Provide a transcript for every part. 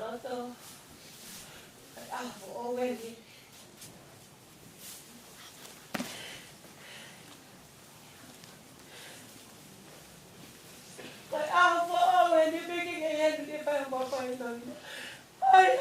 Unaloto Kailahi. When you begin again, if I'm more fine, I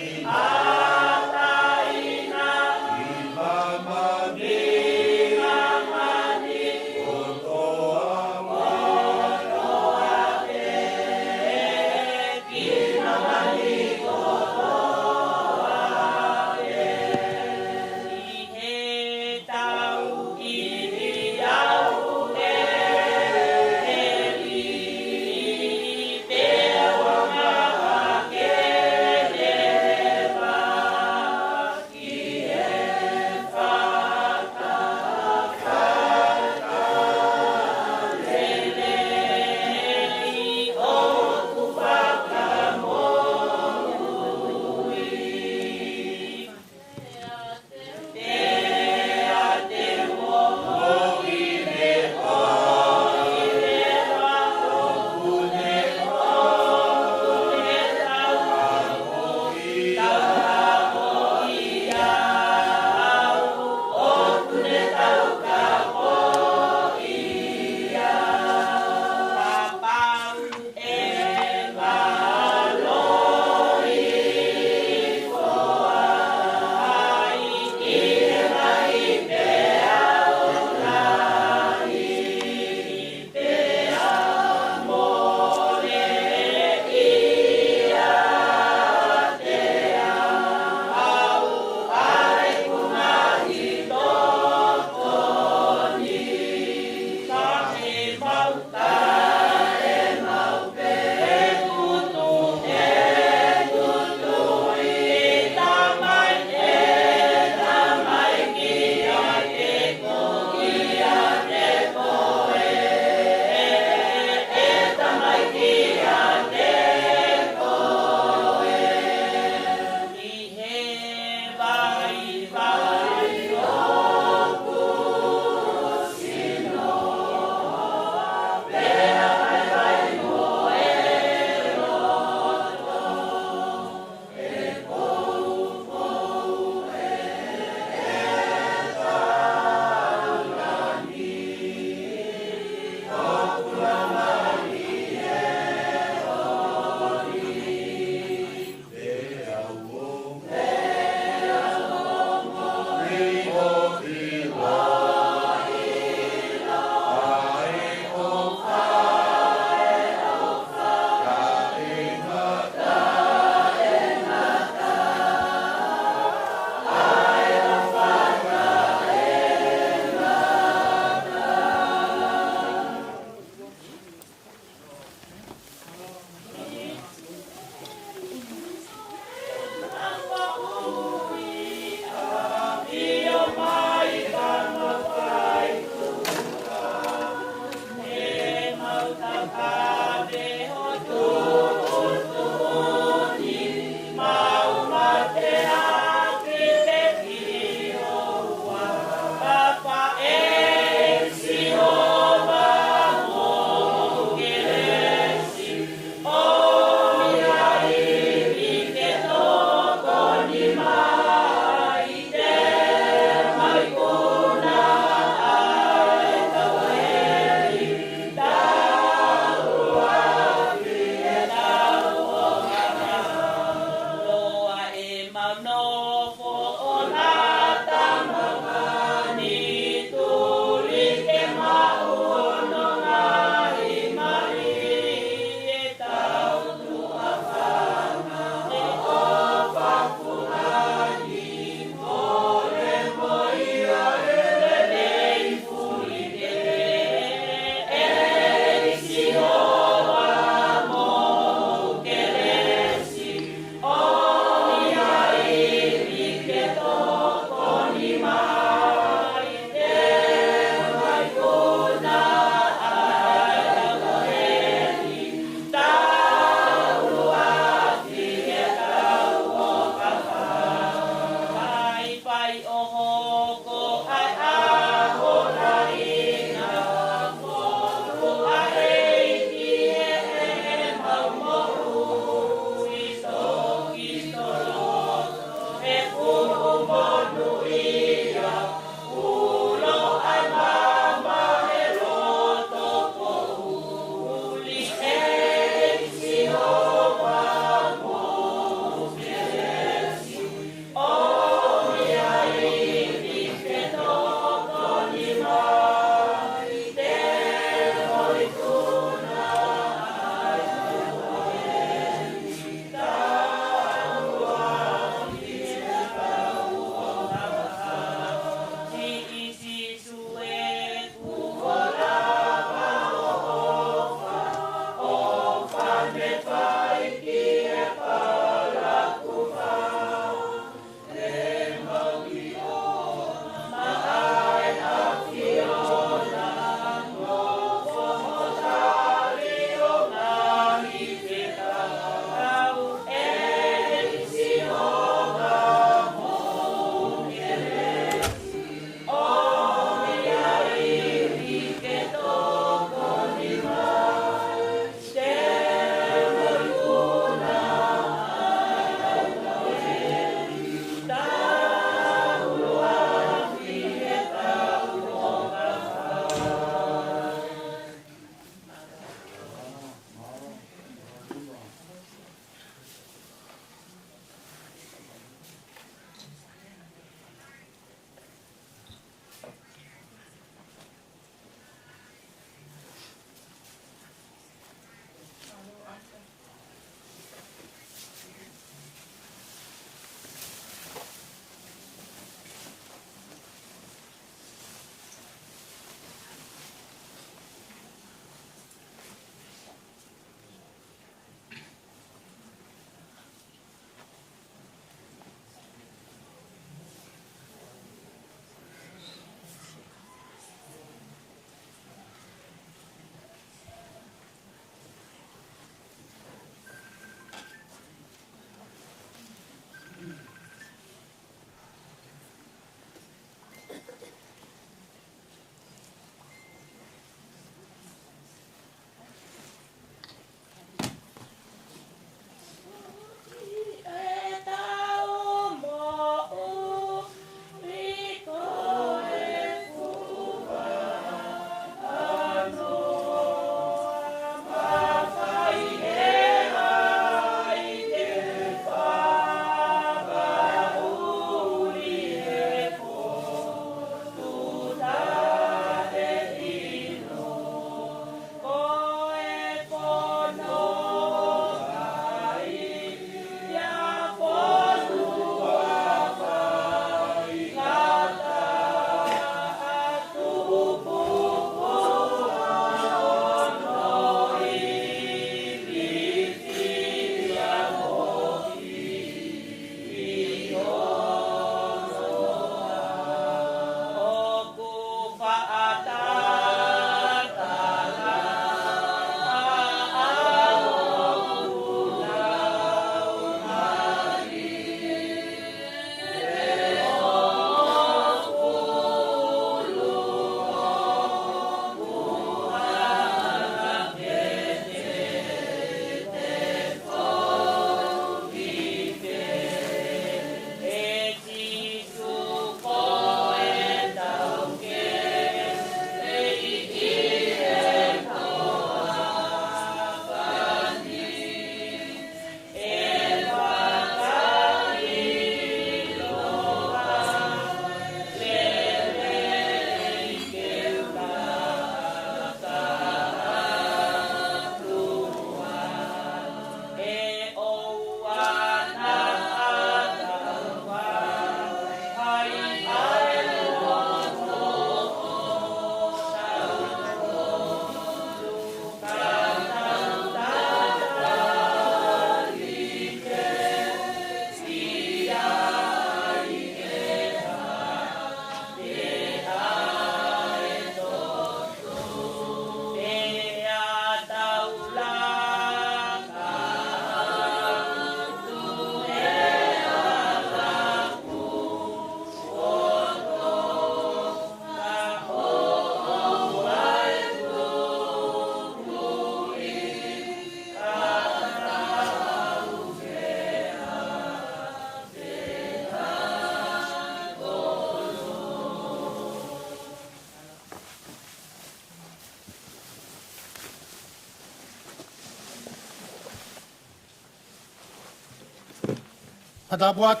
hatapuat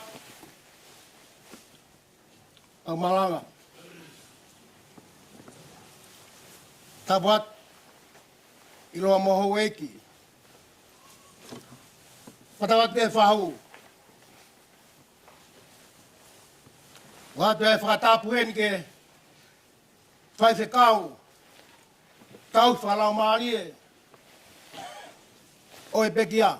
ang malanga. Tapuat iloa moho weki. Patawat ke fahu. Watu e fakatapuhen ke fai akau. Tau fa laumālie. Oi pekia.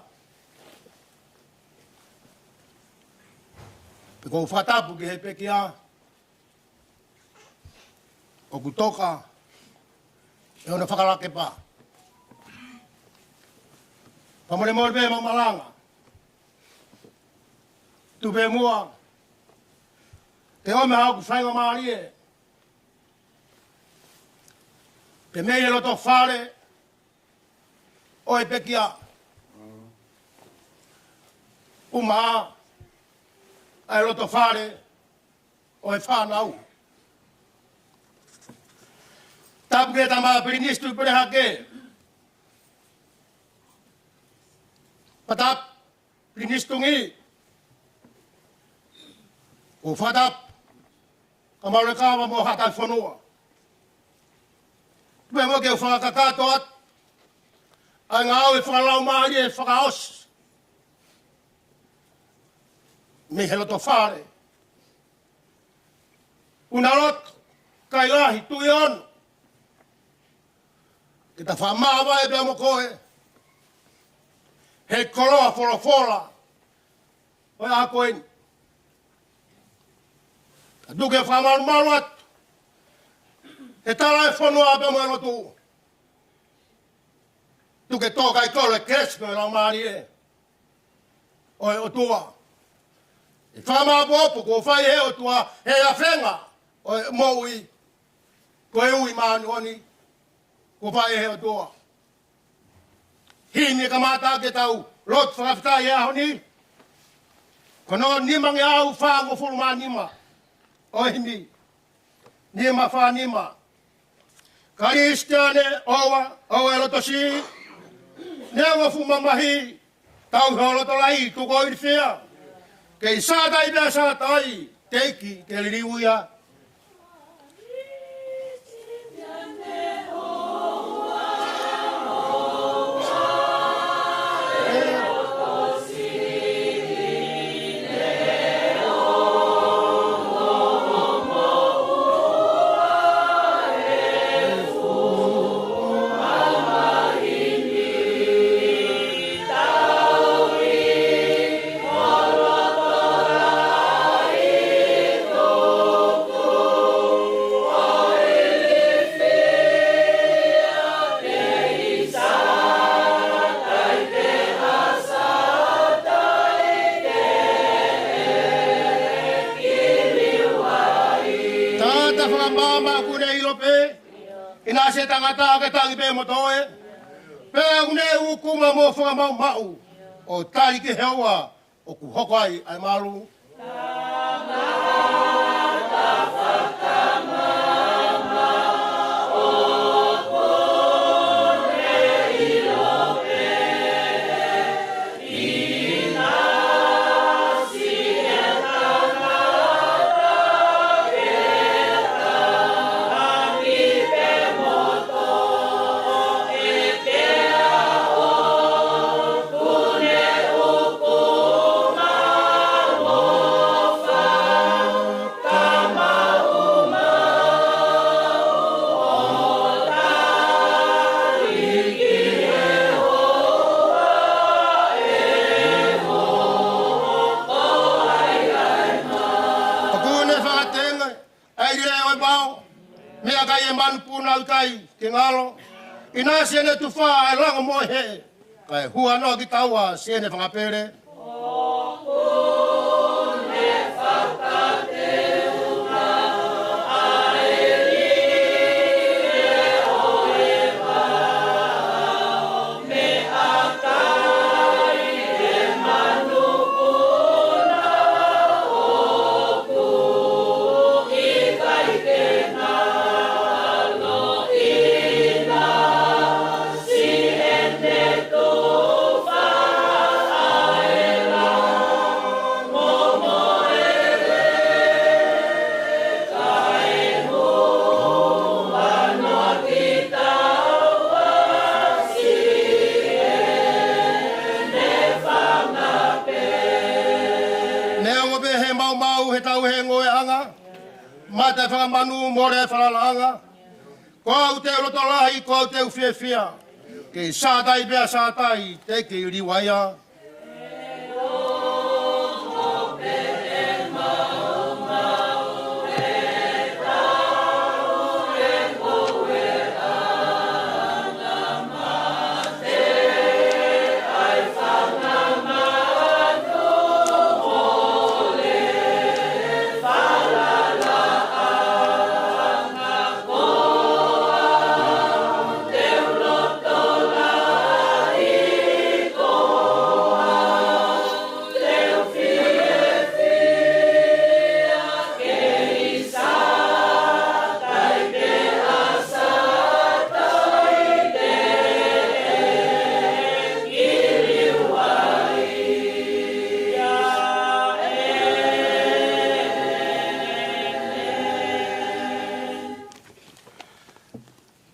Peko fatapu ke he pekia. O kutoka. E ona whakalake pā. Pamole mole be malanga. Tu be mua. Te ome hau ku whainga maalie. Pe mei loto whare. Oi pekia. Umaa. Ai loto whare. Oi whanau. Tapu ke tama perinistu pere hake. Patap perinistu ngi. O fatap. Kamau kawa mo hatai whanua. Tue mo ke o whakakato at. Ai ngāu e whakalaumālie e whakaos. Me he loto whare. Unaloto Kailahi tui ono. Ke ta whamāwa e bea mo koe. He koloa whora. Oi a koe ni. Ka duke whamaru atu. He tala e whanua a bea mo e lotu. Duke tōkai kole kresko e laumālie. Oi o tua. E whamāpopo ko whai he o tua he a whenga. Oi moui. Ko e ui maani oni. Ko whai he o tua. Hini ka mata ke tau. Lot whakawhitai e aho ni. Ko no nimang e au whango whuluma nima. Oi ni. Nima wha nima. Karistiane owa. Owa e loto si. Neongo fumamahi. Tau he o loto lai. Tuko i whia. Kei sātai bea sātai. Taki ke liriuia. Ina se tangata ke tangi pe motoe. Pe une ukuma mo whakamau mau. O tali ke heua o ku hokai ai malu. Mea kai e manu puna ikai ke ngalo. Ina sene tu wha e lango moe he. Kai hua no ki taua sene whangapere. Ai he tau he ngoe anga. Mata whakamanu more whalalanga. Ko au te roto lahi, ko au te uwhiawhia. Ke sātai bea sātai, te ke riwaia.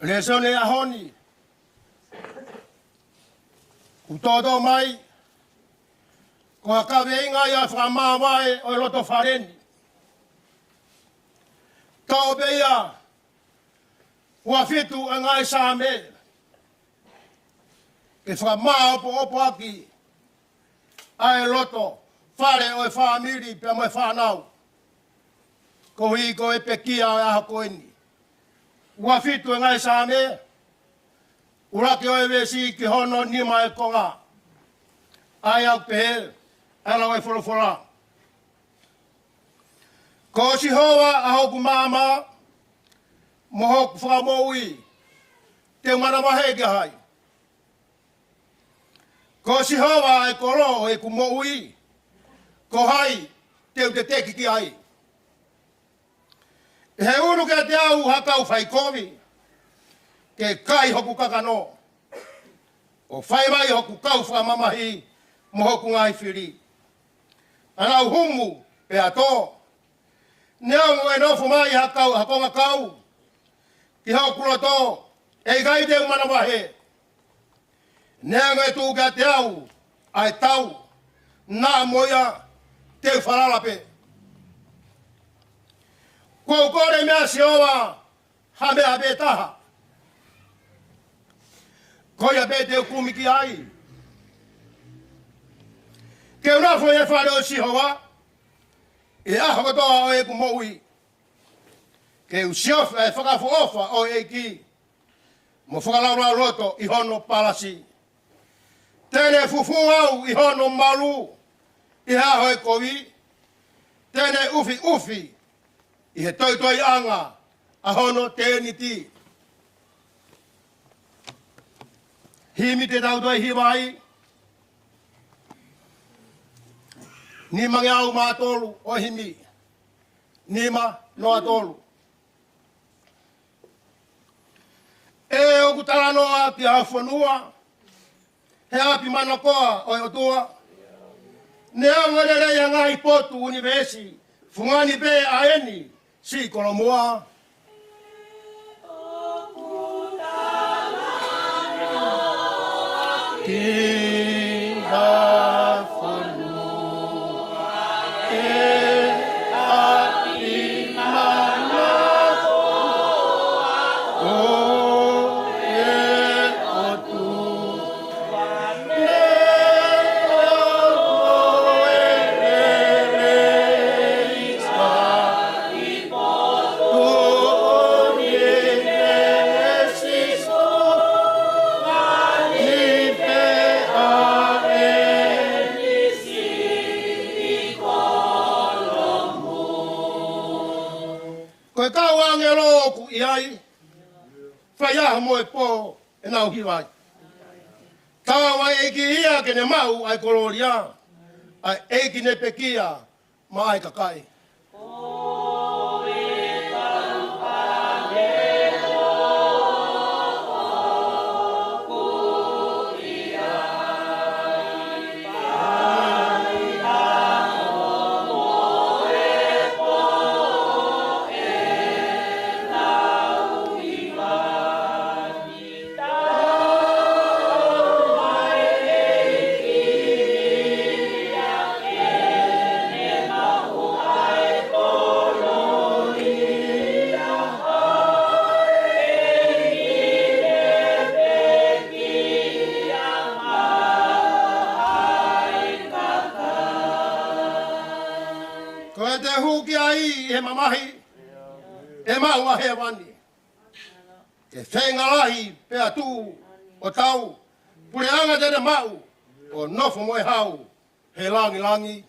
Le sone ahoni. Utodo mai. Ko akawe inga ia whamāwae o roto whareni. Tau beia. Ua whitu a ngai Saame. Ke whamā opo aki. Ai roto. Whare o e whamiri pia mo e whanau. Ko hi ko e pekia o e aha koeni. Ua whitu e ngai Saame, uraki o e wesi ki hono nima e konga. Ai au pehe, ala wai wholofora. Ko Sihova a hoku māma, mo hoku whakamoui, te manavahē ke hai. Ko Sihova e koro e ku moui, ko hai, te teki ki ai. He uru ke te au akau whai kovi, ke kai hoku kakano. O whai mai hoku kau whamamahi, mo hoku ngai whiri. Anau humu, pe ato. Neongo e nofo mai hakau, hakonga kau. Ki hoku roto, e ikai te manavahē. Neongo e tū ke te au, ai tau, nā moia, te whalalape. Ko kore mea Sihova, hame habe taha. Ko ia be te kumiki ai. Ke unafo e whare o Sihova, e aho katoa o e kumoui. Ke usiofa e fakafofa o e ki, mo whakalaura roto I hono palasi. Tene fufu au I hono malu, I aho e kovi. Tene ufi, I he toi anga, a hono te niti. Himi te tau toi hiwai. Ni mange au mātolu o himi. Nima noa tolu. E oku talanoa ki hawhanua. He api manakoa o otua. Neongo rei ngāhi potu univesi. Fungani be aeni. Si kolomoa. Whaiaha mo e pō e nau hiwai. Tawa eiki ia ke ne mau ai koloria, ai eiki ne pekia ma ai kakai. Ka te huki ai he mamahi. E maua he wani. E whengalahi pea tū o tau. Pure anga tene mau o nofo moe hau. He langi langi.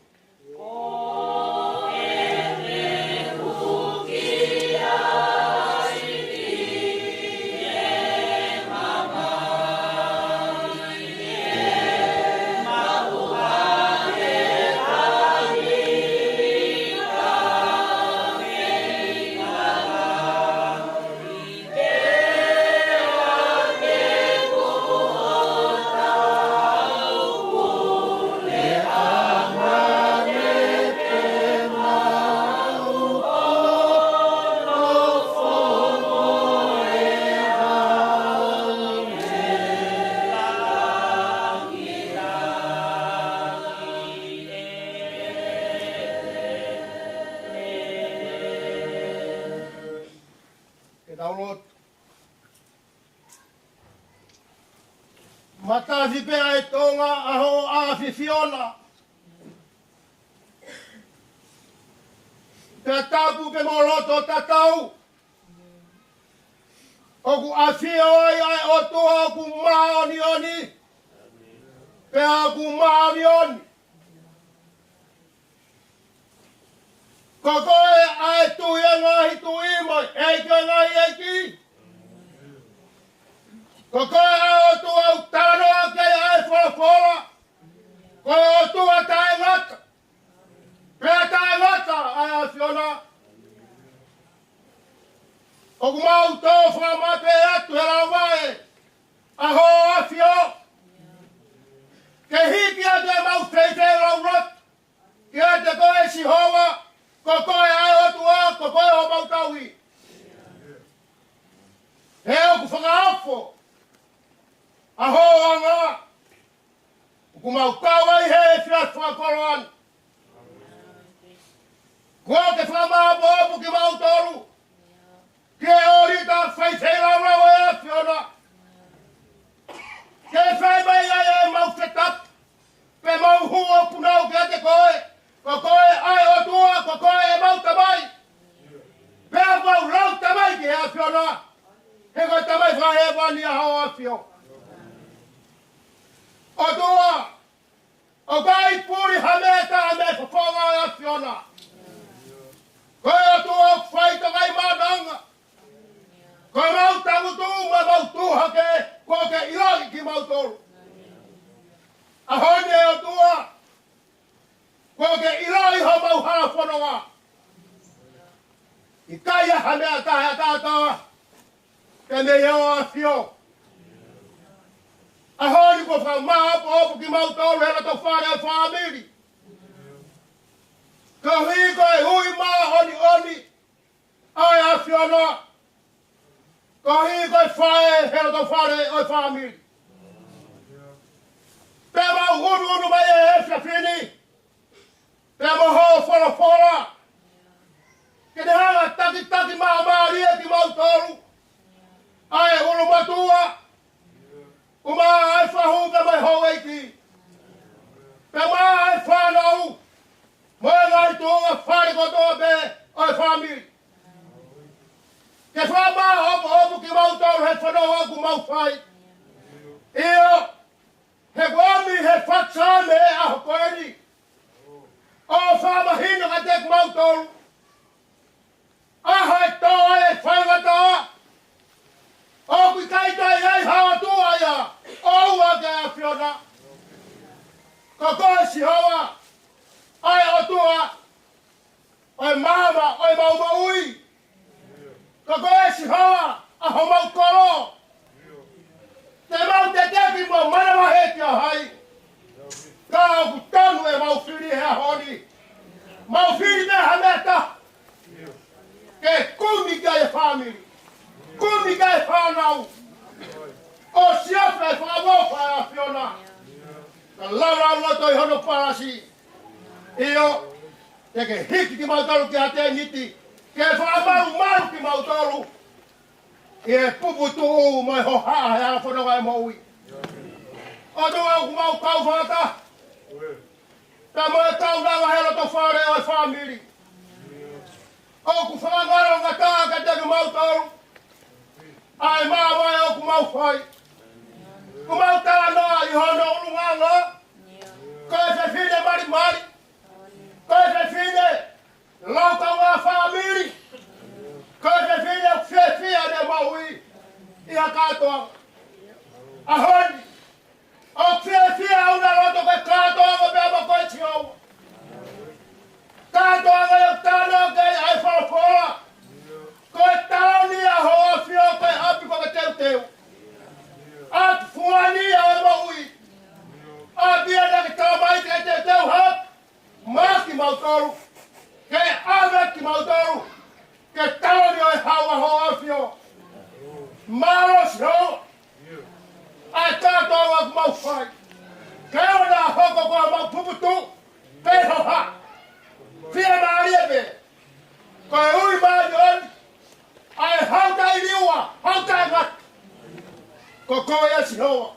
Matafi pea e tonga aho a fiona. Pea tapu pe moloto tatau. Oku a fioi ai o toa oku maoni oni. Pea oku maoni oni. Kokoe ai tuia ngaahi tuimoi. Eikö ngaahi eiki? Kokoe ai o tua utanoa kei ai whawhora. Koe o tua tae ngata. Pea tae ngata ai a whiona. Oku mau toafa mape atu he rau vae. Aho a whio. Ke hiki atu e mau whewhe rau rot. Ki ai te koe Sihova. Kokoe ai o tua, kokoe o mau tauhi. He oku whakaafo. Aho anga. Ku mau kawai he fiat whakoroan. Kua ke whamaapo ki mau toru. Ke orita whaitera rau e a whiona. Ke whaimai ai e mau whetap. Pe mau hua punau ke te koe. Ko koe ai o tua, ko koe e mau tamai. Pea mau rau tamai ki a whiona. He koe tamai whahe wani a hao a whio. O tua, o kai puri hameta me whawha a whiona. Koe o tua whaita kai mananga. Koe mau tamutu ma mau tuhake, ko ke ilahi ki mau toru. Ahone o tua, ko ke ilahi ho mau hala whanonga. Ikai a hamea tahe tata, ke me eo a whio. Ahoni ko whamaapo ki mau toru hela to whare a whamiri. Ka hui ko e hui maa oni oni, ai a whiona. Ka hui ko e whae hela to whare a whamiri. Pe mau unu mai e hefia whini. Pe mau ho whara whara. Ke ne hanga taki maa ria ki mau toru. Ai unu matua. Uma ai whahuka mai hou eiki. Pe maa ai whanau. Moe ngai tōga wharekotoa pe ai whamiri. Ke whamaa opu ki mau tau he whanoa ku mau whai. Io, he wami he whatsame e aho koeni. O whamahino ka te ku mau tau. Aha e toa e whaingatoa. Oku kai tai ai hawa tua ia. Oua ke a whiona. Ko koe Sihova. Ai o tua. Oi mama, oi mau maui. Ko koe Sihova. Aho mau koro. Te mau te teki mo manavahē ki a hai. Ka oku tonu e mau whiri he honi. Mau whiri me hameta. Ke kumi ka e whamiri. Kumi ka e whanau. O siafa e whakawofa e a whiona. Ka laurau loto I hono parasi. Io, te ke hiki ki mautaru ki hate niti. Ke whakamaru ki mautaru. E pupu tuu mai ho haa he ala whanonga e maui. O tua ku mau kau whata. Ta moe kau nawa he loto whare o e whamiri. Oku whakangaro tā ka te mautoro. Ai māwai oku mauwhai. Ku mautara noa I hono ulunganga. Koe whiwhine mari. Koe whiwhine lauka ngā whamiri. Koe whiwhine whiwhia ne maui. Ia katoa. Ahoni. O whiwhia unaloto kailahi pia koe tio. Katoa yo tano kei ai whawhoa. Koe taoni a hoa whio koe api koe teu. Api fuani a maui. Api ana ki tāmai ke teu hap. Maki mautoru. Ke ave ki mautoru. Ke taoni o hawa hoa whio. Maros ho. Ai katoa ku mauwhai. Ke ona hoko koe maupuputu. Feoha. Feohi be. Koe ui maani on. Ai hautai liua. Hautai ngat. Ko koe e Sihova.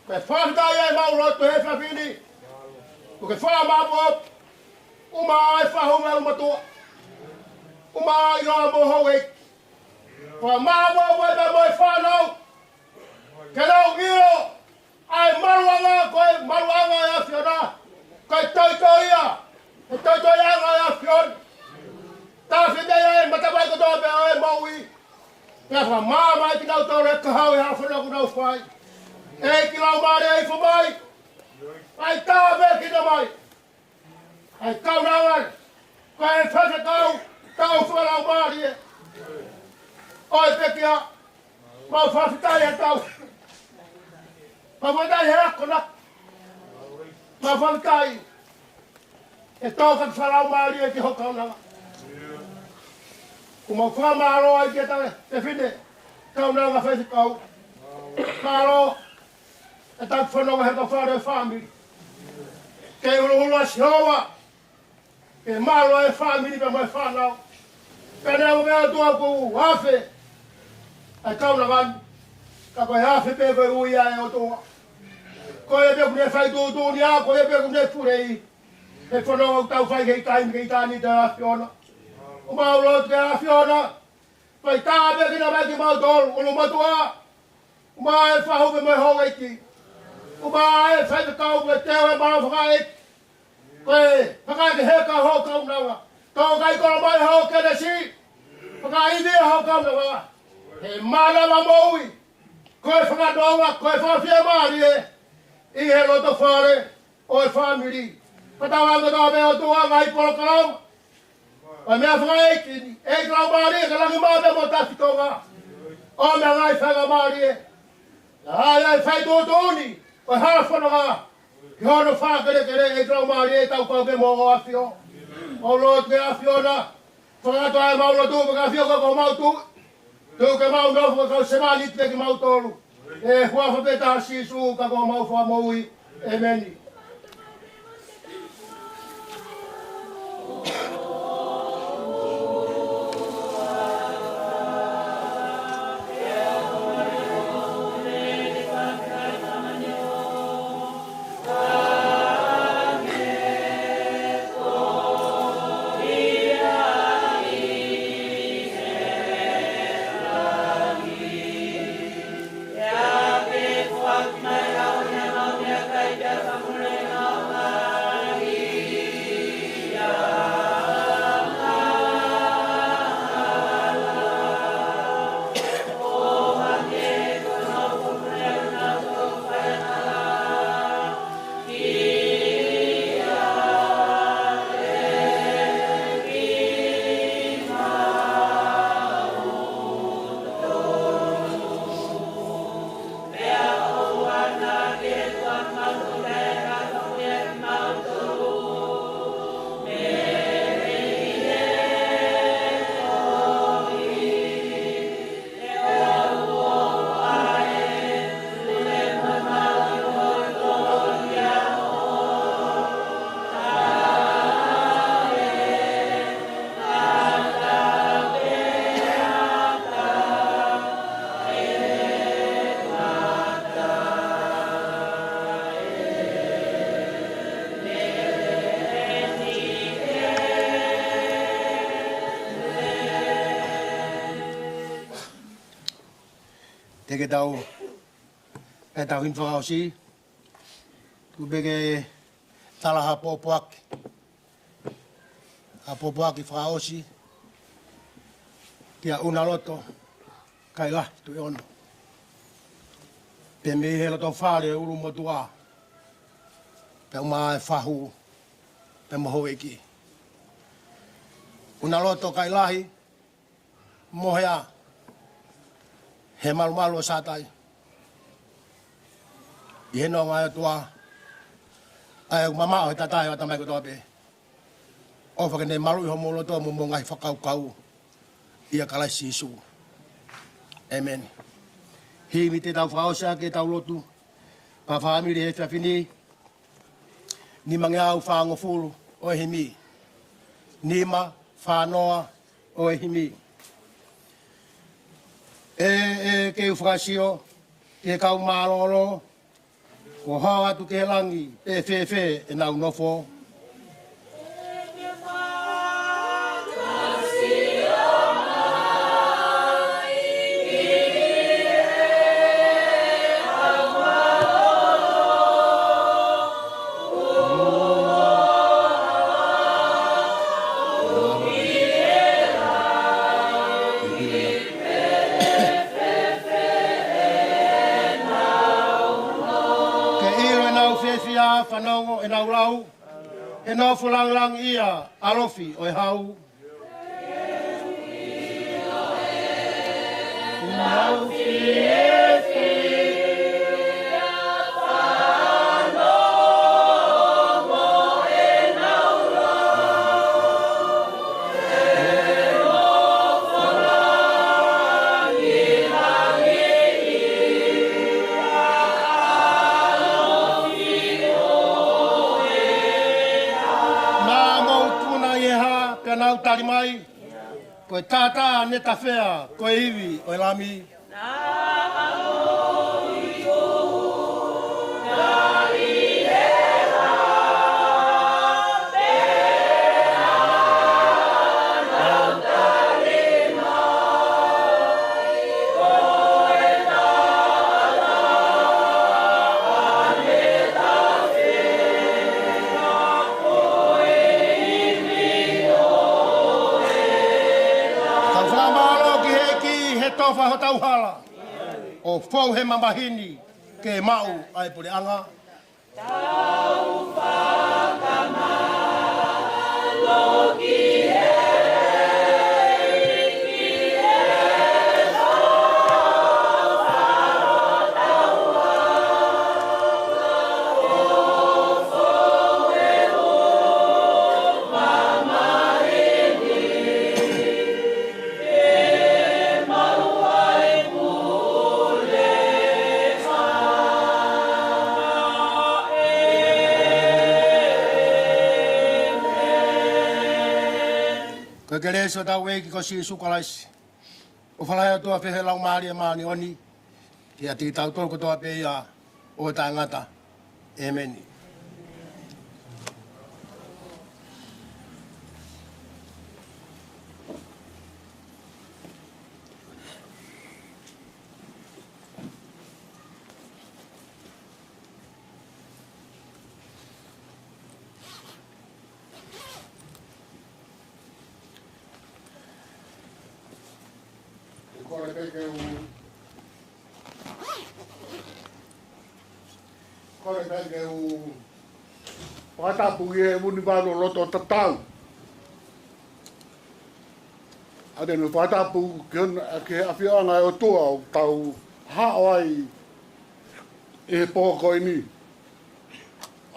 Koe whakatai e mauroto he whawhini. Ko ke whamapop. Uma ai whahunga umatua. Uma ai roa moho e. Ko māmo moe me moe whanau. Ke rau iro. Ai maruanga koe maruanga e awhiona. Koe toitoia. E toitoia e awhiona. Tāwhi mea e matawai kotoa mea e maui. Pea wha māma e ki nau tau reka hau e hawhana ku nau whai. E ki laumālie e whamai. Ai tāwe ki na mai. Ai kau nawan. Koe e whakakau. Tau wha laumālie. Oi pekia. Mau whawhitai e tau. Mawhitai he akona. Mau whawhitai. E tōkak wha laumālie ki hokau nawa. Ku mau whamaro ai ki tawe, te whine, kau nā ngā whaiti kau. Maro, e tak whanonga he ka whare e whamiri. Kei uru Sihova, ke maro e whamiri pe mai whanau. Pe nea mea tua ku hafe, ai kau na wani, ka koe hafe pe koe uia e o toa. Koe e pe kune whai tūtūni a, koe e pe kune purei. E whanonga tau whai kei taimi kei tāni te awhiona. O mauloto ke awhiona. Pai tāpe kina mai ki mautoro, ulu matua. O maa e whahupe mai hou eiti. O maa e whaikakau ke teo e manavahē. Koe, whakaike heka hou kaunawa. Kau kai kora mai hou kene si. Whakaide hou kaunawa. He manawa moui. Koe fakanonga, koe fakafiemālie. I he loto whare o e whamiri. Patawanga tā mea tua ngai polokarau. Ai mea whakaekini, e laumālie ka langi māpe mo takitonga. O mea ngai fakamālie. Ai ai whai tūtūni, o hala whanonga. Ki hono whakarekere e laumālie tau kauke mo o awhio. O lotu ke awhiona. Whakato ai maulotu pe ka awhio ka ko mautu. Tuke mau nofu ka semālit pe ki mautolu. E huafa pe taha sisu ka ko maufua moui. E meni. Mai au ne mau ne kai ja bege tau e tau hin whakaosi. Tu bege talaha pōpuaki. A pōpuaki whakaosi. Kia Unaloto Kailahi tu e ono. Pe me he loto whare uru motua. Pe uma e whahu. Pe moho eki. Unaloto Kailahi. Mohea. He malu o sātai. I he no ngai o tua. Ai o mamao he tatai o tamai ko toa pe. O whakene malu i homo loto mo ngai whakau. Ia kalai sisu. Amen. Hi mi te tau whaosa ke tau lotu. Pa whaamiri he whiawhini. Ni mange au whaango fulu o e himi. Nima whanoa o e himi. Ke ufrasio, ke kau maroro, ko hao atu ke langi, fe, e nau nofo. Fakanonga e nau lau, he no fulang ia alofi o e hau. Tari mai, koe tātā ne tawhea, koe iwi, o lami. Toafa ho tau hala. O fau he mamahini ke mau ai pule anga. Tau fakamaloki he. Kere so tau e ki ko si sukalaisi. O whalai o toa whehe laumālie maani oni. Kia tiki tau tolko toa pe ia o tā ngata. Amen. Kore peke u whakatapu i e muni wāro loto tatau. Ate no whakatapu ke awhianga e o tua o tau hao ai e he pōkoi ni.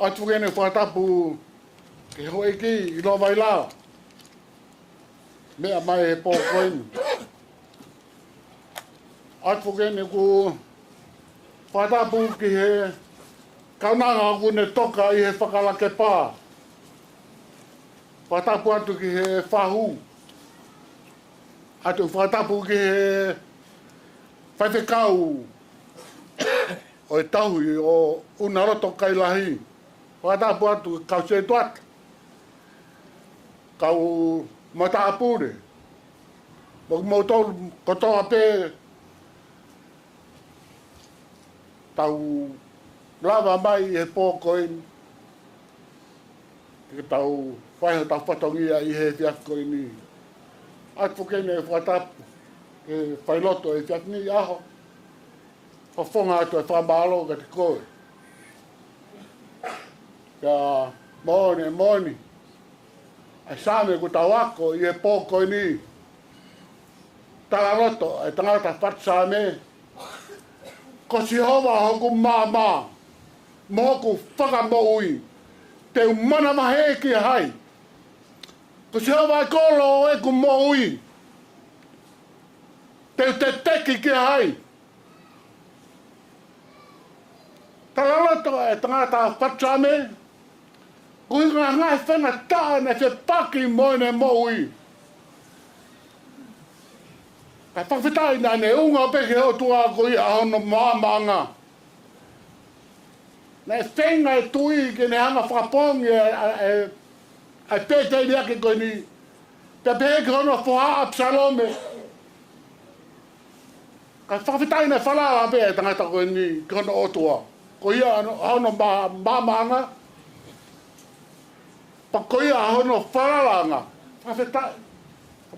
Atu kene whakatapu ke hoe ki i lo vai la. Mea mai he pōkoi ni. Atu kene ku whakatapu ki he kaunanga kune toka i he whakalake pā. Whatapu atu ki he whahu. Atu whatapu ki he whaiwhekau o e tauhi o Unaloto Kailahi. Whatapu atu kau se tuat. Kau mata apure. Mok mautou kotoa pe tau lava mai e pōkoini. Ke tau whaiho tau whatongia i he whiakoini. Atu kene e whatapu, ke whailoto e whiakni aho. Whawhonga atu e whamalo ka te koe. Ka moni. Ai Saame ku tau ako i e pōkoini. Unaloto e tangata what Saame. Ko Sihova hoku māmā. Moku whakamoui. Te manavahē ki hai. Ko Sihova e kolo e ku moui. Te taki ki hai. Unaloto e tangata what Saame. Uhinga ngaahi whenga tāne te paki moine moui. Ka whawhitai nā ne unga peke o tua ko i a hono māmanga. Nā e whenga e tui ke ne hanga whakapongi e pētei ni ake koe ni. Te pēke hono whaa Salome. Ka whawhitai nā whalaa pe e tangata koe ni ke hono o tua. Ko i a hono māmanga. Pa ko i a hono whalalanga. Whawhitai.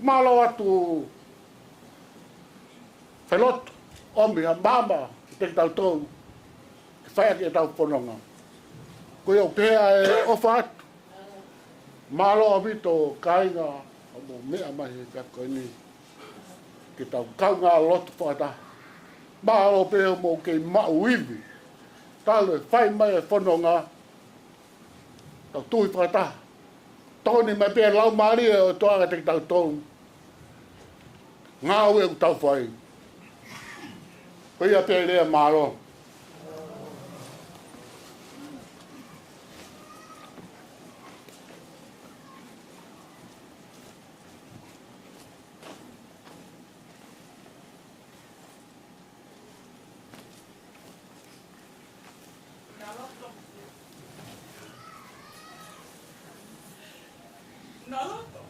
Malo atu whailoto, omi, a mama, te tau tōu, ke whaia ki e tau whanonga. Ko iau pēa e ofa atu. Malo a mito kainga, a mo mea mahi ka koe ni. Ke tau kaunga loto whaata. Malo pēa mo kei mau iwi. Talo e whai mai e whanonga. Tau tui whaata. Tōni mai pēa laumālie o toanga te tau tōu. Ngā ue ku tau whai. Ko ia pēa lea mālo. Unaloto.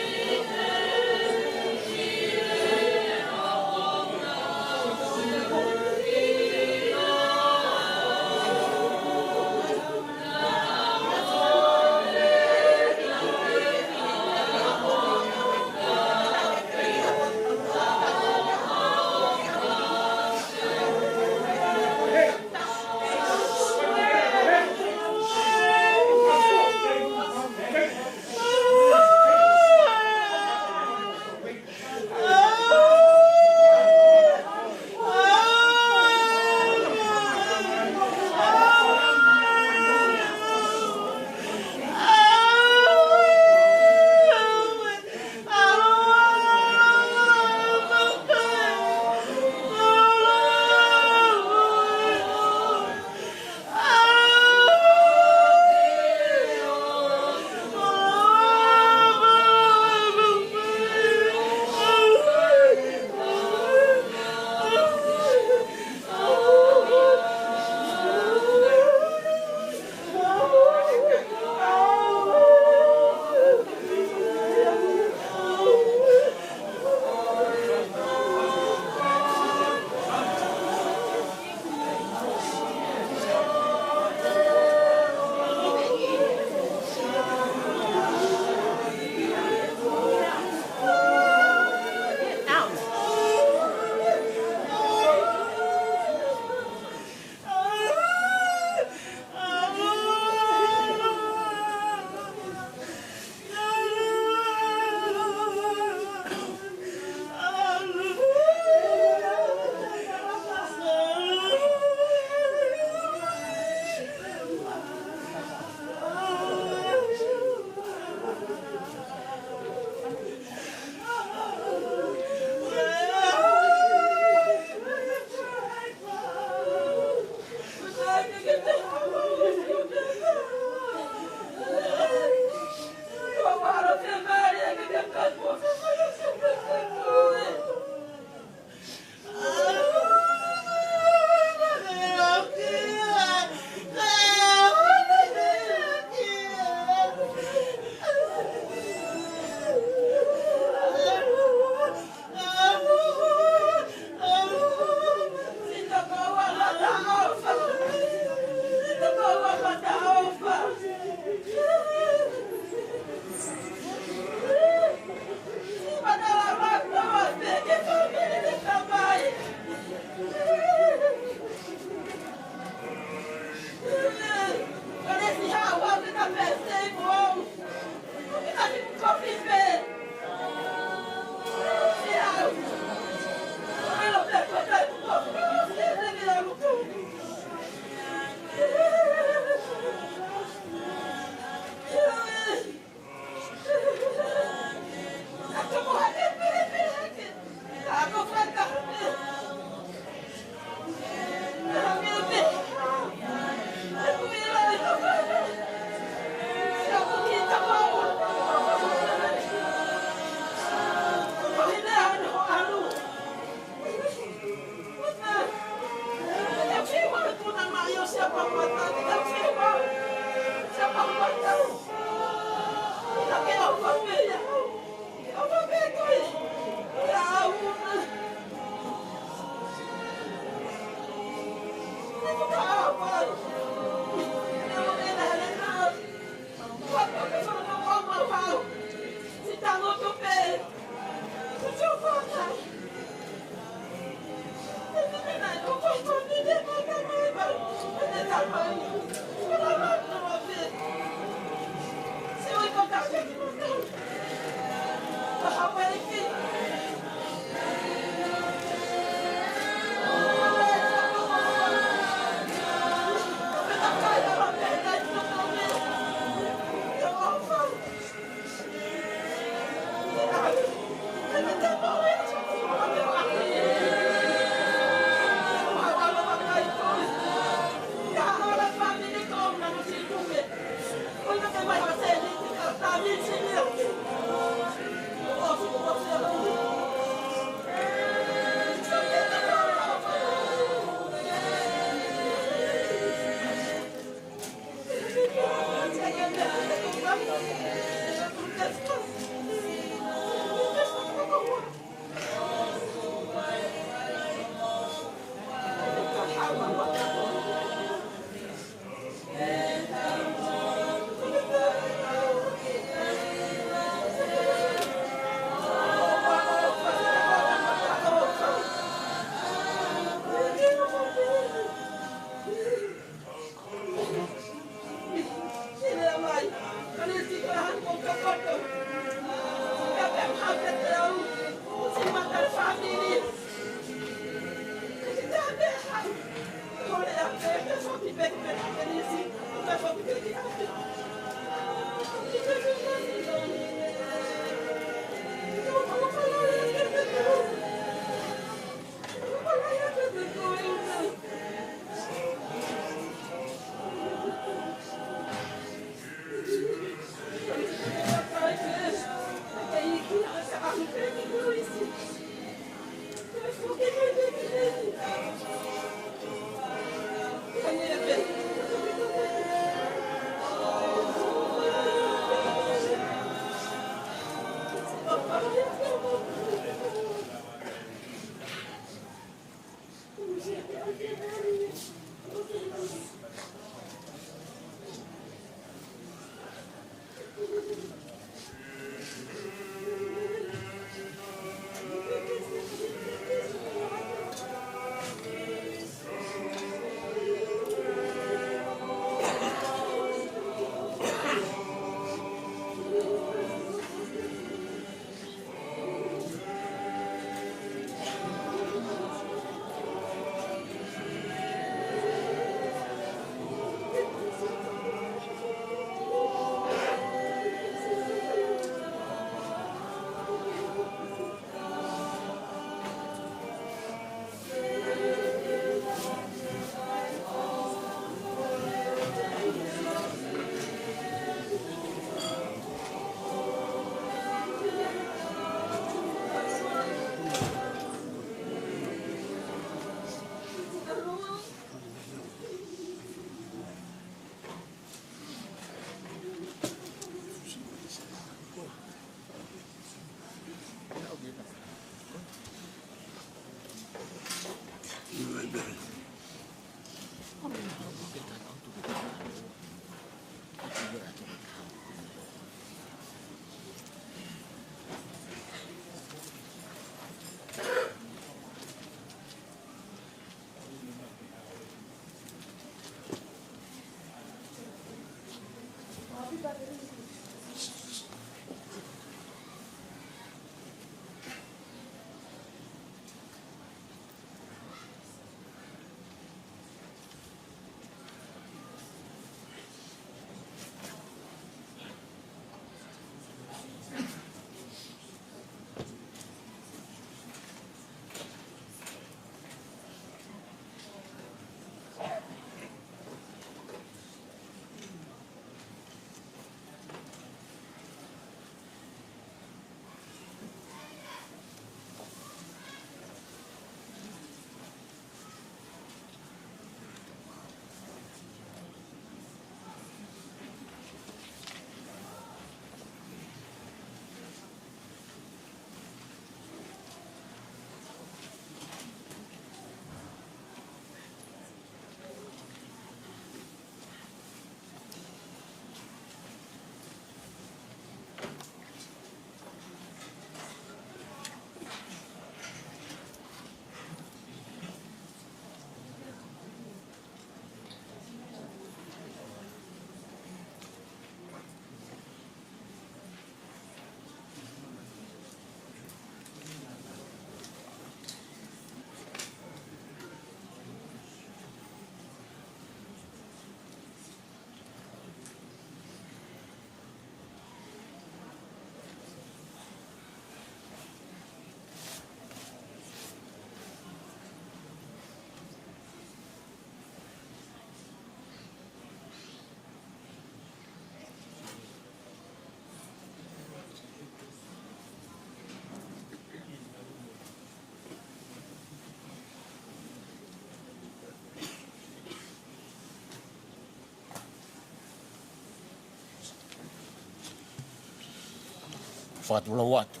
whatulau atu.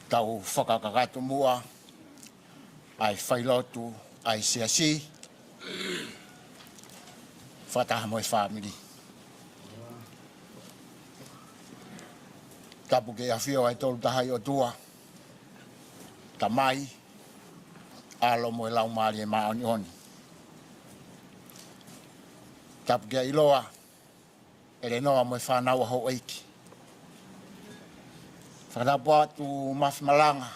Tau whakakakato mua, ai whailotu, ai siasi, whataha moe whamiri. Tapu ke awhio ai tolu tahai o tua, tamai, alo moe laumālie maoni oni. Tapu ke iloa, ele noa moe whanaua ho eiki. Whakatapu atu mafi malanga,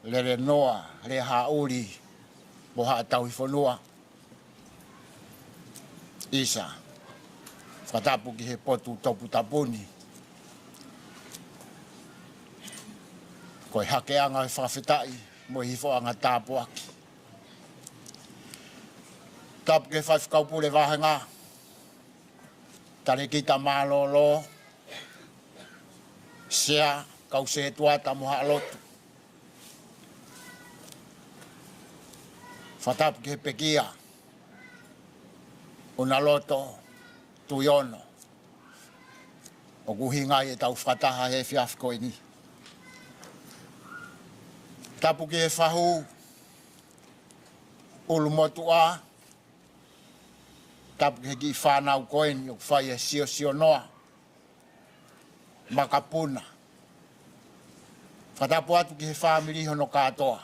le noa, le hauri, mo haa tauhi whanua. Isa, whakatapu ki he potu topu tapuni. Koe hake anga he whawhetai, mo hifo anga tāpu aki. Tapu ke whaiwhakaupule wahenga, tare ki ta mālolo, sea, kau se tuata moha alotu. Whatapu ke pekia, Unaloto tuiono. O uhinga e tau whataha he whiawhiko ini. Tapu ke whahu, ulu motua, tapu ke ki whanau koeni o whai e sio noa. Makapuna. Whatapu atu ki he whamiri hono katoa.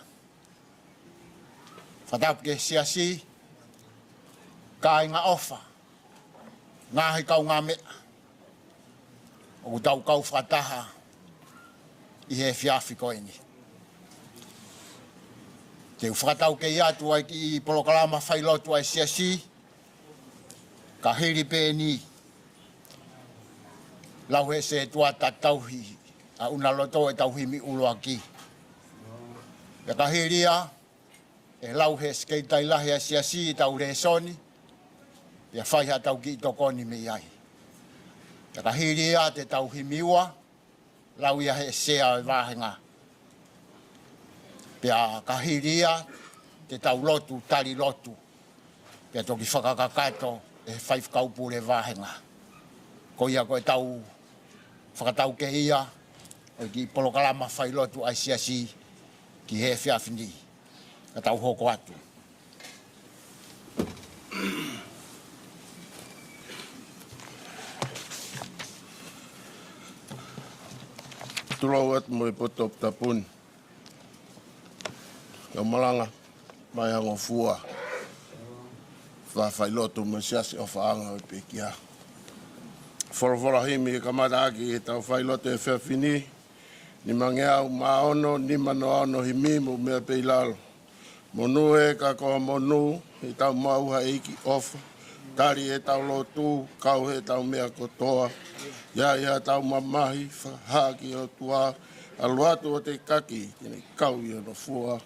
Whatapu ke siasi, ka inga ofa, ngaahi kau ngā mea. O tau kau whataha i he whiawhi koeni. Te whakatau ke iatu ai ki polokalama whailotu ai siasi, ka hiri pēni. Lau he se tuata tauhi, a unaloto e tauhi mi ulo aki. Ya ka hiria, e lau he skeitai lahi a siasi tau re soni, ya whaiha tau ki tokoni me iai. Ya ka hiria te tauhi miua, lau ia he sea e wahenga. Pea ka hiria, te tau lotu, tari lotu, pea toki whakakakato e whaifkaupure wahenga. Ko ia koe tau whakatau ke ia, o ki polokalama whailotu ai siasi ki he whiawhini, ka tau hoko atu. Tulau atu mo i poto tapuni. Ka malanga, mai hango fua. Whailotu mo siasi o whaanga o pekia. Whorowhora himi e kamata aki e tau whailotu e whiawhini. Ni mangeau maono, ni manoano himi mo mea peilalo. Monu e ka koha monu, e tau mauha eiki ofa. Tari e tau lotu, kau he tau mea kotoa. Ia tau mamahi, whahaki o tua. Aluatu o te kaki, tine kau i ono fua.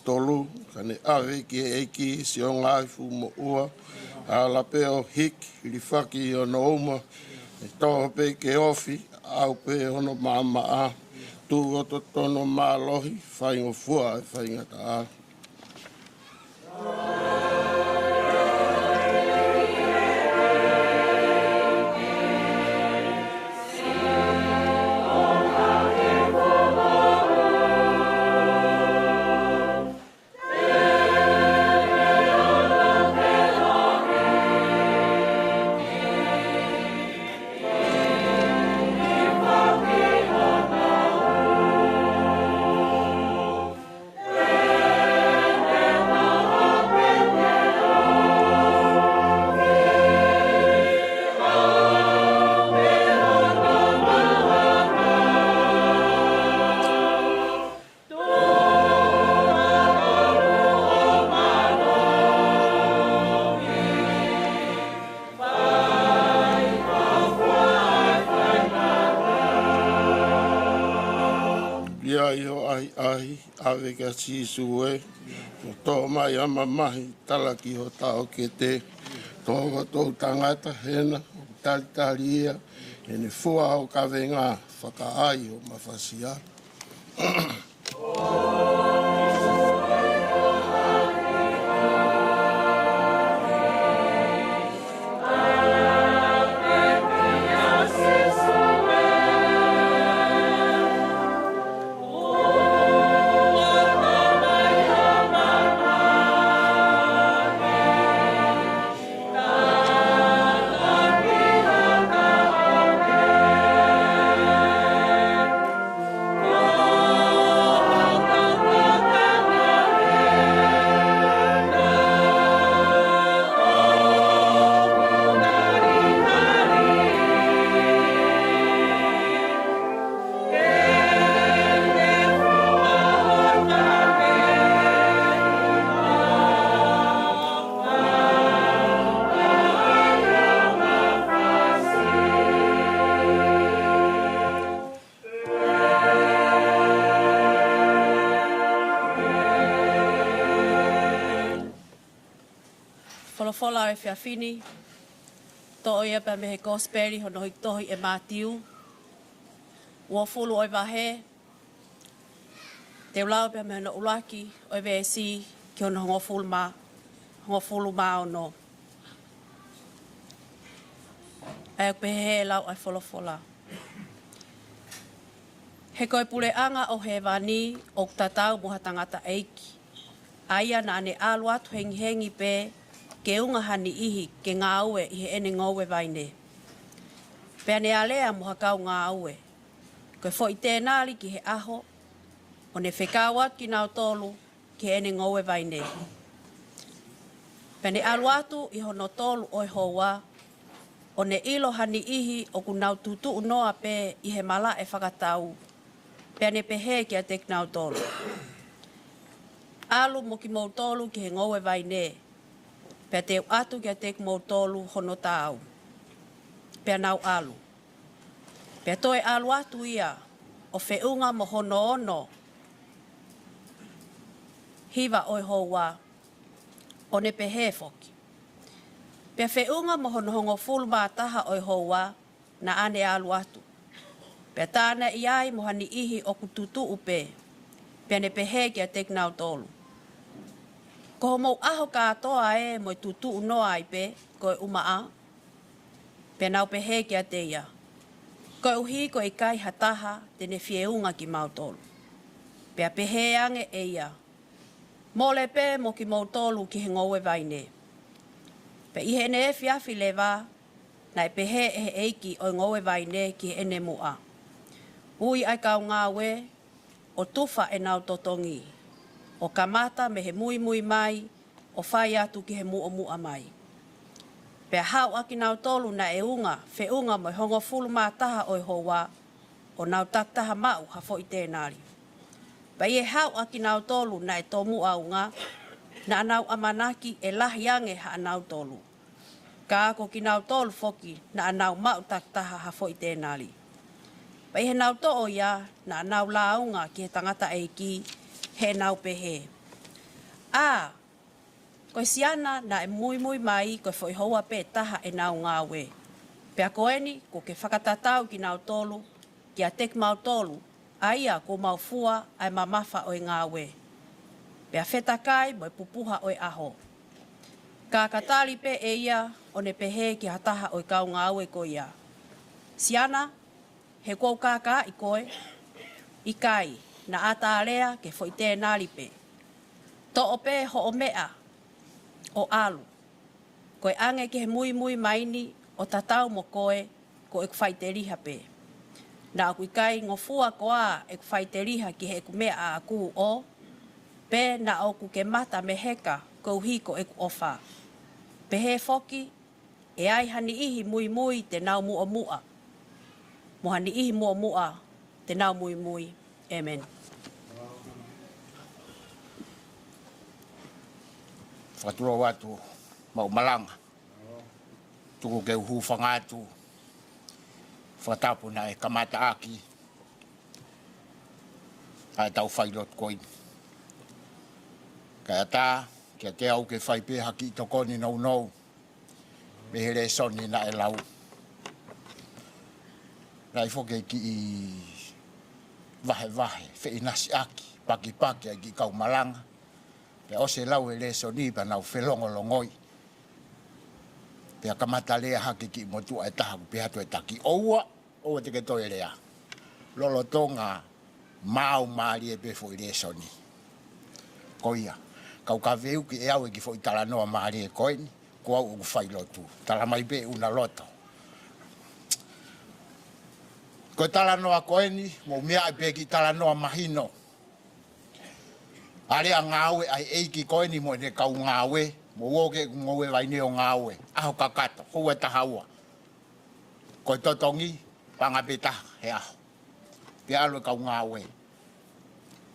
Tolu, kane awe ki e eiki, si o ngāhi fu mo ua, hala peo hik, li whaki o no uma, e toho pe ke ofi, au pe hono māma a, tū o to tono mālohi, whaingo fua e whaingata a. kawe ka sisu e. Tō mai ama mahi tala ki ho tau ke te. Tō tangata hena, talitari ia. E ne fua o kawe ngā whakaai o mawhasia. Fola e whiawhini, to ia pa me he gospeli hono hik tohi e mātiu, ua fulu oi wahē, te ulau pa me hono ulaki oi VSC ki hono hongo fulu mā ono. Ai pe he lau ai fola. He koe pule anga o he wani o tatau muha tangata eiki. Aia na ane alu atu hengi pe ke unga hani ihi ke ngā ue i he ene ngowe waine. Pea ne alea muha kau ngā ue. Koe fo i tēnāli ki he aho, o ne whekawat ki nau tolu ki he ene ngowe waine. Pea ne alu atu i hono tolu oi hoa, o ne ilo hani ihi o ku nau tutu unoa pe i he mala e whakatau. Pea ne pehe ki a tek nau tolu. Alu mo ki mou tolu ki he ngowe waine. Pea te atu ki a tek mou tolu hono tāu. Pea nau alu. Pea toi alu atu ia o whiunga mo hono ono. Hiwa oi hoa o ne pehe foki. Pea whiunga mo hono hongo fulu mātaha oi hoa na ane alu atu. Pea tāna iai mo hani ihi o kututu upe. Pea ne pehe ki a tek nau tolu. Ko mo aho katoa e mo tutu unoa ai pe ko umaa. Pe nau pehe ki a te ia. Ko uhi ko ikai hataha te ne whieunga ki mautolu. Pe a pehe ange e ia. Mole pe mo ki mautolu ki he ngowe waine. Pe ihe ne e whiawhi lewa na e pehe e he eiki o ngowe waine ki he ene mua. Ui akau ngā we o tufa e nau totongi. O kamata me he mui mai, o whai atu ki he mua mai. Pea hau aki nau tolu na e unga, whiunga mo hongo fulu mātaha oi hoa, o nau taktaha mau hafo i tēnāri. Pea e hau aki nau tolu na e tomu aunga, na anau amanaki e lahi ange ha anau tolu. Ka ako ki nau tolu foki na anau mau taktaha hafo i tēnāri. Pea he nau to'o ia na anau launga ki he tangata eiki, he nau pehe. Koe siana na e mui mai koe foi hoa pe taha e nau ngāwe. Pea koeni ko ke whakatatau ki nau tolu, ki a tek mau tolu, aia ko mau fua ai mamafa oi ngāwe. Pea whetakai mo e pupuha oi aho. Ka katali pe e ia o ne pehe ki hataha oi kau ngāwe ko ia. Siana, he kou kaka i koe, ikai. Na atālea ke foi tēnāri pe. To o pe ho o mea o alu. Koe ange ke he mui maini o tatau mo koe ko e kwhaiteriha pe. Na aku ikai ngofua koa e kwhaiteriha ki he ku mea a aku o. Pe na oku ke mata me heka ko uhi ko e ku ofa. Pe he foki e ai hani ihi mui te nau mua. Mo hani ihi mua te nau mui. Amen. Fatua watu mau malanga. Tuku ke uhu whangatu. Whatapu na e kamata aki. Ai tau whairot koin. Kaya tā, kia te au ke whaipe haki i tokoni nau nau. Me here soni na e lau. Rai whoke ki i vahe, whi nasi aki, paki ai ki kau malanga. Pe o se lau e le soni pa nau whelongo longoi. Pe kamata lea haki ki motua e taha pe hatu e taki. Oua te ke toi lea. Lolo tonga laumālie pe fo i le soni. Koia. Kau ka veu ki e au e ki fo i tala noa mālie koini. Ko au ugu whailotu. Tala mai pe Unaloto. Ko tala noa koini, mo mea i pe ki tala noa mahino. Ale a ngāwe ai eiki koini mo ne kau ngāwe. Mo woke ngowe vai neo ngāwe. Aho kakato, hou e tahaua. Ko totongi, panga peta he aho. Pe alo kau ngāwe.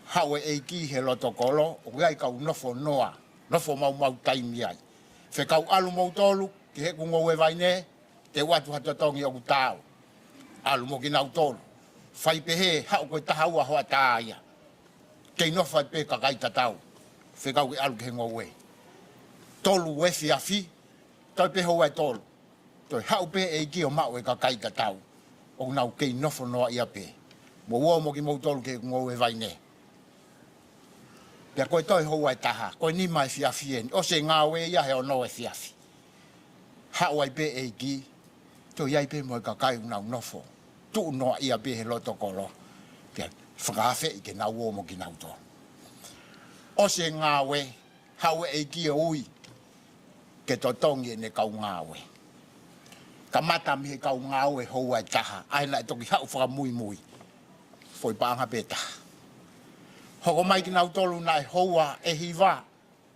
Hau e eiki he loto kolo, o gai kau nofo noa. Nofo mau taimi ai. Fe kau alu mau tolu, ki he kungowe vai ne, te watu hatotongi o kutau. Alu mo ki nau tolu. Fai pehe, hau koe tahaua hoa tāia. Kei nofa pe kakai tatau. Fe kau ki alu ki he ngowe. Tolu we fiafi, toi pe hoa e tolu. Toi hau pe e ki o mau e kakai tatau. O nau kei nofo noa ia pe. Mo uo mo ki mau tolu ki he kungowe vai ne. Pea koe toi hoa e taha, koe ni mai fiafi eni. O se ngāwe ia he o no e fiafi. Hau ai pe e ki, toi ai pe mo e kakai unau nofo. Tu noa ia pe he loto kolo. Pea whakawhe i ke nau o mo ki nau to. O se ngāwe, hau e ki o ui, ke totongi e ne kau ngāwe. Ka mata mi he kau ngāwe hoa e taha, aina e toki hau whakamui. Foi pānga pe taha. Hoko mai ki nau tolu na e hoa e hiwa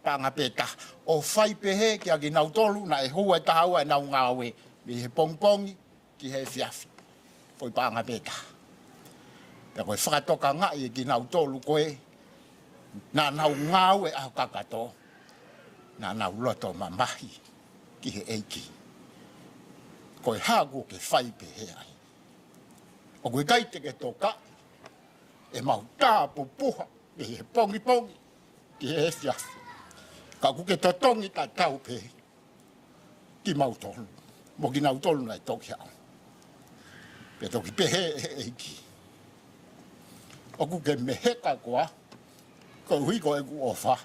panga peta. O whai pehe ki a ki nau tolu na e hoa e tahaua e nau ngāwe. Mi he pongpongi ki he fiafi. Foi panga peta. Pea koe whakatoka ngai e ki nau tolu koe. Nā nau ngāwe aho kakato. Nā nau loto mamahi ki he eiki. Koe hagu ke whai pehe ai. O koe kai te ke toka. E mau tā pupuha. E he pongi, ki he fiafi. Ka kuke totongi ta tau pe, ki mau tolu. Mo ki nau tolu nai toki hao. Pe toki pehe e eiki. O kuke meheka koa, ko huiko e ku ofa.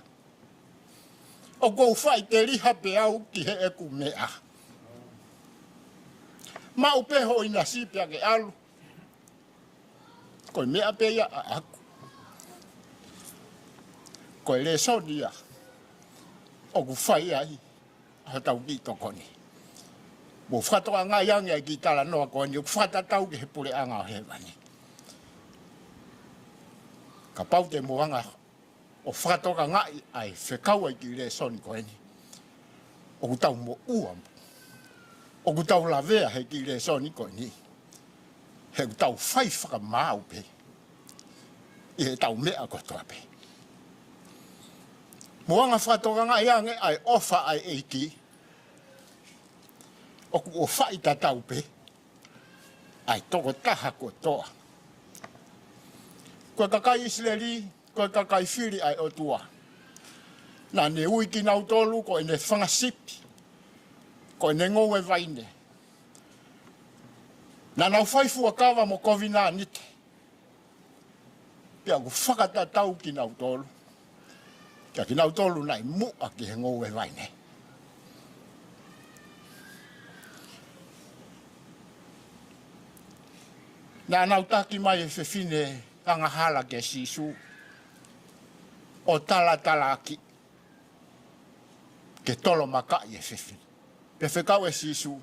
O kou whai te riha pe au ki he e ku mea. Mau peho ina sipia ke alu. Koe mea pe ia a aku. Koe le sonia, o ku whai ai, ha tau ki tokoni. Mo whatoa ngai ange ai ki tala noa koni, o whata tau ki he pule anga o he wani. Ka pau te moanga, o whatoa ngai ai, whekau ai ki le soni koni. O ku tau mo uam, o ku tau lavea he ki le soni koni. He ku tau whai whakamau pe, i he tau mea kotoa pe. Moanga whatoa ngai ange ai ofa ai eiki. O ku o whai tatau pe. Ai toko taha ko toa. Koe kakai Israeli, koe kakai whiri ai o tua. Nā ne ui ki nau tolu, koe ne whangasipi. Koe ne ngowe vaine. Nā nau whaifua kawa mo kovi nā nite. Pea ku whakatatau ki nau tolu. Kia ki nau tolu nai mua ki he ngowe vaine. Nā nau taki mai e whewhine anga hala ke sisu. O tala aki. Ke tolo maka i e whewhine. Pe whekau e sisu.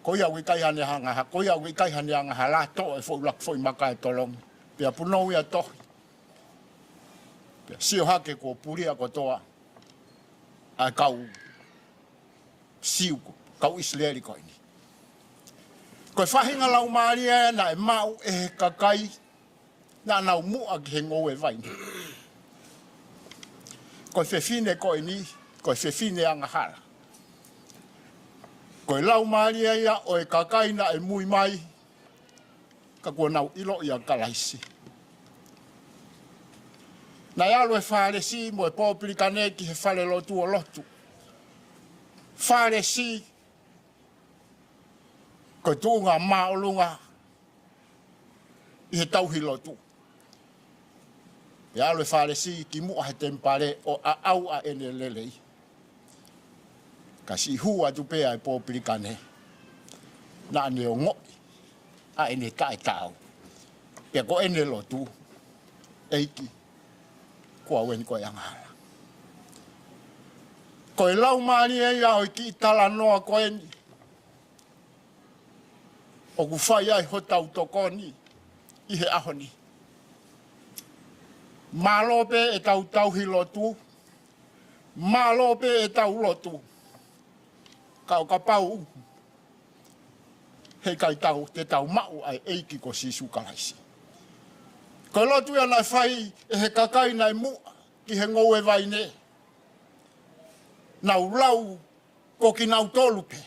Koia ui kai hane hanga ha. Koia ui kai hane hanga ha. La to e whaulak whoi maka e tolongi. Pea punau ia tohi. Sio hake ko puria ko toa. Ai kau siu ko. Kau Israeli ko ini. Koe whahinga laumālie na e mau e he kakai. Na nau mua ki he ngowe vaini. Koe whewhine ko ini. Koe whewhine anga hala. Koe laumālie ia o e kakai na e mui mai. Ka kua nau ilo ia kalaisi. Na ia lo fale si mo po aplikane ki he fale lotu o lotu. Fale si ko tunga maolunga i he tauhi lotu. Ia lo fale si ki mua he tempare o au a ene lelei. Kasi hua tu pea e po aplikane. Na neongo a ene kai tau. Pea ko ene lotu eiki. Kua wen koe angala. Koe laumālie ia o ki tala noa koe ni. O ku whai ai ho tokotoko ni. I he aho ni. Malope e tauhi lotu. Malope e tau lotu. Kau ka pau. Hei kai tau te tau mau ai eiki ko sisu kalaisi. Ko lotu ia nai whai e he kakai nai mua ki he ngoue vaine. Nau lau ko ki nau tolupe.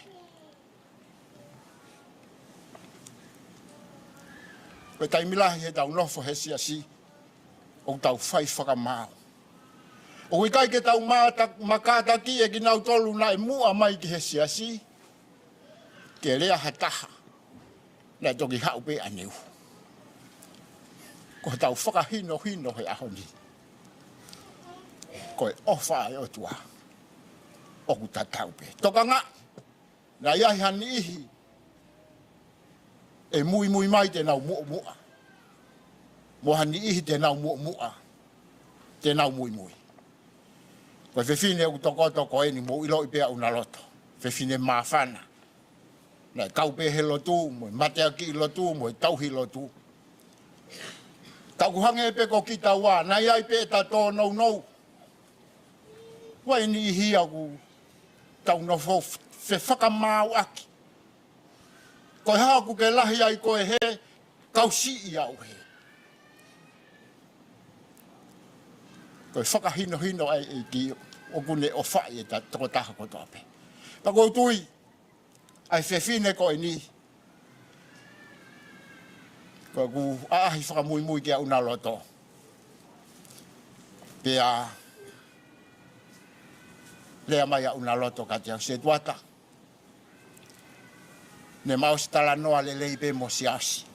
Koe taimilahi he tau nofo he siasi o tau whai whakamao. O ikai ke tau makataki e ki nau tolu nai mua mai ki he siasi. Ke rea hataha nai toki haupe aneu. Ko tau whakahino he aho ni. Koe ofa e o tua. O ku tatau pe. Toka ngā. Na iahi hani ihi. E mui mai te nau mua. Mo hani ihi te nau mua. Te nau mui. Koe whewhine o tokotoko e ni mo ilo i pea unaloto. Whewhine mawhana. Na kaupe he lotu. Mo matea ki lotu. Mo tauhi lotu. Tau kuhange e pe ko ki tau wā, nai ai pe ta tō nou. Wai ni ihi aku tau no fo fe whakamau aki. Koe haku ke lahi ai koe he, kau si i au he. Koe whakahino ai e ki o kune o whai e ta tokotaha ko tōpe. Pako tui, ai whewhine koe ni. Koe ku aahi whakamui kia unaloto. Pea lea mai a unaloto ka te se tuata. Ne mausi tala noa le leipe mo siasi.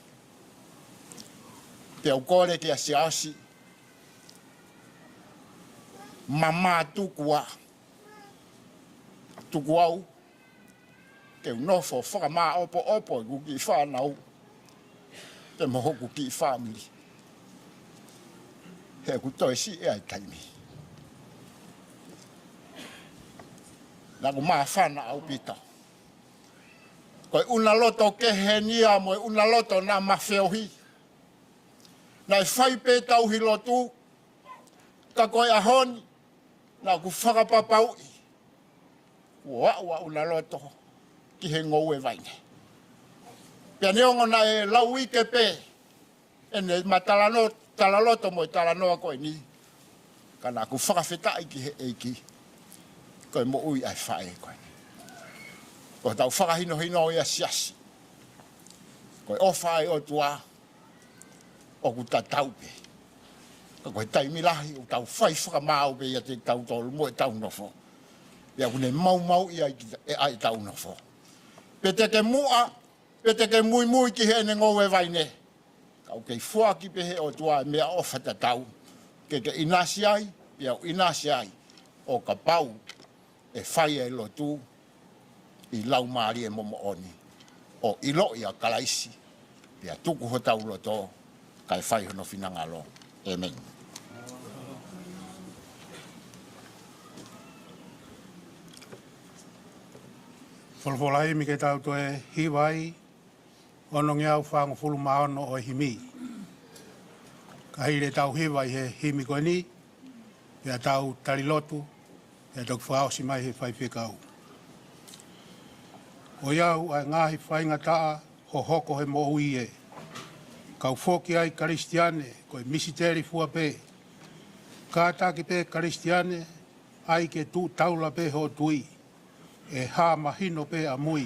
Pea ukore kia siasi. Mama tukua. Tukuau. Ke unofo whakamaa opo kuki whanau. Te mo hoku ki family. He ku toi si e ai taimi. Na ku maa whana au pita. Koe unaloto kehe nia mo unaloto na ma feohi. Na i whaipe tauhi lotu. Ka koe ahoni. Na ku whakapapau i. Ua unaloto ki he ngou e vaine. Pea neongo na e lau ike pe. Ene talaloto mo i talanoa koe ni. Kana ku whakawhetai ki he eiki. Koe mo ui ai whae koe. Koe tau whakahino ia siasi. Koe o whae o tua. O ku tatau pe. Koe taimilahi o tau whai whakamau pe ia te tau tolu mo e tau nofo. Ia kune mau ia e ai tau nofo. Pete ke mua. Pete ke mui ki he ne ngou e vaine. Kau kei fuaki pe he o tua mea ofa ta tau. Ke inasi ai, pia inasi ai. O ka pau e whai e lotu i laumālie momo oni. O ilo ia kalaisi. Pia tuku ho tau loto kai whai hono finangalo. Amen. Whalawhalai mi ke tau toe hiwai, ono ngeau whangu fulu maono o himi. Ka hire tau hiwai he himi koe ni, pia tau talilotu, pia tau whaosi mai he whai whikau. O iau ai ngāhi whainga taa ho hoko he mo ui e. Kau foki ai karistiane, koe misiteri fua pe. Kātaki pe karistiane, ai ke tu taula pe ho tui. E hā mahino pe a mui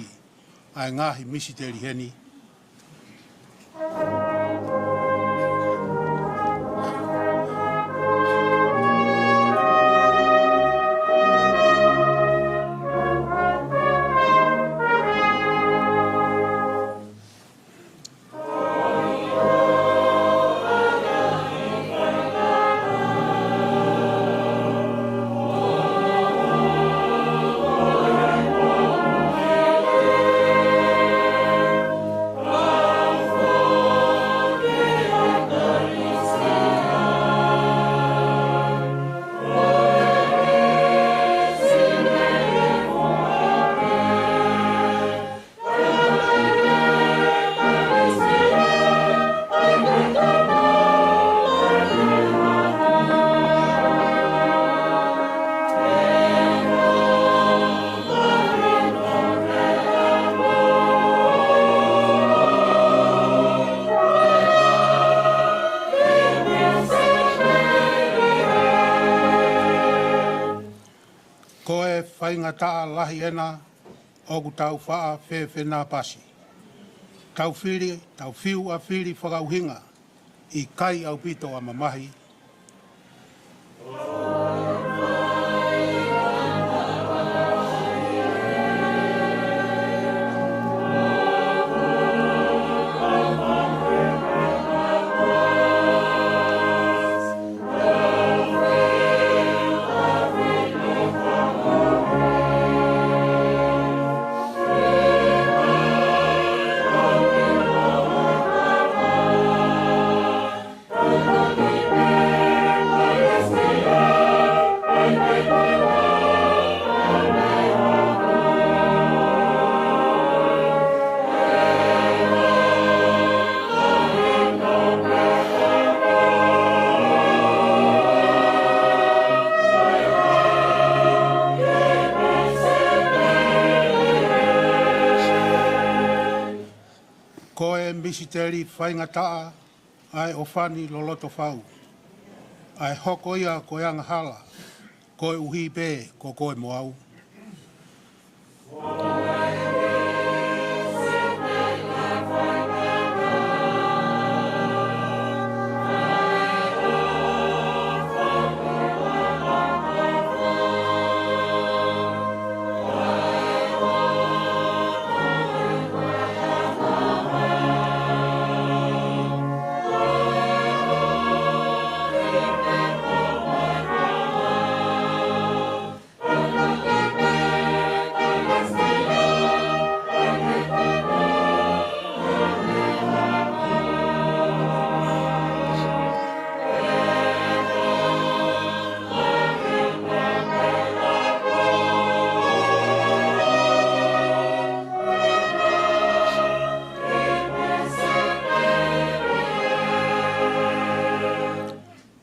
ai ngāhi misiteri heni. Ko e whaingataa lahi ena o ku tau whaa whewhenā pasi. Tau whiri, tau whiu a whiri whakauhinga i kai au pito a mamahi. Ko e misiteri whaingataa ai o whani loloto whau. Ai hoko ia ko anga hala, ko e uhi pē ko koe moau.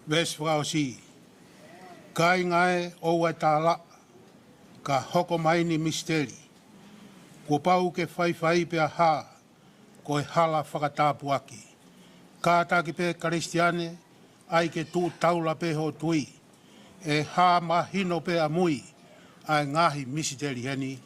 Ves whao si, kai ngai o wai tāla, ka hoko maini misteri, ko pau ke whai pia hā, ko e hala whakatāpu aki. Ka taki pe karistiane, ai ke tū taula pe ho tui, e hā mahino pe a mui, ai ngāhi misteri heni.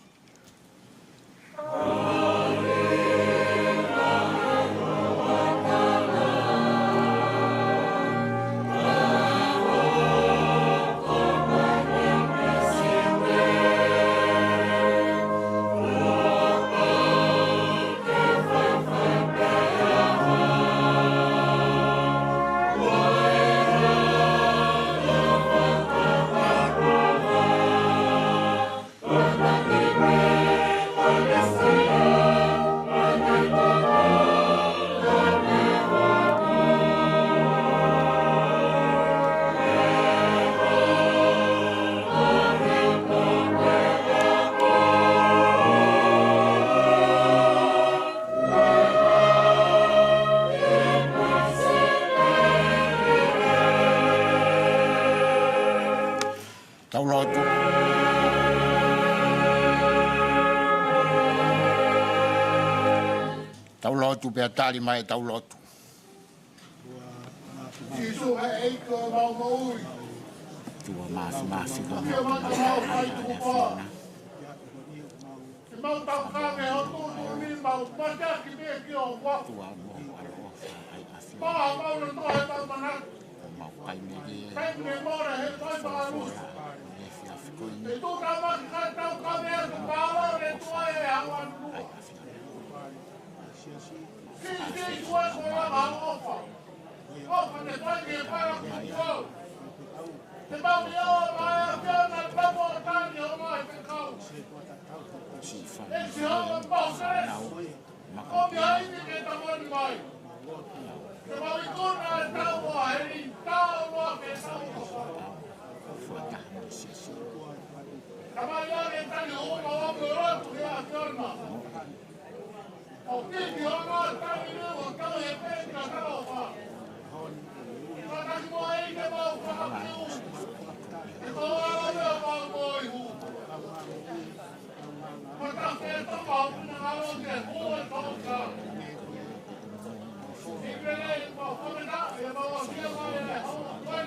Taulotu. Taulotu pia tali mai taulotu. Isu he eiko mau maui. Tua masi ko. Te mau tau kāme ho tūnu ni mau pataki me ki o wapu. Tua mo alo ai afi. Paa mau na toa he tau manatu. Mau kai me ki. Kai me mora he toi maru. Te tū kāmaki kai tau kāme e tu pālo re tua e awan lua. Ki kua ko lava ofa. Ofa te whangi e whaia ki kau. Te mau ni o mai a whiana tapo o tāni o mai te kau. E Sihova pausere. O mi haini ke tamani mai. Te mau I kuna e tau o heri. Tau loa ke tau o. Kamai ane tani uma o mi rotu he a whiana. O tiki o ngā tani niu o tau he pēti a tau o wha. Whanaki mo hei ke mau whakapiu. E mau ala mea mau moi hu. Whatake e tama o pina ngaro ke hua tauka. Ikrele I mau whamena e mau a kia mai e hau koe.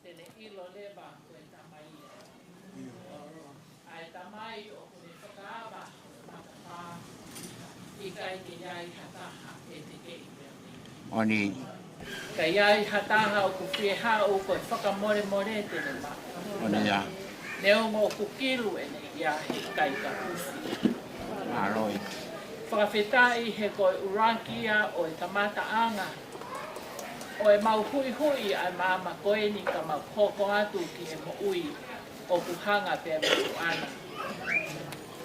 Tele ilo leva koe tamai. Ai tamai o kune whakaava makapā. Ikai ke iai hataha e te kei mea. Oni. Ka iai hataha o ku whieha o koe whakamore more tele ma. Oni ia. Neongo o ku kilu e ne iahi kai ka kusi. Aroi. Whakawhetai he koe urankia o e tamata anga. O e mau hui hui ai māma koe ni ka mau koko atu ki he mo ui o kuhanga pe a miku ana.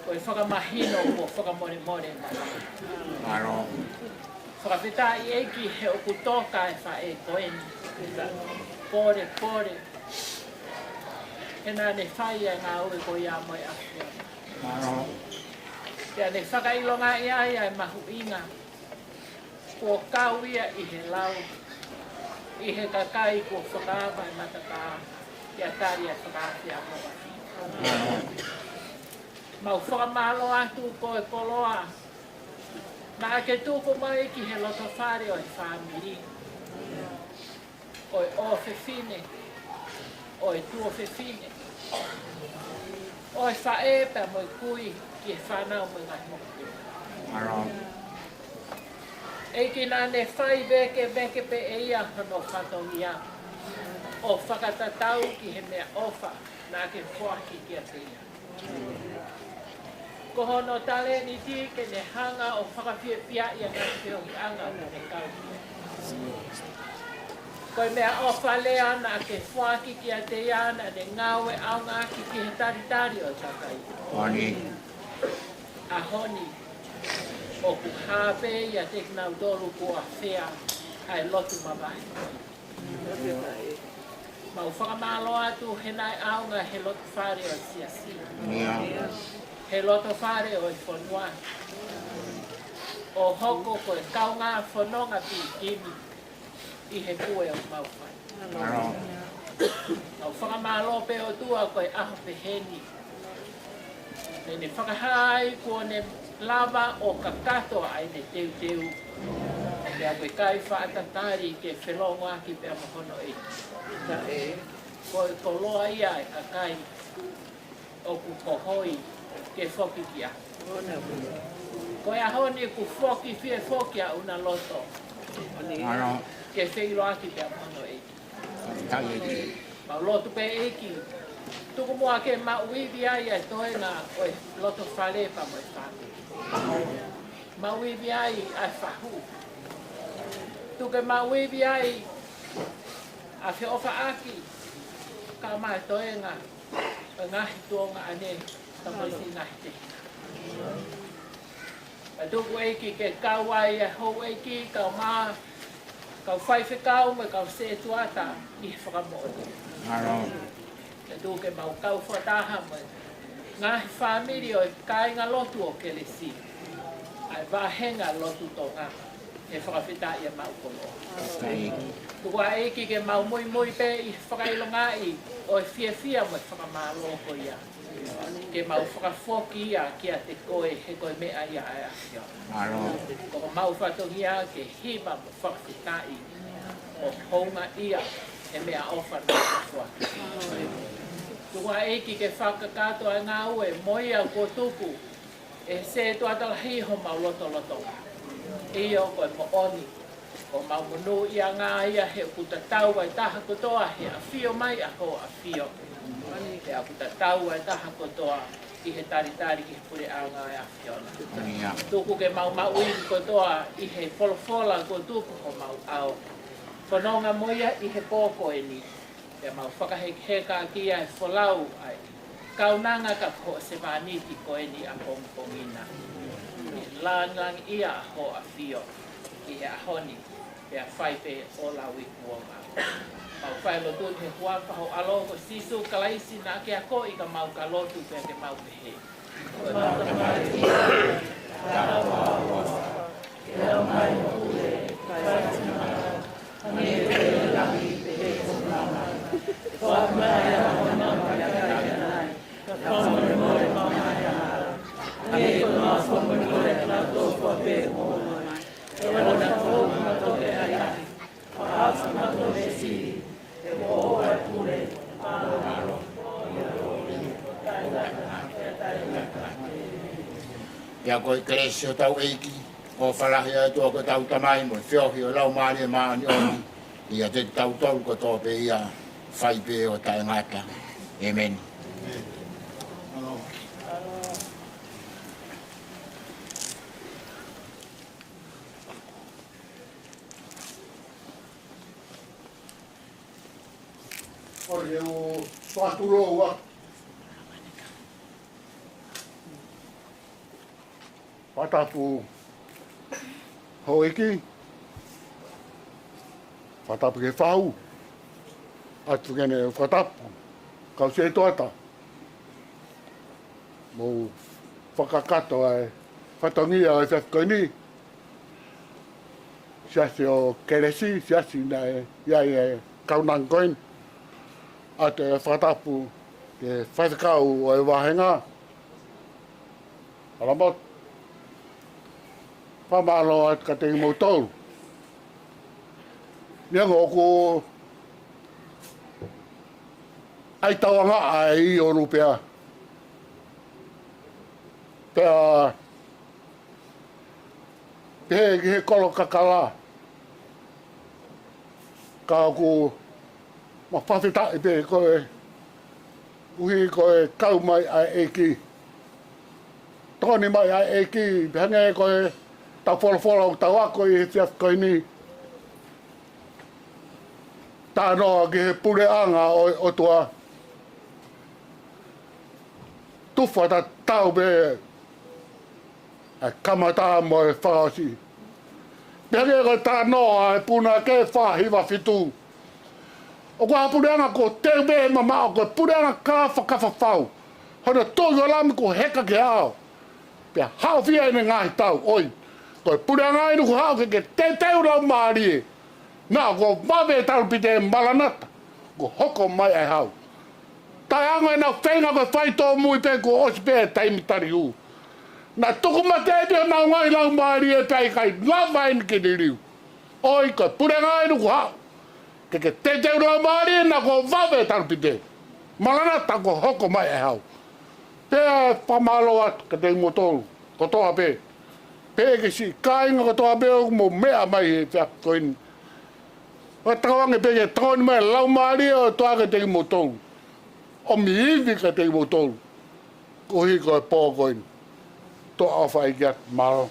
O e whakamahino o whakamore more mai. Aro. Whakawheta i eki he o kutoka e wha e koe ni. Pore, pore. He nā ne whai a ngā ue ko ia moi awhia. Aro. Pea ne whakailonga i ai ai mahu inga. Ko kauia i he lau. I he kakai ko whakawa i mataka i a tari a whakawhia moa. Mau whakamalo atu ko e koloa. Ma ake tūko mai ki he loto whare o e whamiri. O e o whewhine. O e tuo whewhine. O e whaepa mo i kui ki e whanau mo i ngai moku. Aro. Eki nā ne whai veke pe e ia hono whatongia. O whakatatau ki he mea ofa nā ke whaki ki a te ia. Ko hono tale ni ti ke ne hanga o whakawhiepia i a ngā feohi anga o ne kau. Koe mea ofa lea nā ke whaki ki a te ia na ne ngawe au ngāki ki he taritari o takai. Oni. A honi. O ku hape i a te knau doru ko a whea ai lotu mawahē. Mau whakamalo atu he nai aunga he lotu whare o siasi. Nia. He lotu whare o i whanua. O hoko ko e kaunga whanonga pi kimi i he kue o mauwhai. Aro. Mau whakamalo pe o tua ko e aho peheni. Ne whakahai ko ne lava o kakato ai ne teu teu. Pea koe kai whaatatari ke whelongo aki pea mahono e. Ka e. Koe koloa ia e kakai o ku kohoi ke whoki ki a. Koe ahoni ku whoki fie whoki a Unaloto. Aro. Ke whilo aki pea mahono e. Tai eki. Mau lotu pe eki. Tuku mua ke mauiwi ai e toenga o e loto whare pa mo e whake. Mauiwi ai ai whahu. Tuke mauiwi ai a whiofa aki ka mai toenga ngaahi tuonga ane tamoisi ngaahi te. Tuku eiki ke kauai e hou eiki, kau maa, kau whaiwhi kau me kau se tuata i whakamote. Tuku ke mau kau whataha me ngāhi whamiri o e kāinga lotu o kelesi. Ai wahenga lotu tonga e whakawhita i a mau kolo. Tuku a eiki ke mau mui mui pe i whakailongai o e fia mo e whakamāloko ia. Ke mau fakafoki ia kia te koe he koe mea ia e ahia. Ko mau whatongi ia ke hima mo whakawhitai o honga ia e mea ofa na kafua. Tuku a eiki ke whakakato a ngā ue moi au ko tuku e se tuatalahi ho mau loto. I o koe mo oni. O mau munu ia ngā ia he kuta tau ai taha kotoa he a fio mai a ho a fio. He a kuta tau ai taha kotoa i he tari ki he pure a ngā ia fiona. Tuku ke mau ui kotoa i he folofola ko tuku ho mau au. Whanonga moia i he pōko e ni. He mau whakaheka kia e wholau ai. Kaunanga ka ho se maniti ko e ni a pongpongina. Lang ia ho a fio i he ahoni. He a whaipe o la wikuonga. Mau whailotu he huafa ho alogo sisu kalaisi na ke a ko i ka mau ka lotu pe ke mau pehe. Ia koe klesi o tau eiki, o whalahi a tua ko tau tamai mo feohi o laumālie maani oni. Ia te tau tolu ko tō pe ia whai pe o tai ngata. Amen. Ore o whaturoa. Whatapu hoiki. Whatapu ke whau. Atu kene whatapu. Kau se toata. Mo whakakato ai. Whatongia ai whakakoini. Siasi o keresi, siasi na iai e kaunangoin. Ate whatapu ke whatakau o e wahenga. Alamot. Pamalo at kating mo tol. Neongo ko ai tawanga ai o rupea. Pea he kolo kakala. Ka ko ma pafita pe koe uhi koe kau mai ai eki. Toni mai ai eki hange koe tau wholofola o tau ako i he fiaf koe ni. Tā noa ki he pure anga o tua. Tuwha ta tau be kamata mo e whaasi. Pere koe tā noa e puna ke whahiwa fitu. O kua pure anga ko te be mama o koe pure anga ka whakawhawhau. Hona tōi o lami ko heka ke ao. Pea hao fia ene ngāhi tau, oi. Koe pure anga inu ko hao ke te teu laumālie. Nā, ko mawe tarupite malanata. Ko hoko mai ai hau. Tai anga e nau whenga koe whaitō mui pe ko ospe taimitari hu. Nā tuku mate e pia nau ngai laumālie pei kai lava inu ki ni riu. Oi, koe pure anga inu ko hao. Ke te teu laumālie nā ko mawe tarupite. Malanata ko hoko mai ai hau. Pea pamalo atu ka te imotolu. Ko toa pe. Pe ke si kāinga ko toa pe o mo mea mai he whiakoini. O tawange pe ke tōni mai laumālie o toa ka te imotolu. O mi iwi ka te imotolu. Ko hi koe pōkoini. Toa awha i kia maro.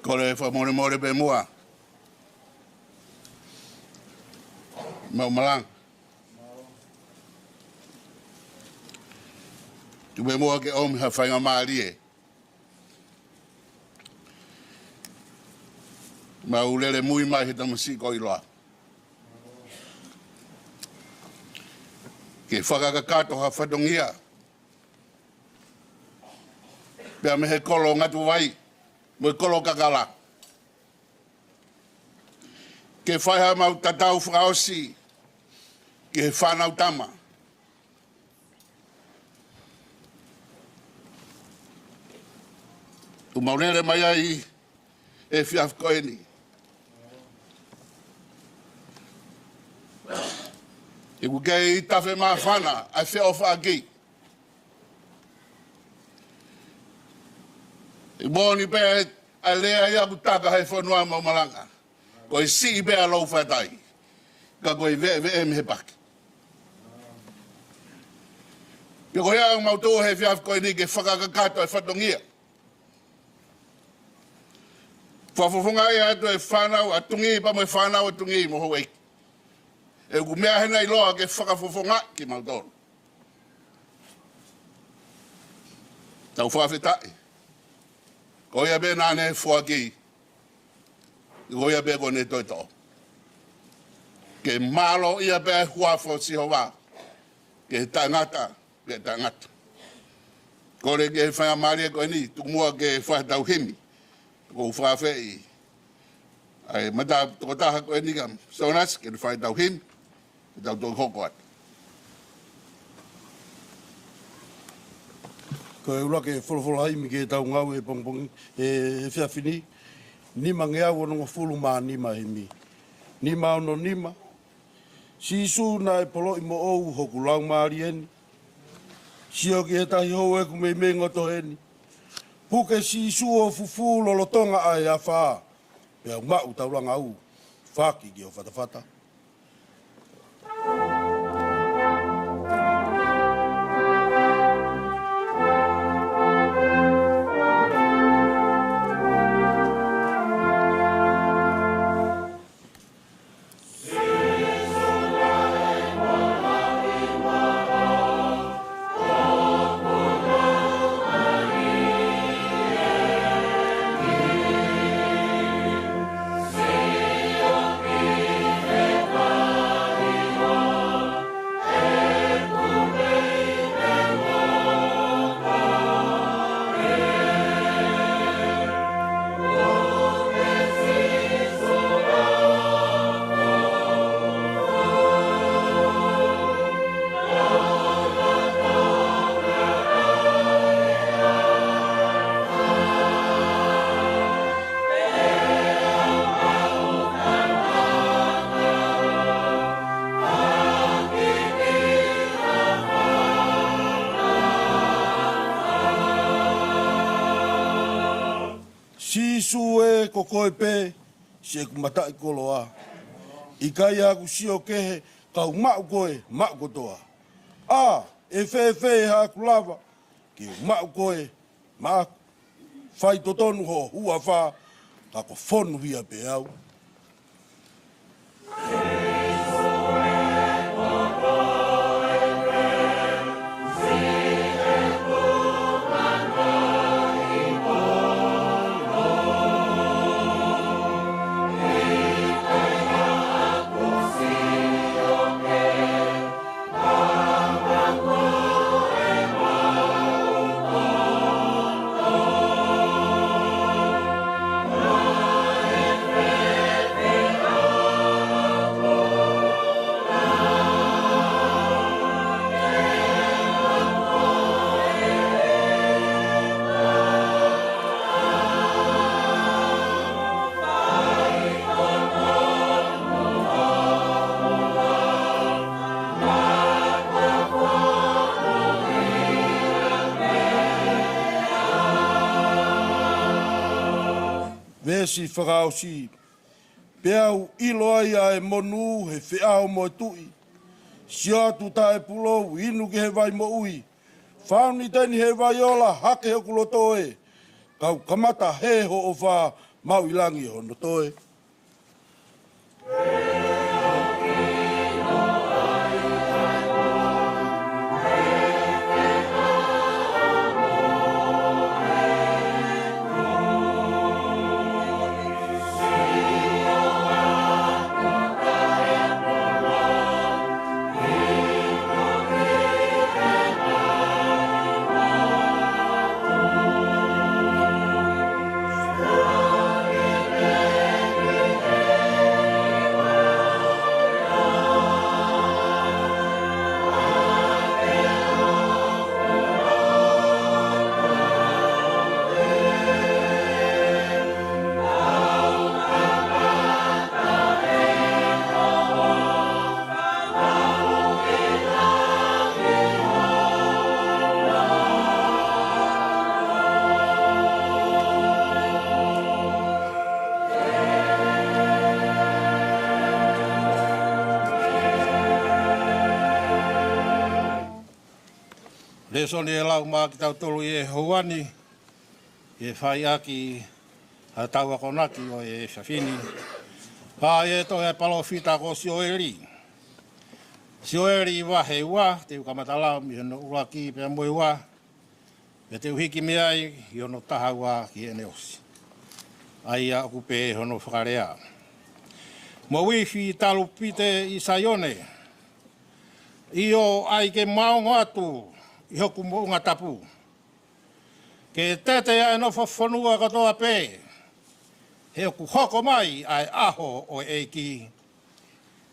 Kore whamore pe mua. Malang. Tu be mua ke om ha whainga maalie. Ma ulele mui mai he tamasiko i loa. Ke fakakato ha whatongia. Pea me he kolo ngatu vai, mo kolo kakala. Ke whaiha mau tatau whakaosi, ke he whanau tama. U maunere mai ai e whiaf koeni. E ku kei tawhe maa whana, ai feohi whaaki. I mōni pēr a lea ia kutaka hei whanua maumalanga. Ko i si pēr lau whaitai. Ka koe ve me he paki. Pia koe au mautou hei whiaf koe ni ke whakakakato e whatongia. Whafofonga ia atu e whanau a tungi pa mo e whanau a tungi mo ho eiki. E ku mea hena i loa ke whakafofonga ki mautou. Tau whawhetai. Ko ia be nane fuaki. Ko ia be kone toto. Ke malo ia be huafa Sihova. Ke tangata, ke tangata. Ko re ke feohi ko ni tumua ke tauhi. Ko fafei. Ai mata totaha ko ni kam. Sonas ke tauhi. Tokotoko. Ko e ura ke wholawhala mi ke tau ngau e pongpongi e whiawhini. Nima ngea wana ngā whulu mā nima he mi. Nima ono nima. Sisu na e polo i mo ou hoku laumālie ni. Sio ki he tahi hou e ku mei me ngoto he ni. Puke sisu o fufu lolotonga ai a whaa. Pea mau tauranga au. Whaki ki o whatawhata. Sisu e ko koe pē, se ku matai koloa. Ikai aku sio kehe, kau mau koe, mau kotoa. A, e whee ha aku lava, ki mau koe, ma whai totonu ho huafa, ka ko whonu hia pē au. Vesi whakaosi, peau iloa ia e monu he whiao mo e tui. Siatu ta e pulo, inu ki he vai mo ui. Whauni teni he vai ola hake hoku loto e. Kau kamata he ho o wha, mau ilangi hono toe. Le soni e lau maa ki tau tolu i e houani, e whai aki ha tau akonaki o e whiawhini. Pā e to e palo whita ko sioeri. Sioeri wa he ua, te ukamatalao mi hono uraki pe moe ua, e te uhiki mea i hono taha ua ki e neosi. Ai a okupe hono whakarea. Mo wifi talu pite i Saione, i o ai ke maongo atu, i hoku mo unga tapu. Ke tete ai no whawhanua katoa pē, he oku hoko mai ai aho o eiki,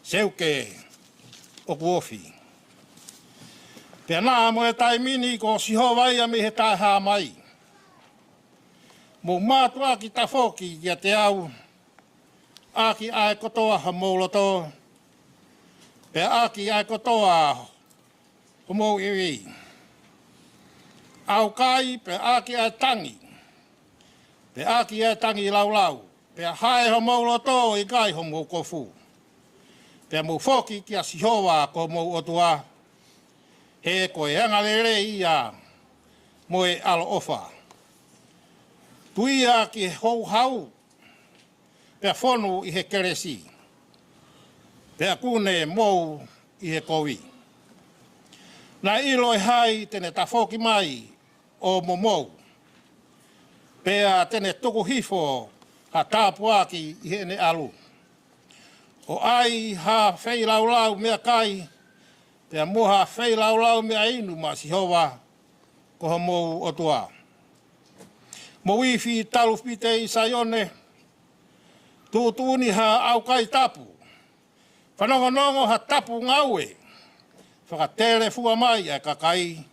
seuke oku ofi. Pea nā mo e taimini ko Sihova ia me he tāha mai. Mo mātua ki tafoki ia te au, aki ai kotoa ha mouloto, pea aki ai kotoa homo iwi. Au kai pe aki ai tangi. Pe aki ai tangi laulau. Pe hae ho mauloto i kai ho mou kofu. Pe mou foki ki a Sihova ko mou otua. He ko e angalere ia mo e alo ofa. Tuia ki hou hau. Pe fonu i he keresi. Pe kune mou i he kovi. Na ilo e hai tene tafoki mai o momou. Pea tene tuku hifo ha tāpuaki i hene alu. O ai ha whei laulau mea kai, pea moha whei laulau mea inu ma Sihova koha mou otua. Mo wifi talu pite i Saione, tūtūni ha au kai tapu. Whanongonongo ha tapu ngaue, whakatele fua mai e kakai,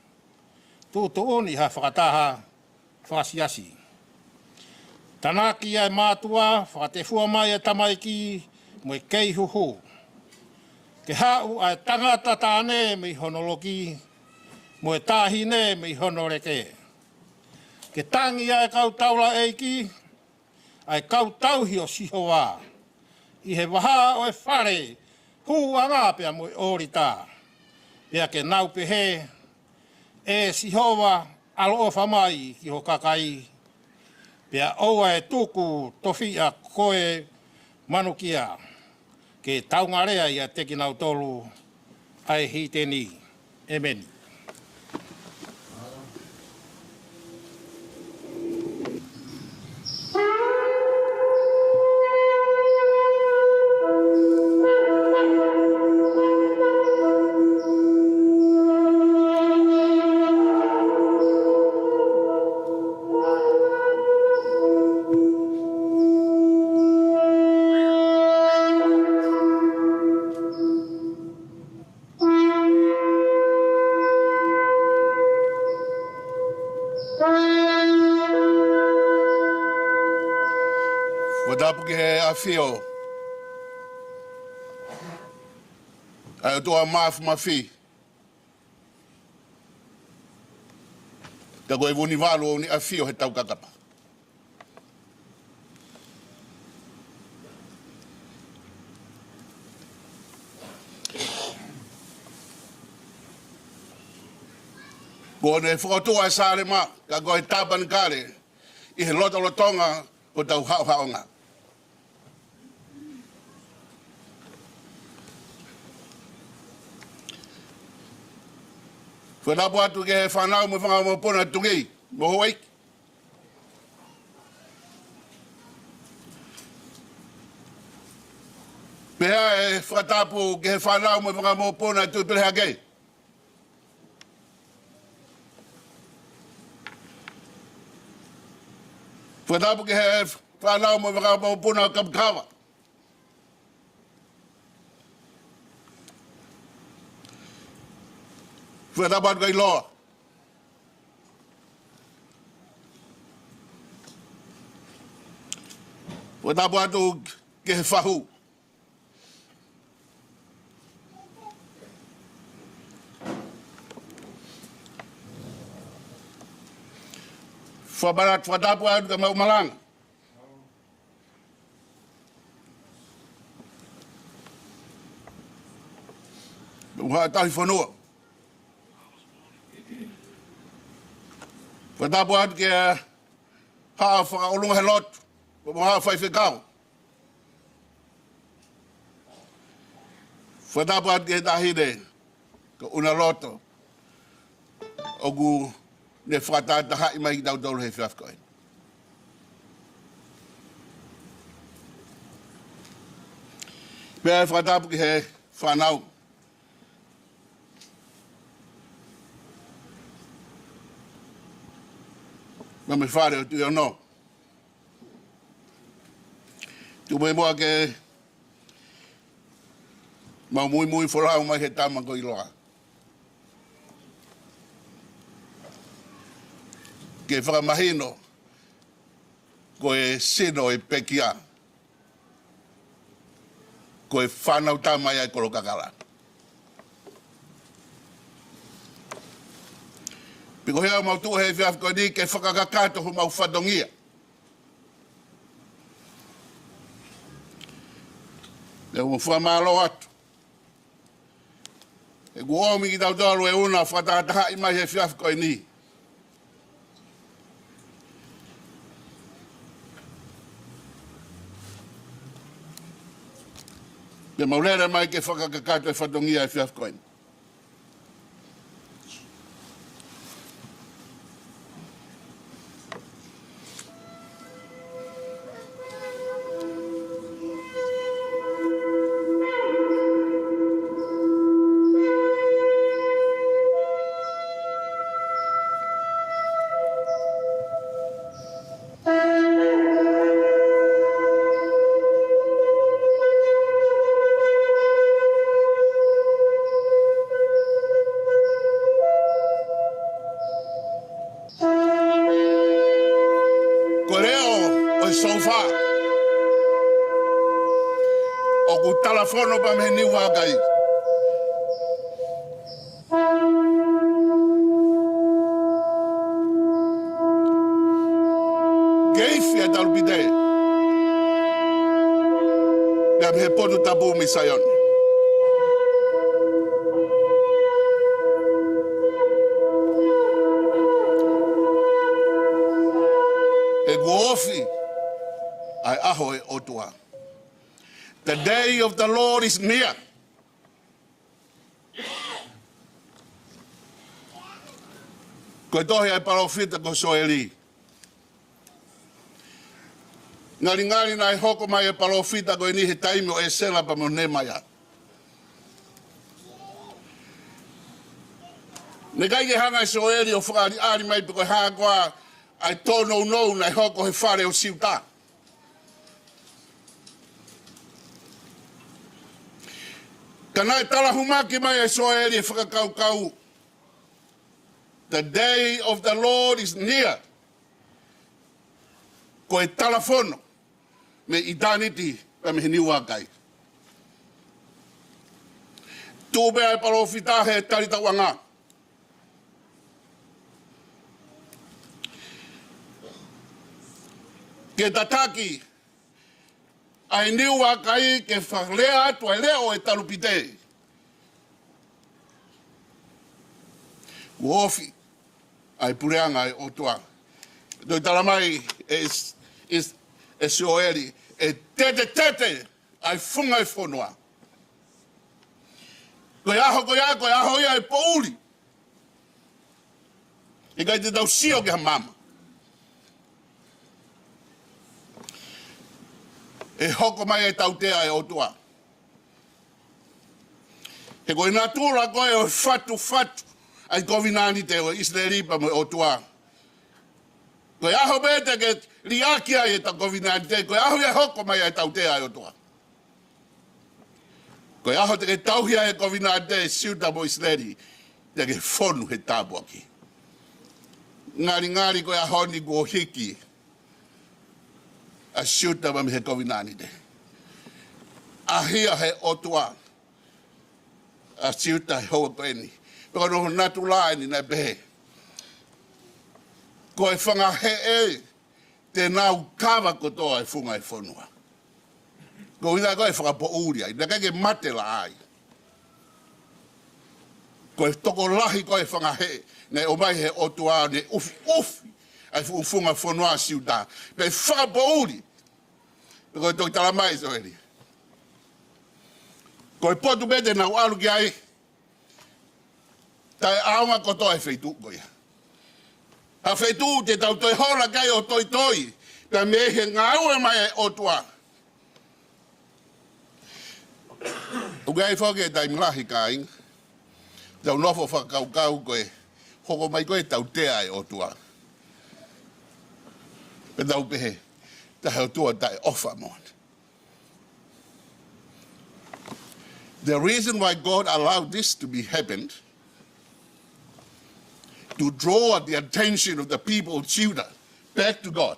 tūtuuni ha whakataha whakasiasi. Tanaki ai mātua, whakate fua mai e tamaiki, mo e kei huhu. Ke hau ai tangata tāne me honoloki, mo e tāhine me honoreke. Ke tangi ai kau taula eiki, ai kau tauhi o Sihova. I he waha o e whare, hua ngāpea mo e orita. Pea ke nau pehe, e Sihova alo ofa mai ki ho kakai. Pea oua e tuku tofia koe manukia. Ke taungarea ia teki nau tolu ai hiteni. Amen. Wadapu ki he awhio. Ai o toa maafu mawhi. Ka koe wuni walu o ni awhio he tau kakapa. Ko ne whakatoa e sāre mā, ka koe tāpan kāre, i he lotonga o tau hao-haonga. Whanapu atu ke whanau mo whanga mo pona tungi, mo hoik. Pea e whatapu ke whanau mo whanga mo pona tu pereha kei. Whatapu ke whanau mo whanga mo pona kapkawa. Whatapu atu kei loa. Whatapu atu ke whahu. Whabarat whatapu atu ka maumalanga. Uha tahi whanua. Whatapu atu ke haa whakaolunga he lotu. Haa whaiwhekau. Whatapu atu ke tahire ka unaloto. Ogu ne whakatata hai mai ki tau he whiafkoe. Pea whakatapu ki he whanau. Ma me whare o tui ono. Tu me moa ke mau mui whorau mai he tama ko iloa. Ke whakamahino ko e sino e pekia. Ko e whanau tamai ai koro kakala. Piko hea mau tua he whiafko ni ke whakakakato hu mau whadongia. E hu whamalo atu. E guomi ki tau tolu e una whatatahai mai he whiafko ni. Ke maurere mai ke whakakakato e whadongia e whiafko ni. Fono pa me ni wakai. Geifia talpide. Ya me pono tabu misayon. E guofi ai aho e otua. The day of the Lord is near. Koe tohi ai parofita ko soeli. Ngari nai hoko mai e parofita ko ni he taimi o e sela pa mo ne maya. Ne kai ke hanga soeli o whakari ari mai piko hākoa ai tono no nai hoko he whare o siuta. Kanai talahumaki mai e soeli e whakakau. The day of the Lord is near. Ko e talafono me eternity pa me hini wakai. Tūbe ai parofita he tarita wanga. Ke taki ai niu wakai ke whaklea atu ai leo e talupite. Uofi ai pureanga ai otua. Doi talamai is e soeri, e tete, ai funga e whonua. Koe aho ia e pouli. E kai te tau sio ke ha mama. E hoko mai e tau tea e otua. He koe natura koe o fatu, ai kovi nani te o Israelipa mo otua. Koe aho bete ke riakia e ta kovi nani te, koe aho ia hoko mai e tau tea e otua. Koe aho te ke tauhia e kovi nani te siuta mo Israeli, te ke whonu he tāpua ki. Ngari koe ahoni ko hiki, a siuta mami he kovi nani te. Ahia he otua, a siuta he hoa koe ni. Peko noho natu laini na pehe. Koe whangahē e, te nau kawa kotoa e whunga e whonua. Ko ina koe whakapo uria, ina kake mate la ai. Koe toko lahi koe whangahē, nei o mai he otua ne ufi, ai whunga whonua siuta. Pei whakapo uri, koe toki tala mai so eri. Koe potu bete nau alu ki ai, tai aunga kotoa e wheitu koe. Ha wheitu te tau toi hola kai o toi, pia me he ngāue mai e otua. Ugai whoke e tai mlahi ka inga. Tau nofo whakau koe, hoko mai koe tau tea e otua. Pe tau pehe, tahe otua tai ofa mon. The reason why God allowed this to be happened, to draw the attention of the people of Judah back to God.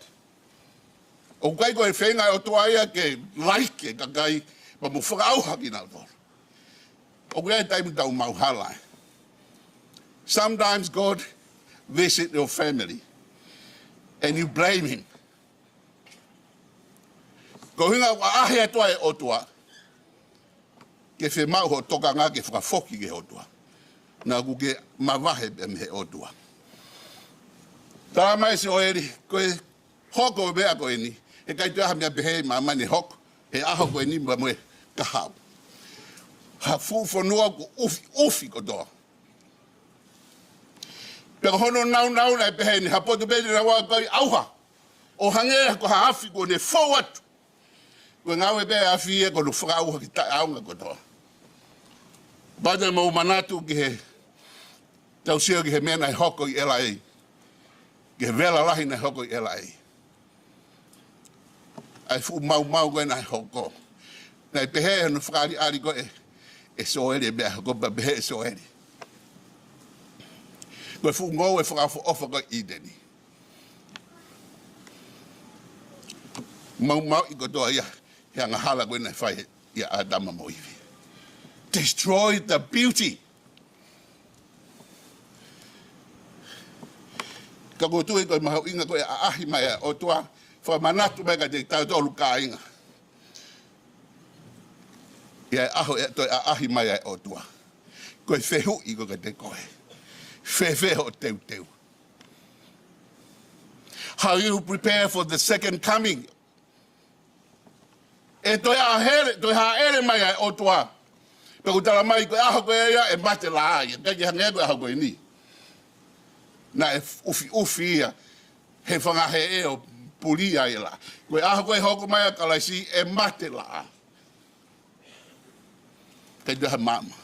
O kai koe whenga o toa ia ke laike kakai, pa mo whakauha ki nau tōru. O kai taimu tau mau halai. Sometimes God visit your family and you blame him. Ko hinga wa ahe atoa e otua, ke whe mau ho toka ngā ke fakafoki ke otua. Nā ku ke manavahē me he otua. Tā mai se o eri, koe hoko mea koe ni, he kai te aha mea pehe ma mani hoko, he aho koe ni ma moe kahau. Ha whūwhanua ko ufi kotoa. Peka hono nau nai pehe ni, ha potu pēti na wā kai auha. O hangea ko ha afi ko ne fau atu. Koe ngawe pēhe afi e ko nu whakauha ki tai aunga kotoa. Bata mau manatu ki he tau sio ki he mena i hoko i LA. Ki he vela lahi na hoko i LA. Ai fu mau koe na hoko. Nei pehe hanu whakari ari koe e soere mea hoko pa pehe e soere. Koe fu ngau e whakafo ofa koe i deni. Mau i kotoa ia hea ngā hala koe na whai ia Adama mo iwi. Destroy the beauty. Ka koe tui koe mahau inga koe a ahi mai o tua, wha manatu mai ka te tau tolu ka inga. Ia aho e toi a ahi mai o tua. Koe whehu i koe ka te koe. Whewheho teu. How you prepare for the second coming. E toi a here, toi ha ere mai o tua. Peko tala mai koe aho koe ia e mate la ai, e kaki hangea koe aho koe ni. Na e ufi ia, he whangahē e o puli ai la. Koe aho koe hoko mai a kalaisi e mate la ai. Kei tuha mama.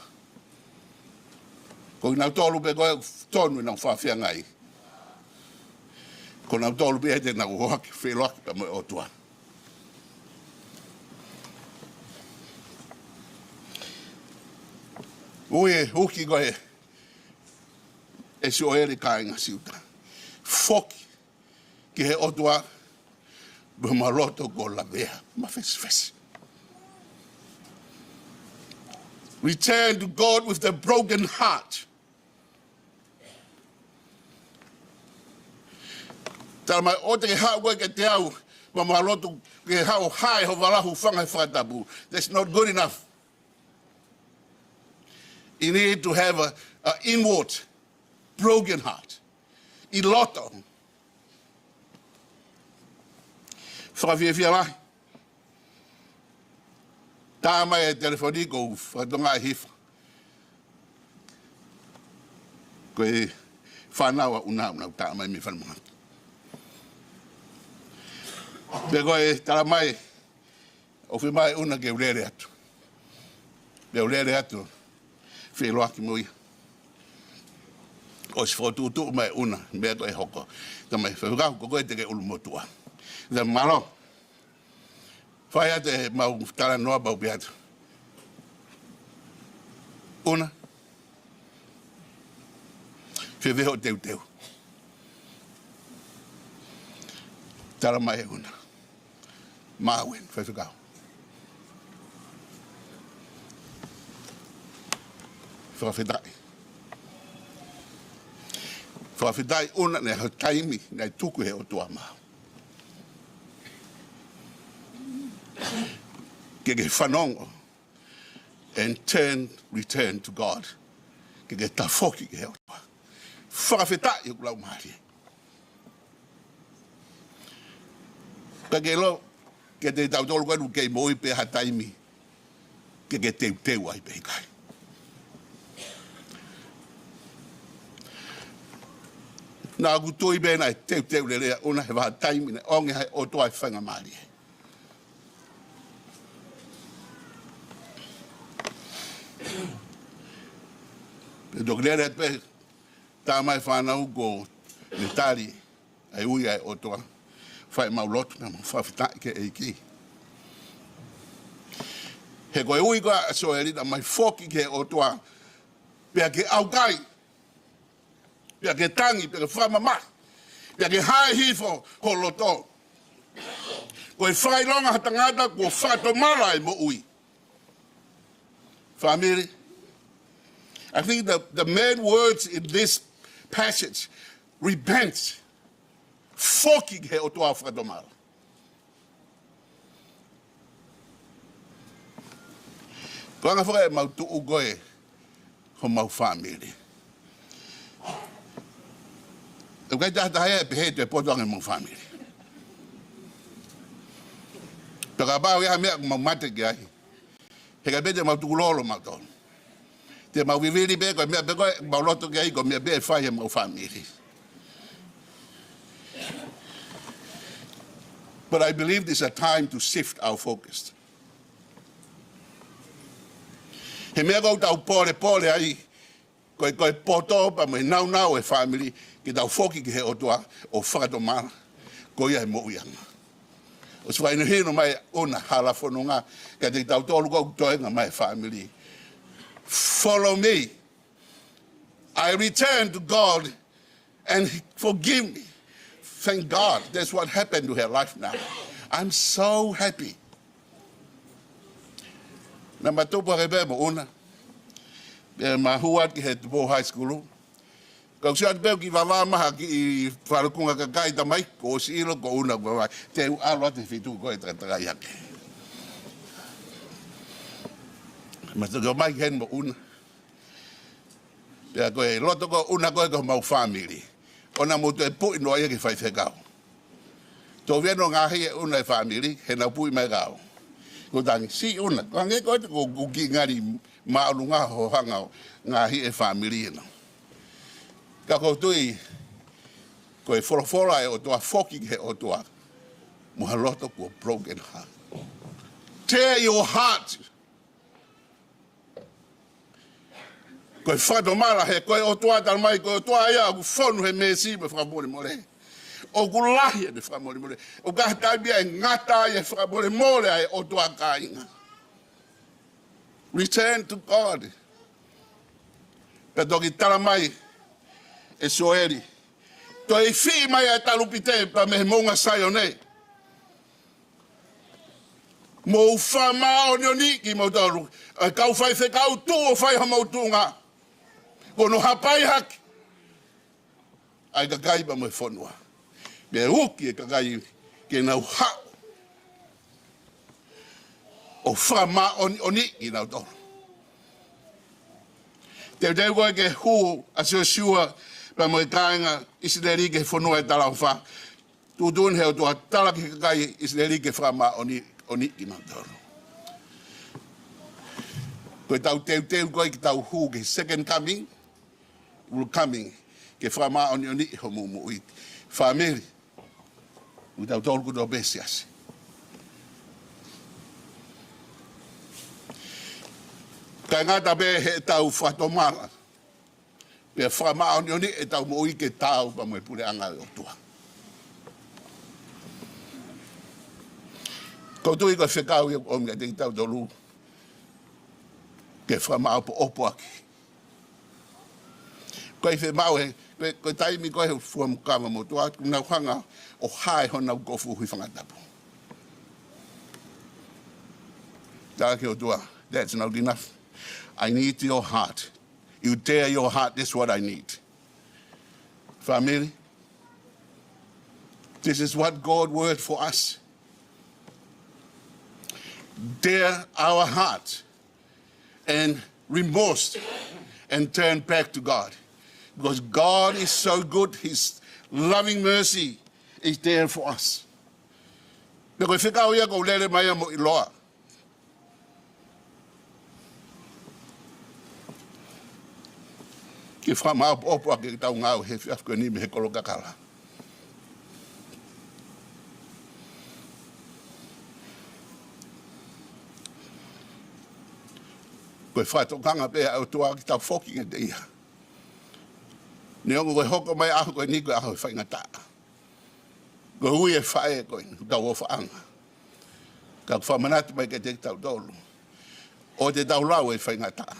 Ko nau tolu pe koe tonu nau whawhia ngai. Ko nau tolu pe ete nau hoaki wheloaki pa moe o tua. Ue, huki koe, e si o ere kāinga siuta. Foki, ki he otua, Unaloto Kailahi, ma fesi. Return to God with a broken heart. Tala mai o te hao koe ke te au, ma Unaloto ke hao hai ho walahu whangai whakatapu. That's not good enough. You need to have an inward, broken heart. Iloto. Fakafiemālie. Tāma e telefoni ko whatonga hifa. Koe whanawa una tāma me whanamanga. Pe koe tala mai, o whi mai una ke urere atu. Pe urere atu, whiloa ki mui. O si whotutu mai una, mea koe hoko. Ta mai whakau ko koe te ke ulu motua. Ta malo, whai ate mau tala noa bau piatu. Una, whiweho teu teu. Tala mai una. Mawen, whakau. Whakawhitai. Whakawhitai una ne hau taimi, nei tuku he o tua mau. Ke whanongo, and return to God. Ke tafoki ke he o tua. Whakawhitai o laumālie. Ke lo, ke te tautolu kanu kei moi pe ha taimi, ke teu ai pe ikai. Nā kutui bēnā e teu lelea una he waha taimi ne onge hai o toa e whangamalie. Pe dok lelea pe tā mai whanau ko ne tari ai ui ai o toa whai maulotu na whawhitai ke eiki. He koe ui koa so e rita mai foki ke o toa pia ke aukai. Pia ke tangi, pia ke whamama, pia ke hae hifo ko loto. Ko e whai longa hatangata ko whatomala e mo ui. Family, I think the main words in this passage, repent, foki he o toa whatomala. Ko anga whaka e mau tuu goe ho mau family. Eu quero dar a peito depois do meu família. Pega bao ya me mo mate gai. Pega bede mo tulolo mo ton. Te mo vivili be ko me be ko Unaloto gai ko me be fa mo família. But I believe this is a time to shift our focus. He me go tau pole ai ko poto pa me nau e family. Ki tau foki ki he o toa o whakatomala, ko ia he mo uianga. O siwa inu hino mai una hala whanonga, ka te tau tolu kou toenga mai family. Follow me. I return to God and forgive me. Thank God. That's what happened to her life now. I'm so happy. Na matupu hebe mo una. Mahuat ki he tupo high school. Kau siat beu ki wawa maha ki wharukunga ka kai tamai, ko si ilo ko una wawa. Te alo te whitu koe takatai hake. Mata ko mai hen mo una. Pea koe loto ko una koe ko mau family. Ona mutu e pui noa ia ki whai whekau. Tō vieno ngaahi e una e family, he nau pui mai kau. Ko tangi, si una. Ko hange koe te ko ki ngari maulu ngā ho hanga ngaahi e family ino. Ka koutui, ko e whorofora e o toa foki he o toa, Unaloto ko broken heart. Tear your heart. Ko e whatomala he, ko e o toa talmai, ko e o toa ia, ku whonu he mesi me whakamore more. O ku lahi e whakamore more. O ka taibia e ngata e whakamore more e o toa ka inga. Return to God. Pe toki talamai, e soeri. To e whi mai a talupite pa me monga sayone. Mo whamao nioni ki mo tauru. Kau whai whekau tū o whai hamau tūnga. Kono hapai haki. Ai kakai pa mo e whanua. Me uki e kakai ke nau hao. O whamao nioni ki nau tauru. Te teo koe ke hu a sua pa mo e kāinga isi te rike whanua e talau wha. Tutun he o tua talaki kakai Israeli ke whama oni ki matauru. Koe tau teu koe ki tau hu ke second coming, will coming ke whama oni ho mumu i whameri. U tau tolu kuto besi asi. Kai ngata be he tau whatomara. Pe whama oni e tau mo i ke tau pa mo e pule anga o tua. Ko tui ko whekau i o mga te tau tolu. Ke whama opo aki. Koe whemau he, koe taimi koe he fuamukama mo tua, kuna whanga o hae hona ukofu hui whangatapu. Tāke o tua, that's not enough. I need your heart. You tear your heart, this is what I need. Family, this is what God word for us. Tear our heart and remorse and turn back to God. Because God is so good, His loving mercy is there for us. Pero whekau ia ko lele mai mo iloa. Ki whamau opo ake tau ngau he whiafko ni me he kolo kakala. Koe whaitokanga pe au tua ki tau foki nge te iha. Neongo koe hoko mai aho koe ni koe aho whai ngata. Koe hui e whae koe tau o whaanga. Ka whamanatu mai ke te tau tolu. O te tau lau e whai ngata.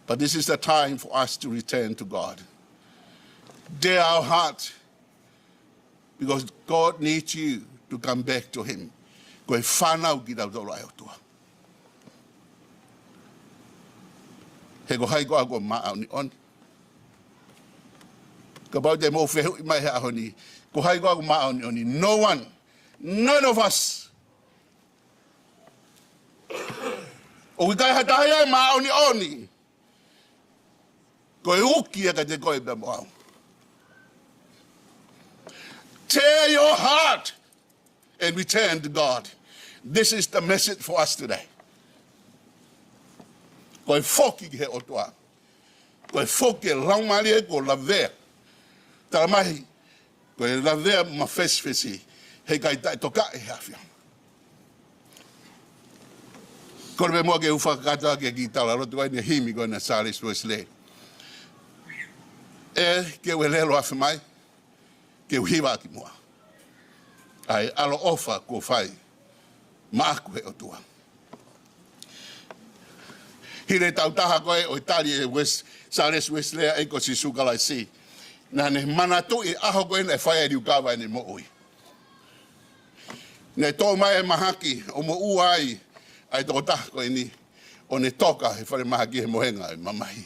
But this is the time for us to return to God. Dare our heart, because God needs you to come back to Him. Koe whanau ki tau tolu ai o tua. He ko hai ko ako maa ni on. Ka bau te mo fehu mai he aho ni. Ko hai ko ako maa ni oni. No one, none of us. O ikai hatahia maa ni oni. Ko e uki e ka te koe pe moau. Tear your heart and return to God. This is the message for us today. Koe foki ki he otoa. Koe foki e laumālie ko laumālie. Tara mahi, koe laumālie ma fesfesi. Hei kai tai toka e hawhia. Koe me mua ke ufakatoa ke ki tala rotu ai ni himi koe na Salis Wesley. E ke ue lelo awhi mai, ke uhiwa ki mua. Ai alo ofa ko whai, maaku he otua. Hire tau taha koe o Itali e Salis Wesley e ko si sukalai si. Nā ne manatu i aho koe ne whai e riukawa e ne mo ui. Ne tō mai e mahaki o mo uai ai tō taha koe ni o ne toka he whare mahaki he mohenga e mamahi.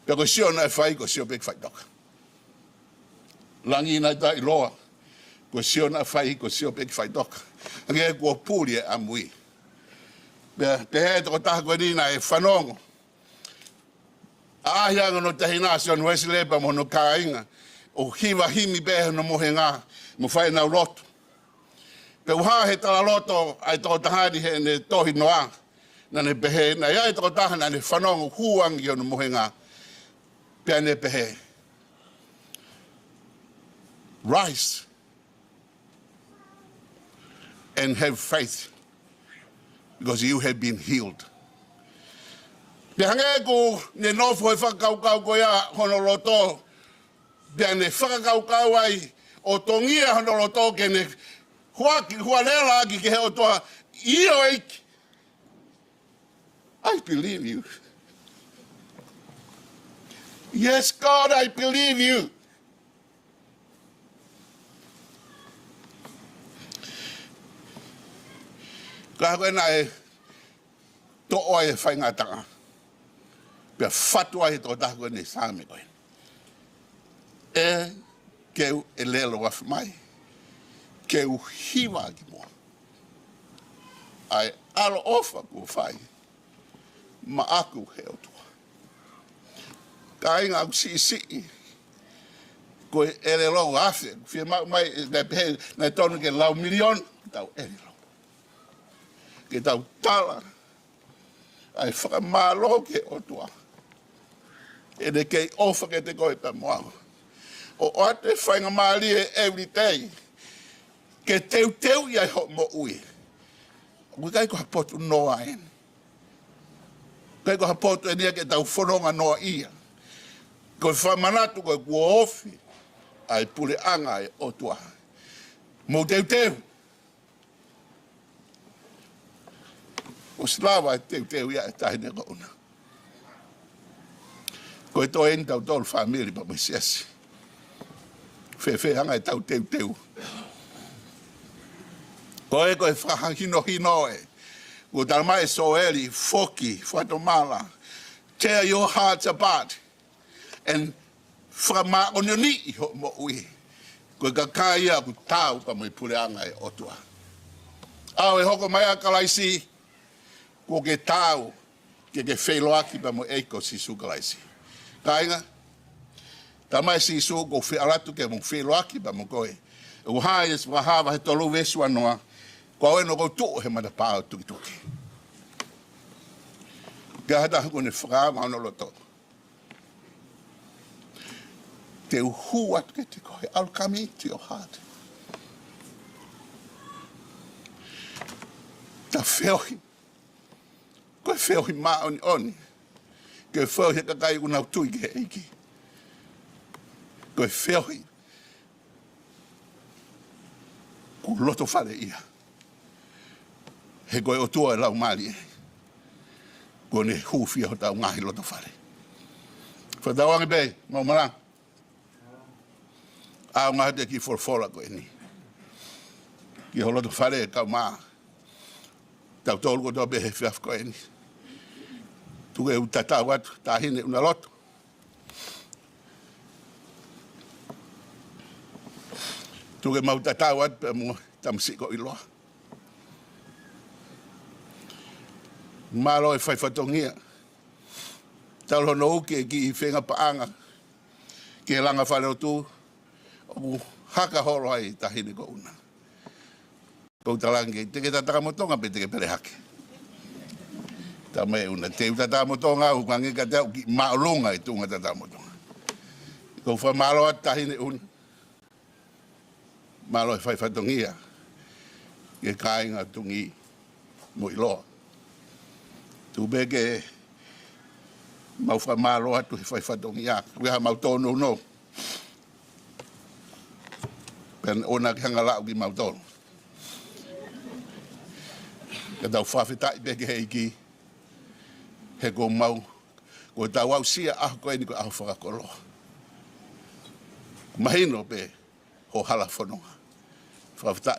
Pea ko sio na e whai ko sio pek whai toka. Langi nai ta i loa ko sio na whai ko sio pek whai toka. Ange e kua pūri e amui. Pea te he tō taha koe ni na e whanongo. Ahianga no tahina sio no Wesley pa mo no kāinga. O hiwa himi behe no mohenga mo whai nau loto. Pe uha he tala loto ai tō tahari he ne tohi noa. Na ne pehe na iai tō taha na ne whanongo huangi o no mohenga. Pea ne pehe. Rise and have faith because you have been healed. Pea hange ko ne nofo e whakaukau ko ia Unaloto. Pea ne whakaukau ai o tongia Unaloto ke ne hualela aki ke he o toa io eiki. I believe you. Yes, God, I believe you. Ka koe na e to oe e whai ngatanga. Pea whatua he tō taha koe ne Saame koe. E keu e lelo wafi mai. Keu hiwa ki mua. Ai alo ofa ko whai. Ma aku he o tua. Ka inga au si. Ko ere lo afe, fie mai na tonu ke lau milion, tau ere lo. Ke tau tala, ai whakamalo ke otua. E de kei ofa ke te koe ta moahu. O ate whaingamalie every day, ke teu iai ho mo ui. Ui kai ko hapotu noa en. Kai ko hapotu e nia ke tau whanonga noa ia. Ko whamanatu koe kua ofi, ai pule anga e otua. Mo teu. O slava e teu ia e tahine ko una. Ko e to en tau tolu family pa mesiasi. Fe anga e tau teu. Ko e whahahino e. Ko talma e soeli, foki, whatomala. Tear your hearts apart. And whakama ononi i ho mo ui. Ko ka kaia ku tau pa mai puleanga e otua. Au e hoko mai a kalaisi. Ko ke tau ke wheloaki pa mo eiko si su kalaisi. Kainga. Tamai si su ko alatu ke mo wheloaki pa mo koe. O hai es wahava he tolu vesu anoa. Ko e no ko tu he mata pao tuki. Gahata ko ne frama Unaloto. Te uhuat ke te koe. I'll come into your heart. Ta feohi. Ko feohi ma oni. Ke feohi kakai una tui ke eiki. Ko feohi. Ku loto fale ia. He koe o tua e laumālie. Ko ne hufia ho tau ngaahi loto fale. Whatawangi bei, mau marang. Au ngahi te ki forfora koe ni. Ki ho loto fale e kau maa. Tau tolu ko toa behe fiaf koe ni. Tuke u tatau atu, tahine Unaloto. Tuke mau tatau atu pe mo tamsiko iloa. Malo e whaifatongia. Tau hono uke ki i whenga paanga. Ki e langa whare o tū. O haka horo ai tahine ko una. Kou talangi, teke tataka motonga pe teke pere hake. Ta me una, te tataka motonga u kange ka tau ki maolunga i tunga tataka motonga. Kou wha malo at tahine una. Malo e whaifatongia. Ke kāinga tungi mo iloa. Tu bege mau fa malo atu he fai fatongia we ha mau tono no pen ona hanga la gi mau tono ka dau fa fita bege heki he go mau ko tau au sia a ko ni ko a fa kolo mahino pe ho hala fononga fa fita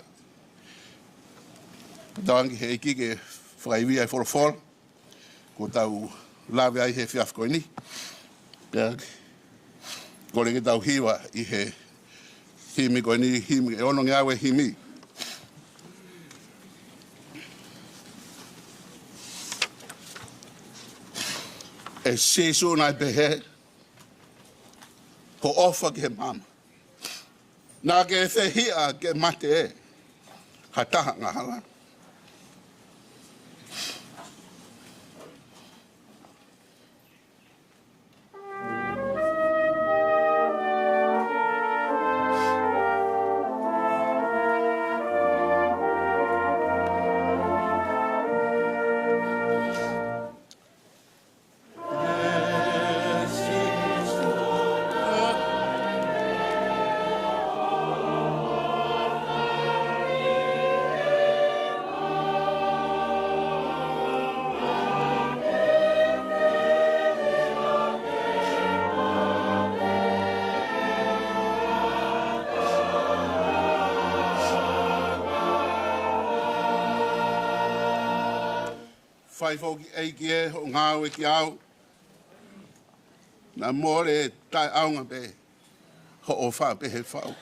dangi heki ke fai via for ko tau lawe ai he fiaf koe ni. Ko ringi tau hiwa i he himi koe ni, himi, e ono ngiawe himi. E sisu nai pehe, ho ofa ke mama. Nā ke e hia ke mate e, ha taha ngā hala. Fakafoki eiki e o ngāwe ki au. Nā more tai aunga pe ho o wha pe he whau.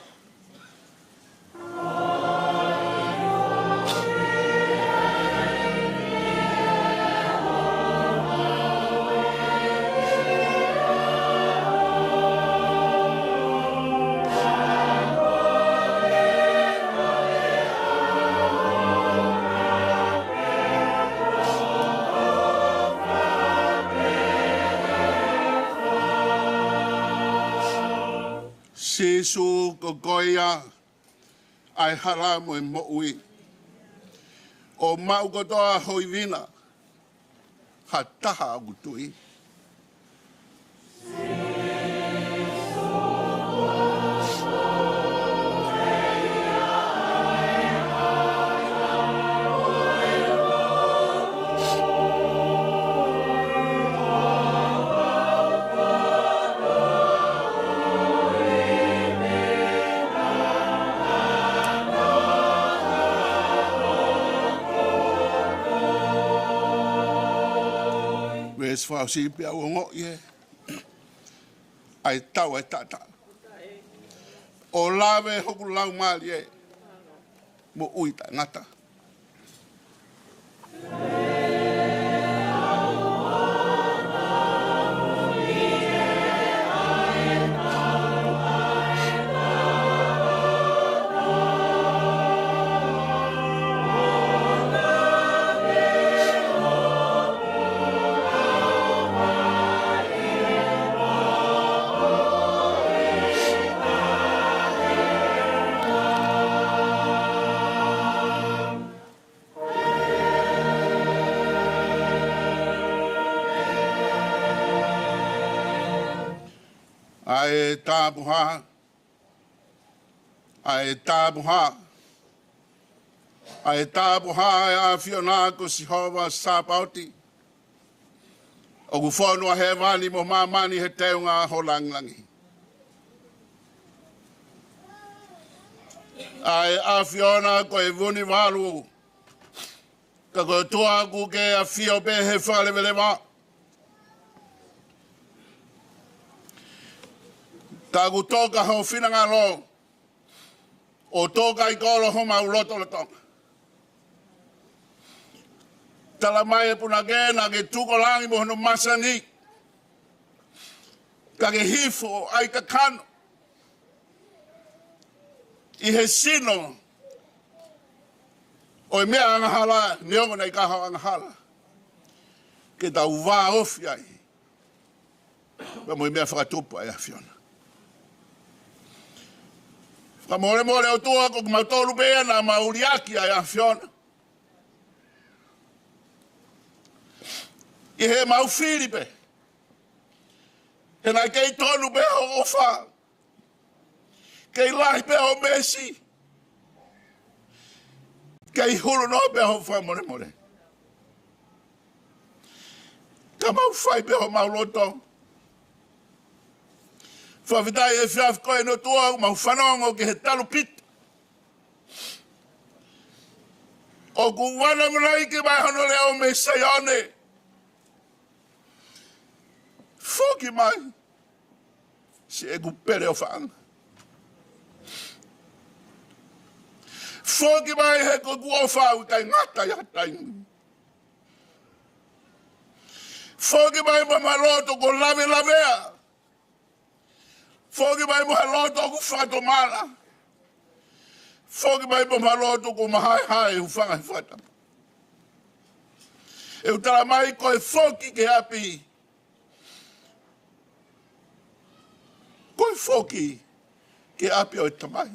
Sisu ko koia ai hala mo mo ui. O mau kotoa hoivina ha taha agutui. Wes fa si pia ngo ye. Ai tau ai tata. O lave hoku laumālie. Mo uita ngata. Ai tabuha. Ai tabuha. Ai tabuha a fiona ko Sihova sapauti. O gufono a hevani mo mamani he teunga holanglangi. Ai a fiona ko e vuni walu. Ka ko tua ku ke a fio be he fale velema. Ka ku toka ho fina ngalo. O toka I kolo ho mauloto le tonga. Tala mai e puna gena ke tuko langi mo hono masani. Ka ke hifo ai kakano. I he sino. O mea anga hala, neongo nei kaha anga hala. Ke tau wā ofi ai. Wa mo mea whakatupu ai a fiona. Ka more o tua ko mautolu bea na mauriaki ai a fiona. I he mau Filipe. He nai kei tonu bea o ofa. Kei lahi bea o Messi. Kei hulu no bea o wha more. Ka mau whai bea o mauloto. Whawhitai e whiaf koe no tua mau whanongo ke he talu pit. O ku wana manai ke mai hono leo me sayane. Foki mai. Si e ku pere o whaanga. Foki mai he ko ku o whau kai ngata ya taingu. Foki mai mamaroto ko lavea. Foki mai mo haloto ku fato mala. Foki mai mo haloto ku mahai ufanga fata. E utala mai ko e foki ke api. Ko e foki ke api o tamai.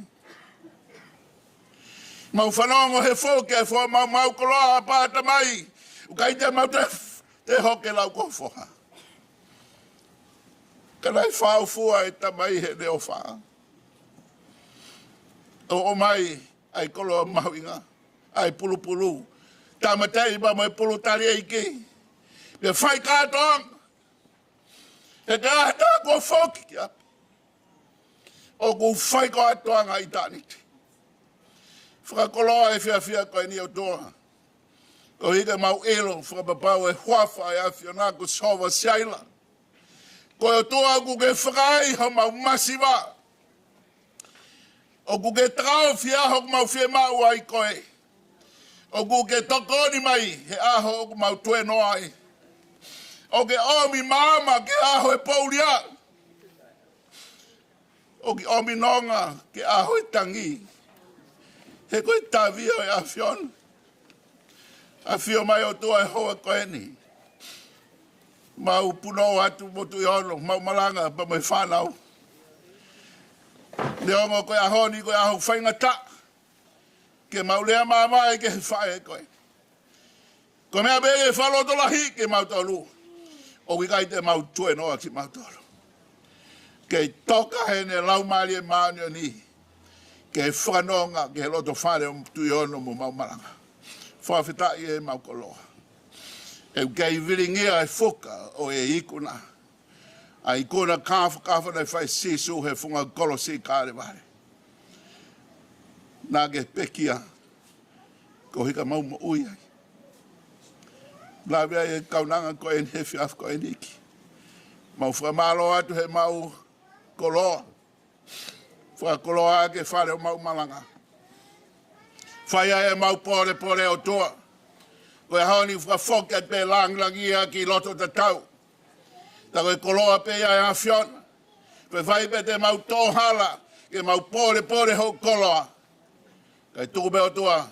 Mau whanongo he foki e fo mau koloa pa tamai. Ukai te mau te hoke lau ko foha. Kanai whao fua e tamai he neo wha. O mai, ai kolo mahuinga, ai pulu. Tamatei ba mai pulu tari eike. Me whai kātoang. He kāta ko whoki kia. O ku whai kātoang ai tāniti. Whakakoloa e whiawhia koe ni o toa. O hika mau elo, whakapapau e huafa e awhia ko Sihova siaila. Ko e toa ku ke whakai ho mau masiva. O ku ke trao fia ho mau fie mau ai koe. O ku ke tokoni mai he aho o ku mau tue no ai. O ke omi mama ke aho e paulia. O ke omi nonga ke aho e tangi. He koe tawia e awhion. Awhio mai o toa e hoa koe ni. Mau puno atu motu i ono, mau malanga pa mai whanau. neongo koe ahoni koe aho whainga ta. Ke maulea mamai ke whae koe. Ko mea bege whaloto lahi ke mautolu. O ikai te mautue noa ki mautolu. Ke toka hene laumālie maanio ni. Ke fakanonga ke loto whare o tui ono mo maumaranga. Whawhitai e maukoloa. E kei viringia e whuka o e ikuna. A ikuna kafa nei whai sisu he whunga kolo si kāre ware. Nā ke pekia ko hika mau mo ui ai. Lawea e kaunanga ko e hefi af ko e niki. Mau whamalo atu he mau koloa. Whakoloa ke whare o mau malanga. Whaia e mau pore o toa. Koe haoni whafoki at pe langlangia ki loto te tau. Ta koe koloa pe ia e awhiona. Koe whaipe te mau tō hala ke mau pore ho koloa. Kai tuku o toa.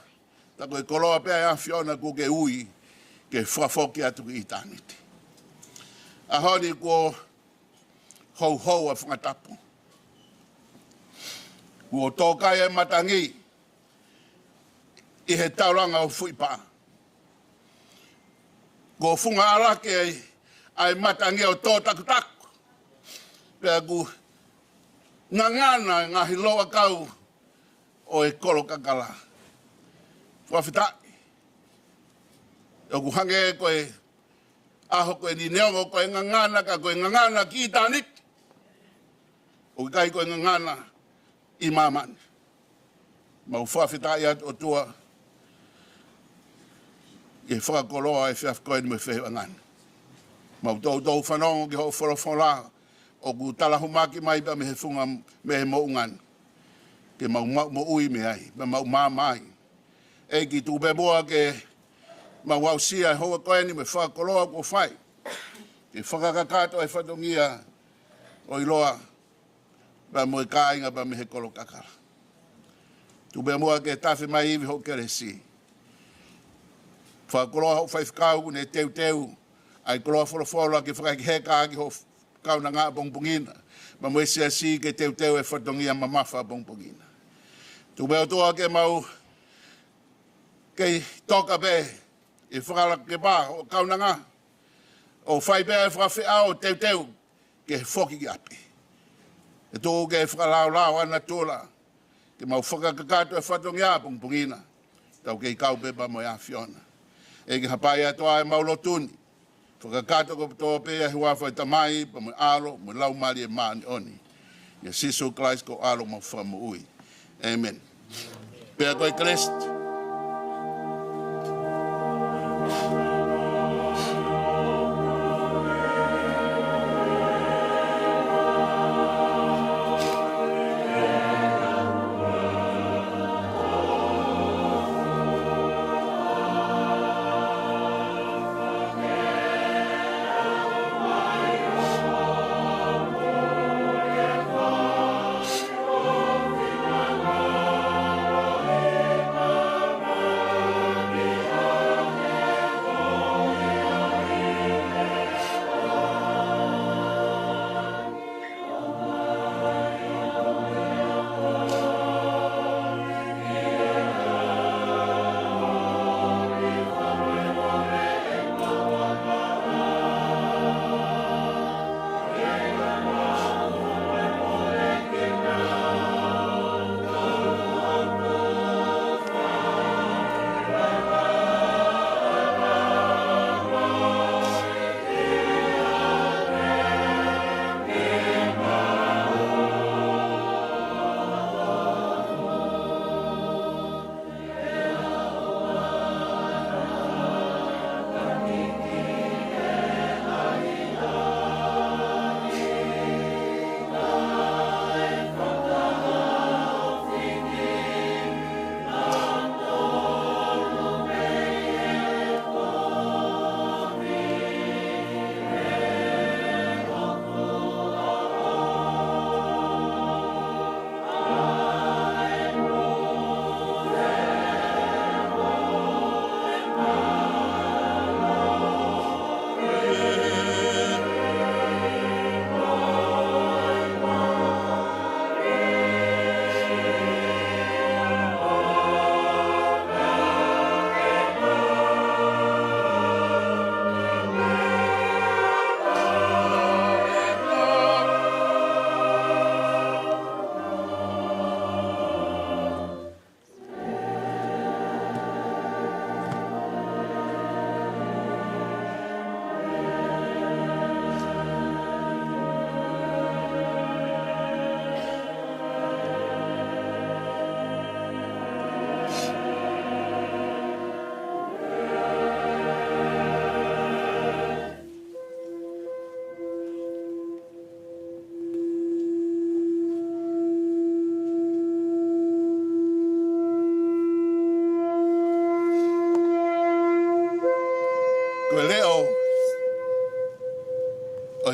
Ta koe koloa pe ia e awhiona ku ke ui ke whafoki atu ki i tāniti. A haoni ko hou a whangatapu. Kua tōkai e matangi i he tauranga o fuipa. Kua whunga arake ai matangi o tō takutaku. Pea ku ngangana ngāhi loa kau o e kolo kakala. Whawhitai. O ku hange koe aho koe ni neongo koe ngangana ka koe ngangana ki tānik. O kai koe ngangana i mamani. Mau whawhitai atu o tua. E whakakoloa e whiafkoe ni me whewha ngana. Mau tau whanongo ki ho whorofora. O ku talahumaki mai pa me he whunga me he mo ngana. Ke mau ui me ai. Mau mamai. E ki tūpe moa ke mau au sia e hoa koe ni me whakakoloa ko whai. Ke whakakakato e whatongia o iloa. Pa mo e kāinga pa me he kolo kakara. Tūpe moa ke tawhi mai iwi ho kere si. Whakakoloa ho whaifkau ne teu. Ai koloa whorofora ke whakaki heka ki ho kau na ngā pongpongina. Ma mo e sia si ke teu e whatongia mamafa pongpongina. Tūpe o toa ke mau kei toka pe e whakalaka ke pā o kau na ngā. O whaipea e whakawhea o teu ke whoki ki api. E tō ke whakalao ana tōla. Ke mau whakakakato e whatongia pongpongina. Tau kei kau pepa mo e awhiona. E ke hapai atoa e maulotuni. Whakakato ko tō pēa huafa e tamai pa mo alo mo laumālie maani oni. Ia siso Christ ko alo mo whamu ui. Amen. Pēa koe Christ.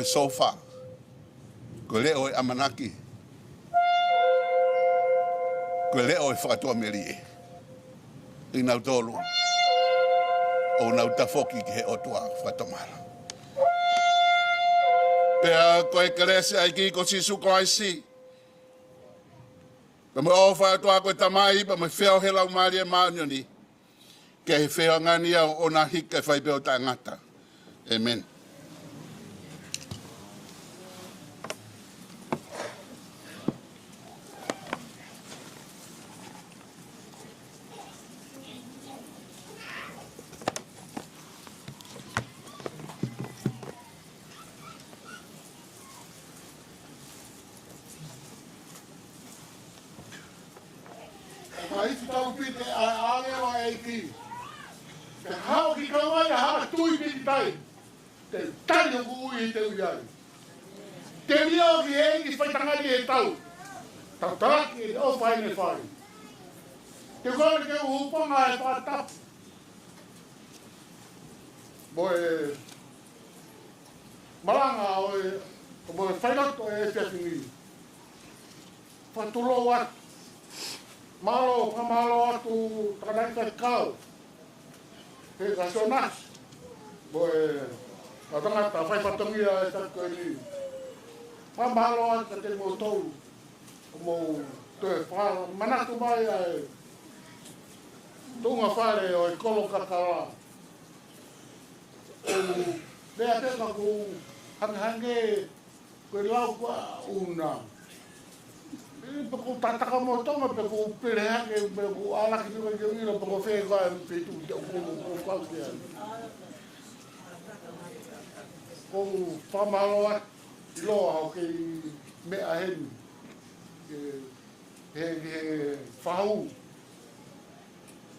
he sofa. Ko leo he amanaki. Ko leo he fakatomelie. I nau tolu. O nau tafoki ki he otua whakamara. Pea koe kerese ai ki ko sisu ko ai si. Pa me ofa atua koe tamai, pa me feohi laumālie maanioni. Ke he feohi au o na hika e whai peo ngata. Amen. Ai tu tau pite a alea e ki. Te hao ki kawai a haa tui piti tai. Te tari o kui te uiai. Te rio ki e ki whaitangari e tau. Tau taraki e o whai ne whai. Te kore ke upanga e whātapu. Moe maranga o moe whairato e whiatingi. Whatulo atu. Malo, pamalo atu takanai kai kau. He kasonas. Boe, matangata, whai whatongia e tako e ni. Pamalo atu te mo tau. Mo te whara, manatu mai e tunga whare o e kolo kakara. O lea teka ku hange koe lau kua una. Peko tataka mo tonga, peko perehake, peko alaki nuka ki uira, peko whee koe petu te o kaukia. Ko whamalo at i loa hau kei mea heni. He whahu.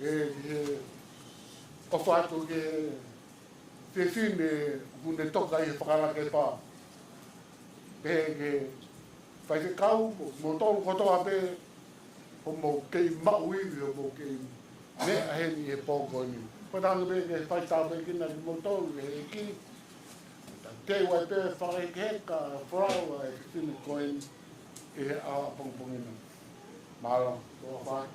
He ofa atu ke whiwhine hune toka i he whakarake pā. He whai ke kau, mo tolu kotoa pe, o mo kei mauiwi o mo kei mea heni he pōkoni. Patanga pe ke whai tāpe kina ki mo tolu he ki, te wai pe whai ke heka, whraua e whine koen e he awa pongpongina. Māla, toa whai.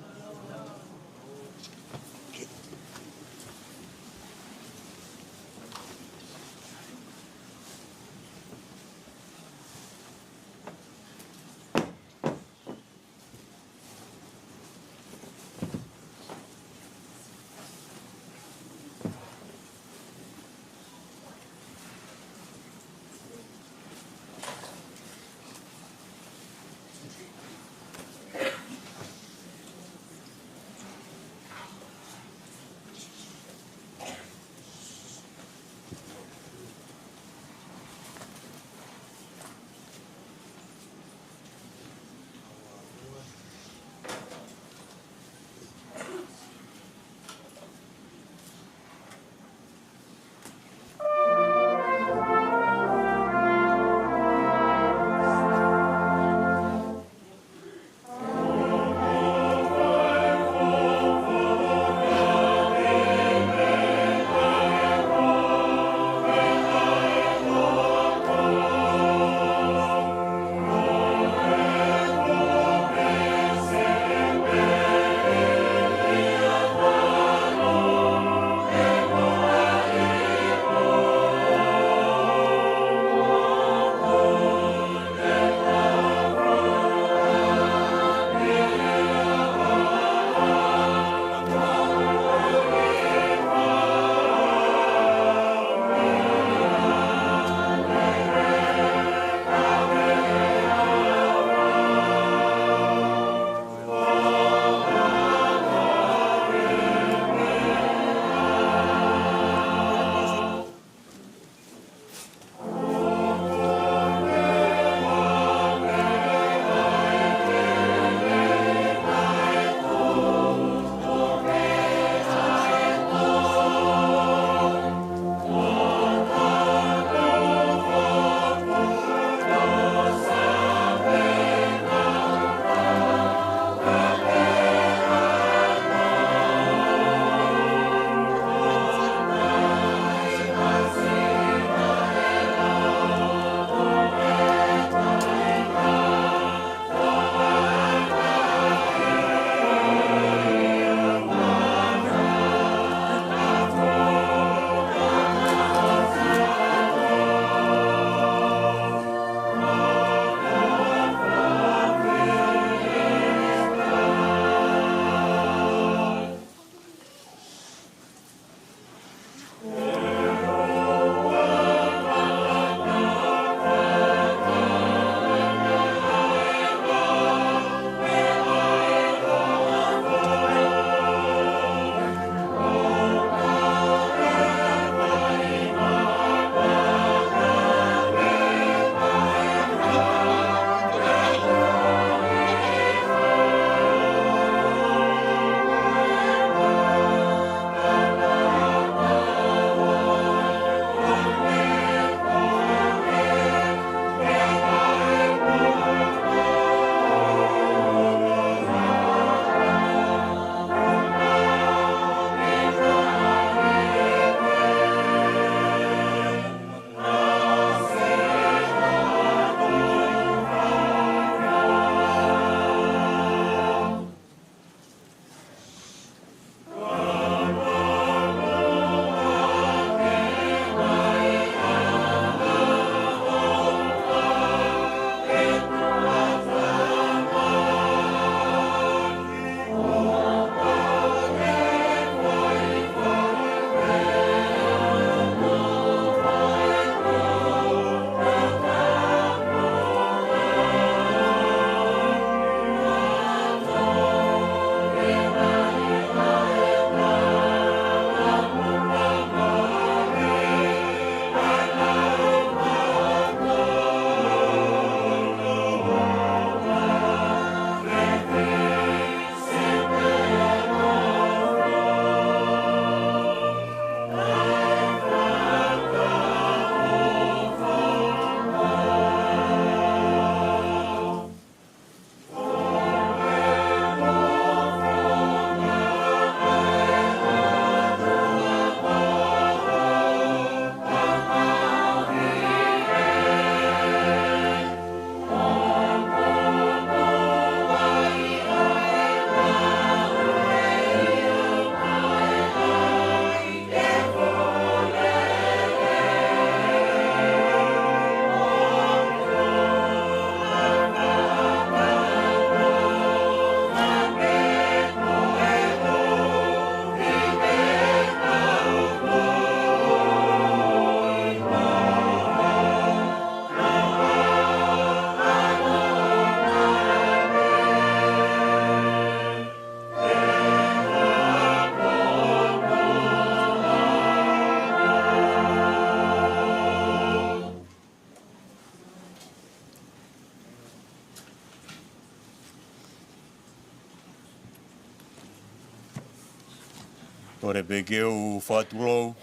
Ore pekeu whatulou.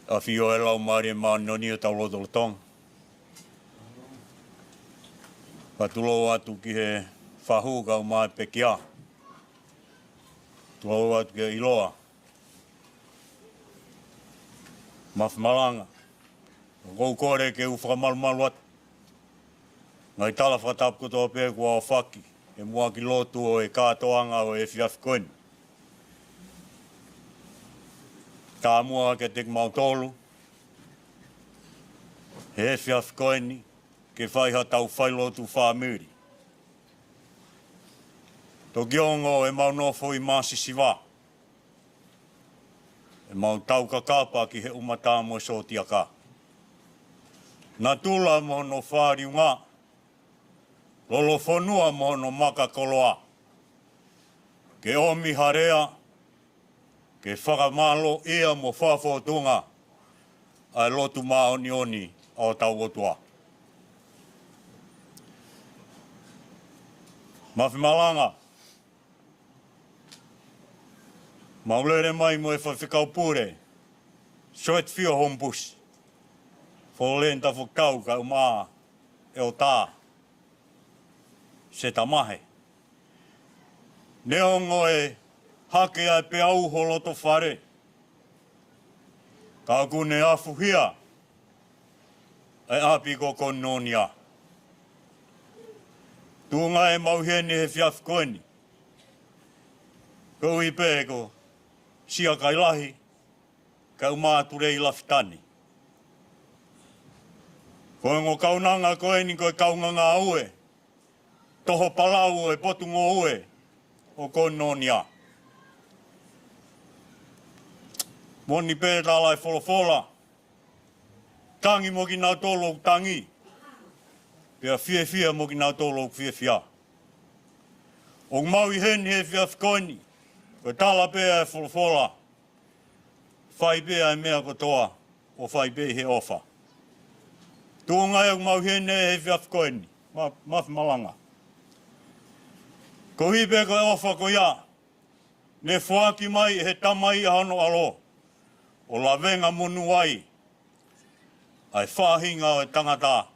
A whio e laumālie noni o tauloto tong. Whatulou atu ki he whahu kau mai pekia. Tulou atu ki iloa. Mawhimalanga. Kou kore ke u whakamalu atu. Ngai tala whakatakoto pe kua o whaki. E mua ki lotu o e kātoanga o e whiawhikoini. Tā mua ke te mautolu. He whiawhikoini ke whaiha tau whailotu whamuri. Tō giongo e maunofo I masiva. E mau tau kakapa ki he umata mo sotiaka. Nā tula mo no whāri ngā. Lolo whanua mo no maka koloa. Ke omi harea. Ke whakamalo ia mo whafotunga. Ai lotu maoni oni o tau otua. Mawhimalanga. Maulere mai mo e whawhikau pure. Soit fio hombus. Wholenta whakau ka umaa e o tā. Se tamahē. Neongo e hake ai pe au holoto whare. Ka kune afuhia. E api ko kononia. Tūnga e mauheni he whiawhikoini. Ko I pēko. Sia Kailahi, kau māture I lawhitani. Koe ngō kaunanga koe ni koe kaunga ngā ue. Toho palau e potungo ue o kononia. Moni pētālai wholofola. Tangi mo ki nā tōlou tangi. Pea whiewhia mo ki nā tōlou whiewhia. O maui heni he whiawhikoini. Ko tala pēa e wholofola. Whai pēa e mea kotoa. O whai pēa he ofa. Tūnga e mau hene he whiawhikoini. Mawhimalanga. Ko hipe ko e ofa ko ia. Ne whaaki mai he tamai hano alo. O la venga monu ai. Ai whahinga o e tangata.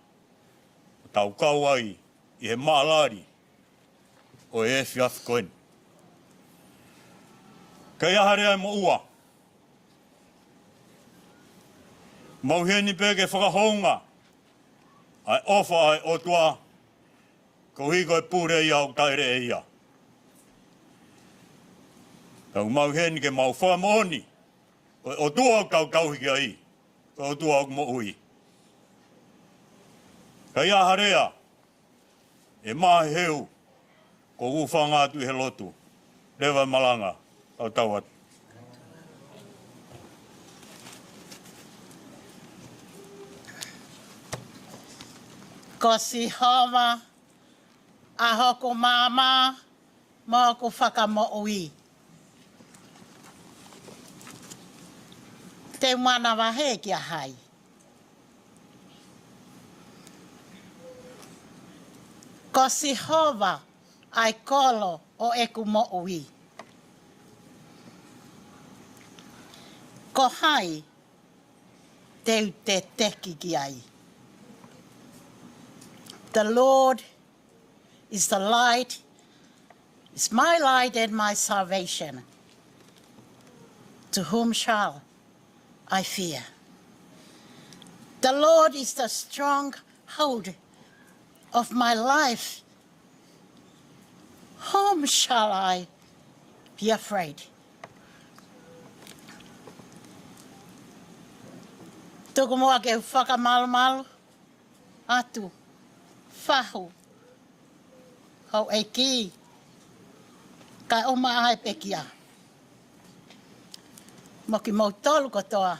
O tau kau ai. I he maalari. O e whiawhikoini. Kei ahare ai mo ua. Mauheni peke whakahonga. Ai ofa ai otua. Ko hiko e pūre ia o taire e ia. Kau mauheni ke mau whamoni. Ko otua o kau kauhiki ai. Ko otua o mo ui. Kei aharea. E mahi heu. Ko uwhanga atu he lotu. Rewa malanga. Au tauat. Ko Sihova, a hoku mama, mo ku fakamo'ui. Te manavahē kia hai. Ko Sihova, ai kolo o eku mo'ui. Ko hai, teu te teki ki ai. The Lord is the light, is my light and my salvation. To whom shall I fear? The Lord is the stronghold of my life. Whom shall I be afraid? Tuku mua ke whakamalu atu, whahu, hau e ki, kai o maahē pekia. Mo ki mau tolu kotoa.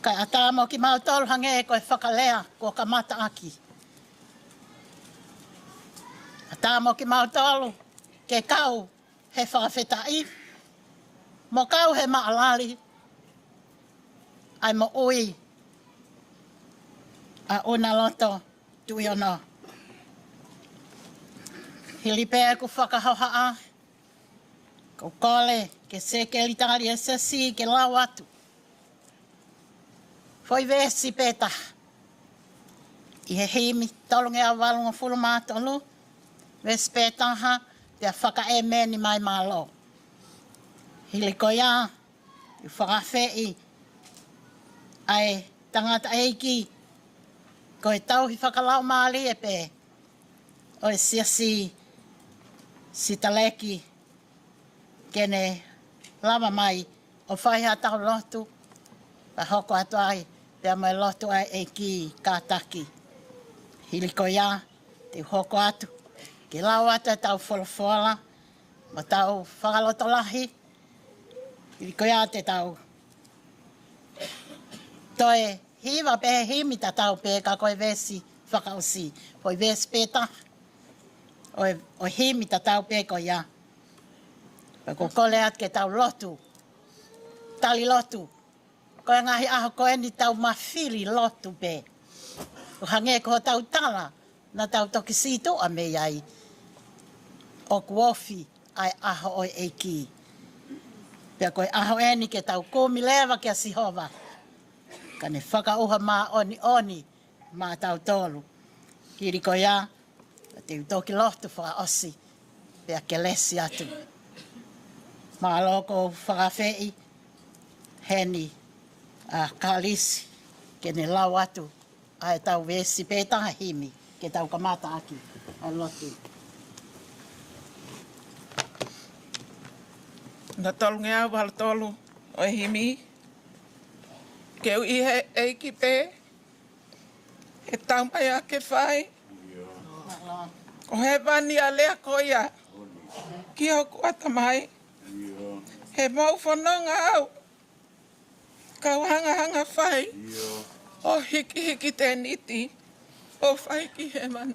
Kai ata mo ki mau tolu hange koe whakalea ko kamata aki. Ata mo ki mau tolu ke kau he whakawhetai. Mo kau he maalali, ai mo ui, a unaloto tui ono. Hilipe ku whakahohaa. Ko kole, ke seke li tangari e sesi, ke lau atu. Foi vesi peta. I he himi, tolunge a walunga fulu mātolu. Vesi petaha, te a whaka e meni mai malo. Hili ko ia, i whakawhei. Ai, tangata eiki. Ko e tauhi whakalaumālie pe. O e siasi, si taleki. Kene lama mai, o whaiha tau lotu. Pa hoko atu ai, pia mai lotu ai e ki ka taki. Hili ko ia, te hoko atu. Ke lau atu e tau wholofola, ma tau whakalotolahi. Hili ko ia te tau. Toe, hiwa pe himi ta tau pe ka koe vesi whakausi. Poi vesi peta, o himi ta tau pe ko ia. Pa ko kole at ke tau lotu, tali lotu. Ko e ngaahi aho ko e ni tau mawhiri lotu pe. Ko hange ko tau tala, na tau toki situ a me ai. O kuofi ai aho oi eiki. Pea ko e aho e ni ke tau kumi lewa ke a Sihova. Ka ne whakauha mā oni mā tau tolu. Kiri ko ia, te utoki lotu whaka osi, pea ke lesi atu. Mā loko whakawhei, heni, kalisi, ke ne lau atu, ai tau vesi pētaha himi, ke tau kamata aki, ai lotu. Na tolu ngea wala tolu o himi, ke u ihe eiki pe, e tau mai a ke whai, o he wani a lea koia, ki hoku ata mai, he mau whanonga au, kau hanga whai, o hiki te niti, o whai ki he mani.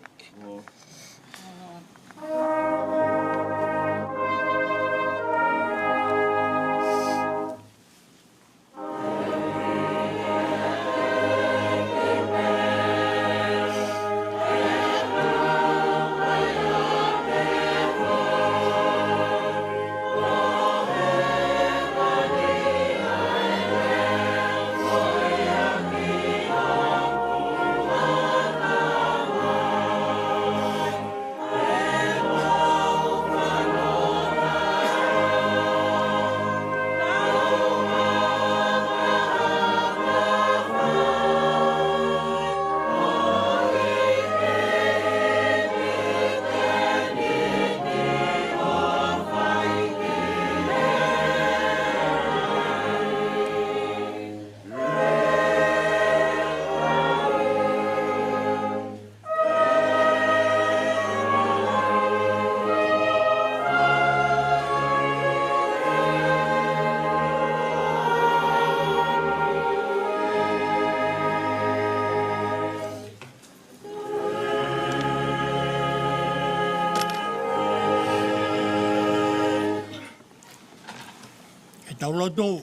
Tauloto,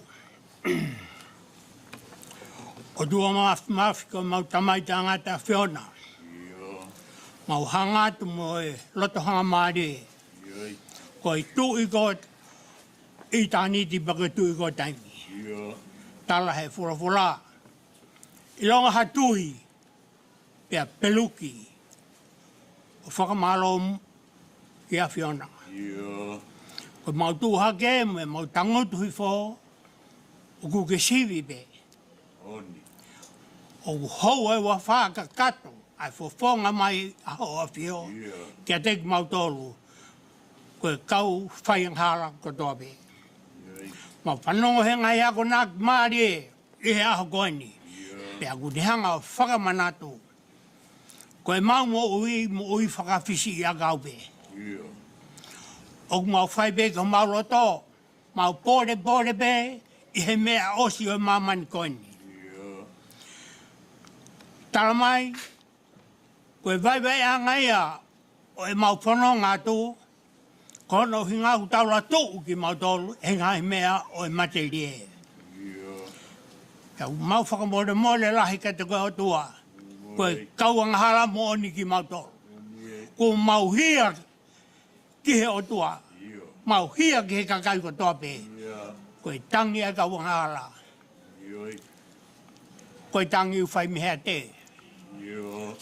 o dua mafiko mau tamai tangata feona. Mau hangatu mo e loto hanga maare. Ko i tu i ko i tāniti baka tu i ko taimi. Tala he fura. I longa hatui, pia peluki, o whakamalo i a feona. Ko mau tu hake, me mau tangotu hi fo, o ku ke sivi be. O hou e wa fakatokoto, ai fo fonga mai a ho a fio, kia teki mau tolu, ko e kau whaiang hala ko toa be. Mau whanongo he ngai ako nāk maalie, i he aho koini. Pea ku te hanga o whakamanatu, ko e mau mo ui whakawhisi i akau be. O mau whai be ka mau roto, mau pore be, i he mea osi o mamani koini. Tala mai, ko e vai a ngaia, o e mau whanonga tu, kono uhinga ku taula tu ki mau tolu, e ngai mea o e materie. Ka mau whakamore lahi ka te koe otua, ko e kauanga hala mo oni ki mau tolu. Ko mau hia, ki he o tua. Mau hia ki he kakai ko toa pe. Koe tangi a ka wangala. Koe tangi u whai mehea te.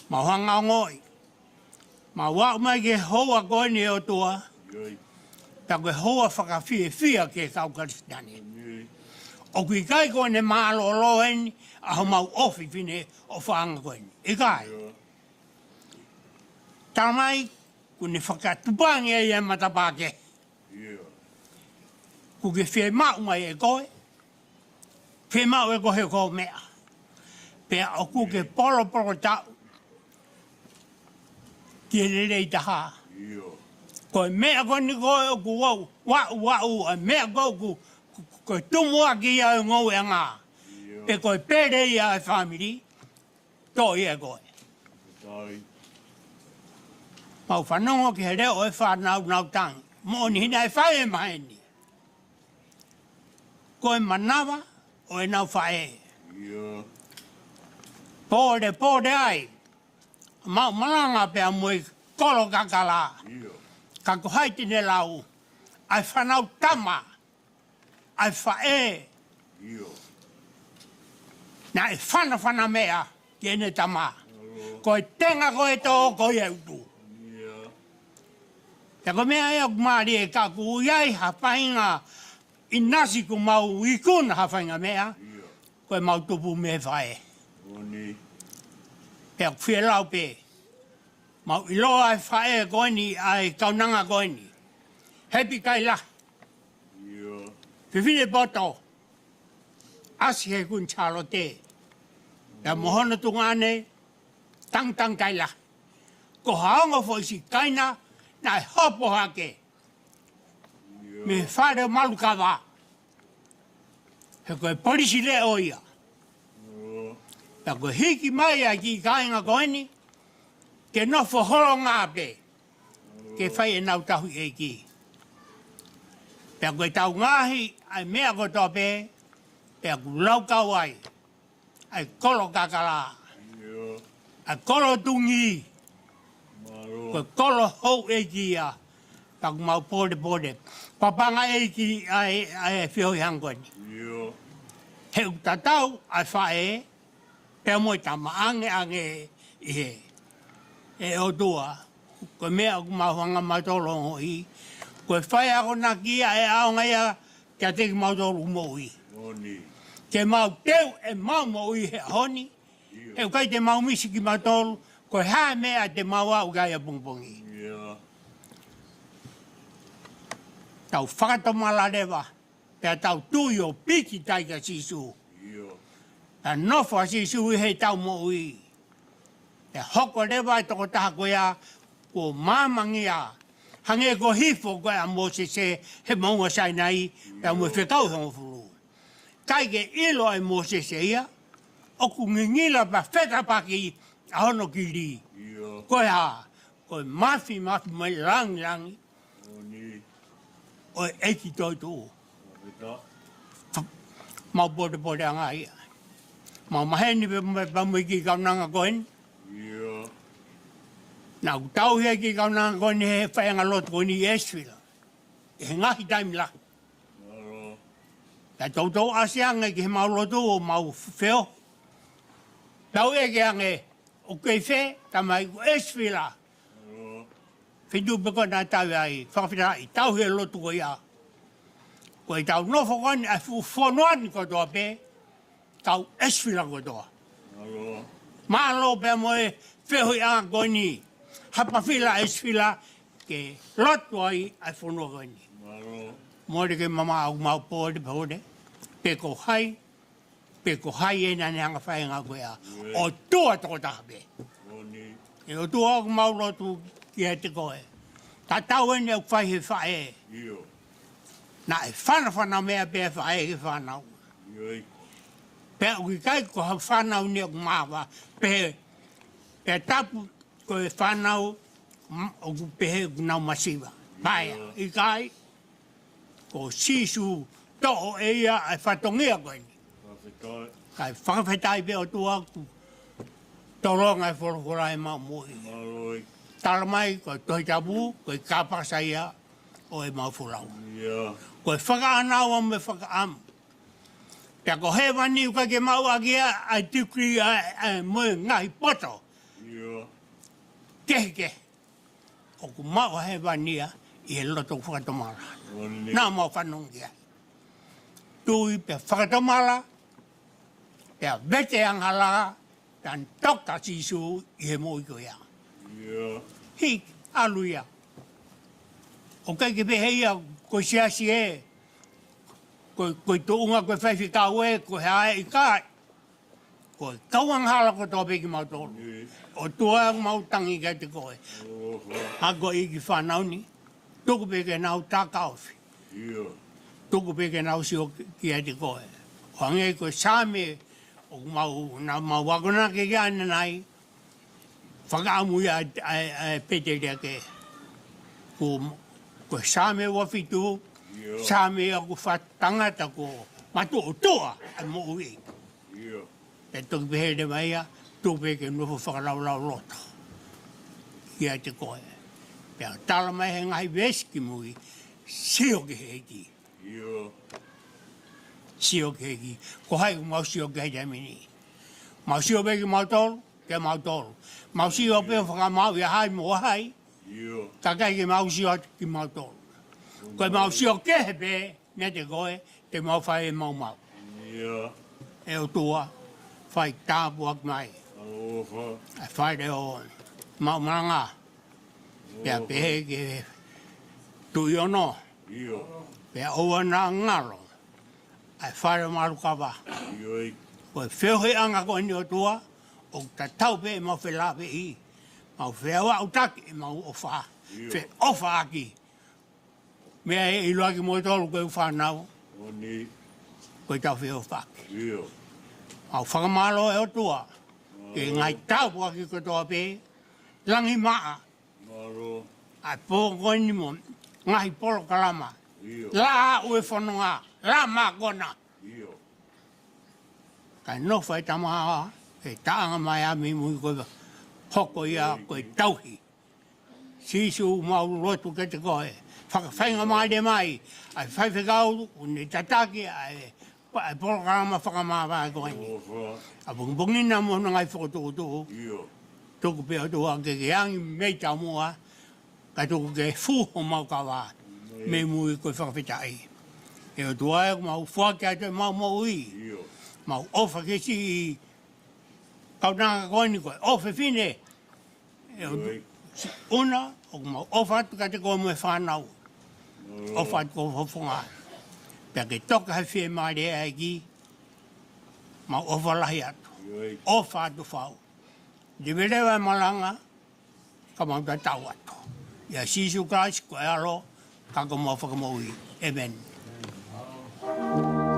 Mau hanga ngoi. Mau wau mai ke hoa koe ni o tua. Ta koe hoa fakafie ke kau Kristiani. O kui kai koe ne maalo loen, aho mau ofi fine o whaanga koe ni. Ikai. Tamai, kune whakatupangi e ia matapake. Kuke whee mau mai e koe. Whee mau e koe ko mea. Pea o kuke polo tau. Ki e rei taha. Koe mea koe ni koe o ku wau, a mea koe koe tumua ki ia e ngau e ngā. Pe koe pere ia e whamiri, tō ia koe. Mau whanongo ki he reo e whanau tangi. Mo ni hina e whae mai ni. Koe manawa o e nau whae. Pōre ai. Mau malanga pia mui kolo kakala. Kako haiti ne lau. Ai whanau tama. Ai whae. Na e whana mea ki ene tama. Koe tenga koe tō koe e utu. Te ko mea ea kumari e kaku iai hawhainga i nasi ku mau i kuna hawhainga mea. Koe mau tupu me whae. Pea kwhia lau pe. Mau i loa e whae koe ni ai kaunanga koe ni. Happy Kailahi. Whiwhine poto. Asi he kun chalo te. Pea mohona tungane. Tang Kailahi. Ko haonga fo isi kaina. Na e hopo hake. Me whare malu kawa. He koe polisi le o ia. Pea koe hiki mai a ki kāinga koeni. Ke nofo horo ngā pe. Ke whai e nau tahu e ki. Pea koe tau ngāhi ai mea ko tō pe. Pea ku lau kau ai. Ai kolo kakala. Ai kolo tungi. Koe kolo hou e ki a. Taku mau pōre. Papanga e ki ai feohi hangoni. He utatau ai whae. Pea moi tama ange i he. E o tua. Koe mea ku mau hanga mautolo i. Koe whae ako na kia e aonga ia. Kia teki mautolo mo i. Ke mau teu e mau mo i he honi. He ukai te mau misi ki mautolo. Koe hae mea te mau au gai a pungpungi. Tau whakatomala rewa. Pea tau tui o piki taika sisu. Ta nofo sisu i hei tau mo ui. Pea hoko rewa e toko taha koe a. Ko mamangi a. Hange ko hifo koe a mo se he maunga sainai. Pea mo whekau hongo furu. Kaike ilo e mo se ia. Oku ngingila pa whetapaki. A hono ki ri. Koe ha. Koe mafi mai rangi. Oe eiki toi tō. Mau pōre a ngāhi. Mau maheni pa mui ki kaunanga koen. Nā ku tauhi ki kaunanga koen he whaenga lotu koen i Eswila. He ngahi taimi la. Ta tō asianga ki he mau lotu o mau feohi. Tau e ke ange. O kei whe, tamai ku Eswila. Whitu peko nā tau ai, whakawhira i tau he lotu ko ia. Ko i tau nofo koni, a whonoani ko toa pe, tau Eswila ko toa. Mālo pe moe feohi a koni, hapawhila Eswila, ke lotu ai a whonoa koni. Mōre ke mama au mau pōre, peko hai e nane hanga whaenga koe a. O tua toko taha pe. E o tua o mau lotu ki he te koe. Ta tau ene au whai he whae. Na e whana mea pe whae he whanau. Pe o ki kai ko ha whanau ni o mawa. Pe tapu ko e whanau o ku pehe ku nau masiva. Paia, ikai. Ko sisu to'o e ia e whatongia koe ni. Kai whakawhetai pe o tua ku toronga e whorokora e mau mui. talamai, ko toi tabu, ko kapasaya, o e maufulau. Ia. Ko whakaanawa me whakaamu. Pea ko he wani uka ke mau agia ai tukri mo ngahi poto. Ia. Kehe. O ku mau he wania i he loto whakatomala. Nā mau whanongia. Tui pe whakatomala, pea vete ang hala, tan toka sisu i he mo iko ia. Ia. Hik, aluia. O kai ke peheia, ko siasi e, ko tuunga, ko whaiwhikau e, ko hea ikai. Ko kauang hala ko tō peki mau tōru. O tua mau tangi kai te koe. Hako i ki whanau ni, tuku peke nau tā kauwhi. Ia. Tuku peke nau sio ki ai te koe. O angei ko Saame, o mau wakona ke kia ane nai, whakaamu ia pete rea ke. Ko Saame wafitu, Saame aku whatangata ko matu o toa ai mo ui. Ia. E toki pehe de maia, tuku peke nufu whakaraulau loto. Ki ai te koe. Pea tala mai he ngai veski mui, sio ke heki. Ia. Sio ke heki. Ko hai mau sio ke heki amini. Mau sio peki mau tolu, ke mau tolu. Mau sio pe whakamau ia hai mo hai, Ia. ka kai ke mau sio ki mau tolu. Koe mau sio ke he pe, ne te koe, te mau whai e mau mau. Ia. E o tua, whai tāpu ak mai. Aloha. Ai whai re o mau maranga. Pea pehe ke tui ono, Ia. pea oa nā ngaro. Ai whai re maru kawa. Ia. Koe feohi anga koe ni o tua, o ta tau pe e mau whela pe i. Mau wheawa au taki e mau ofa. Whe ofa aki. Mea e iloa ki moi tolu koe whanau, Oni. koe tau wheo whaki. Ia. Mau whakamalo e o tua. Ke ngai tau pua ki koe toa pe, langi maa. Maro. Ai pō koe ni mo, ngahi polo kalama. Ia. La ue whanonga, la maa kona. Ia. Kai no whai tamaha, e taanga mai a mi mui koe hoko ia koe tauhi. Sisu mau rotu ke te koe. Whakawhainga mai de mai, ai whaiwhikau, une tataki, ai polo kalama whakamāwai koe ni. Aloha. A bungbungi na mo ngai whakatokoto, Ia. tuku pia tua ke angi mei tau mua, ka tuku ke fuho mau kawa, me mui koe whakawhitai. E o tua e mau whaki ai te mau mau i. Ia. Mau ofa ke si kaunanga koe ni koe, ofa fine. E o una, o mau ofa atu ka te koe mui whanau. Ofa atu koe whafunga. Pea ke toka hai feohi ai ki, mau ofa lahi atu. Ia. Ofa atu whau. Di verewa malanga, ka mau ta tau atu. Ia sisu Christ koe alo, ka ko mau whakamaui. Amen. Amen.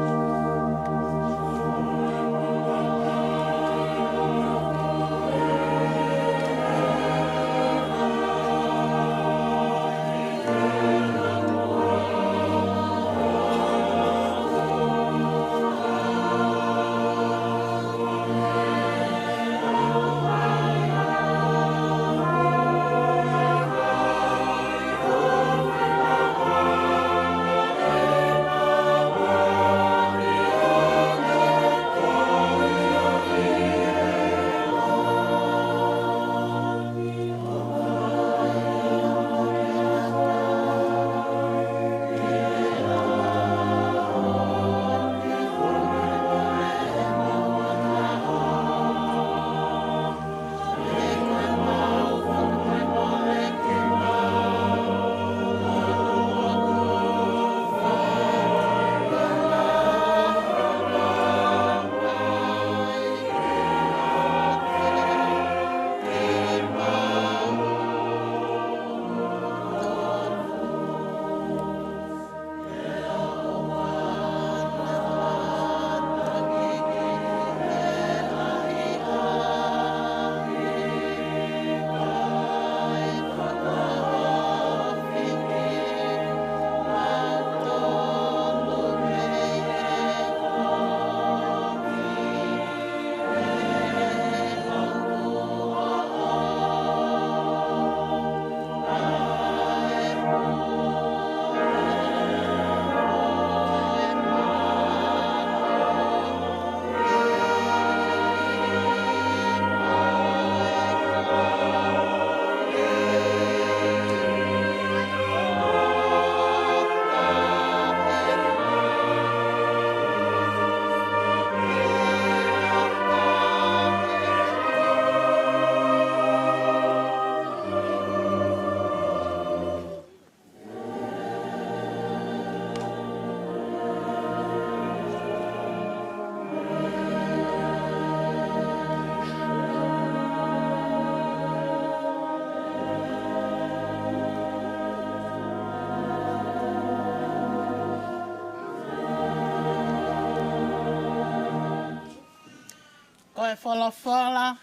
fola.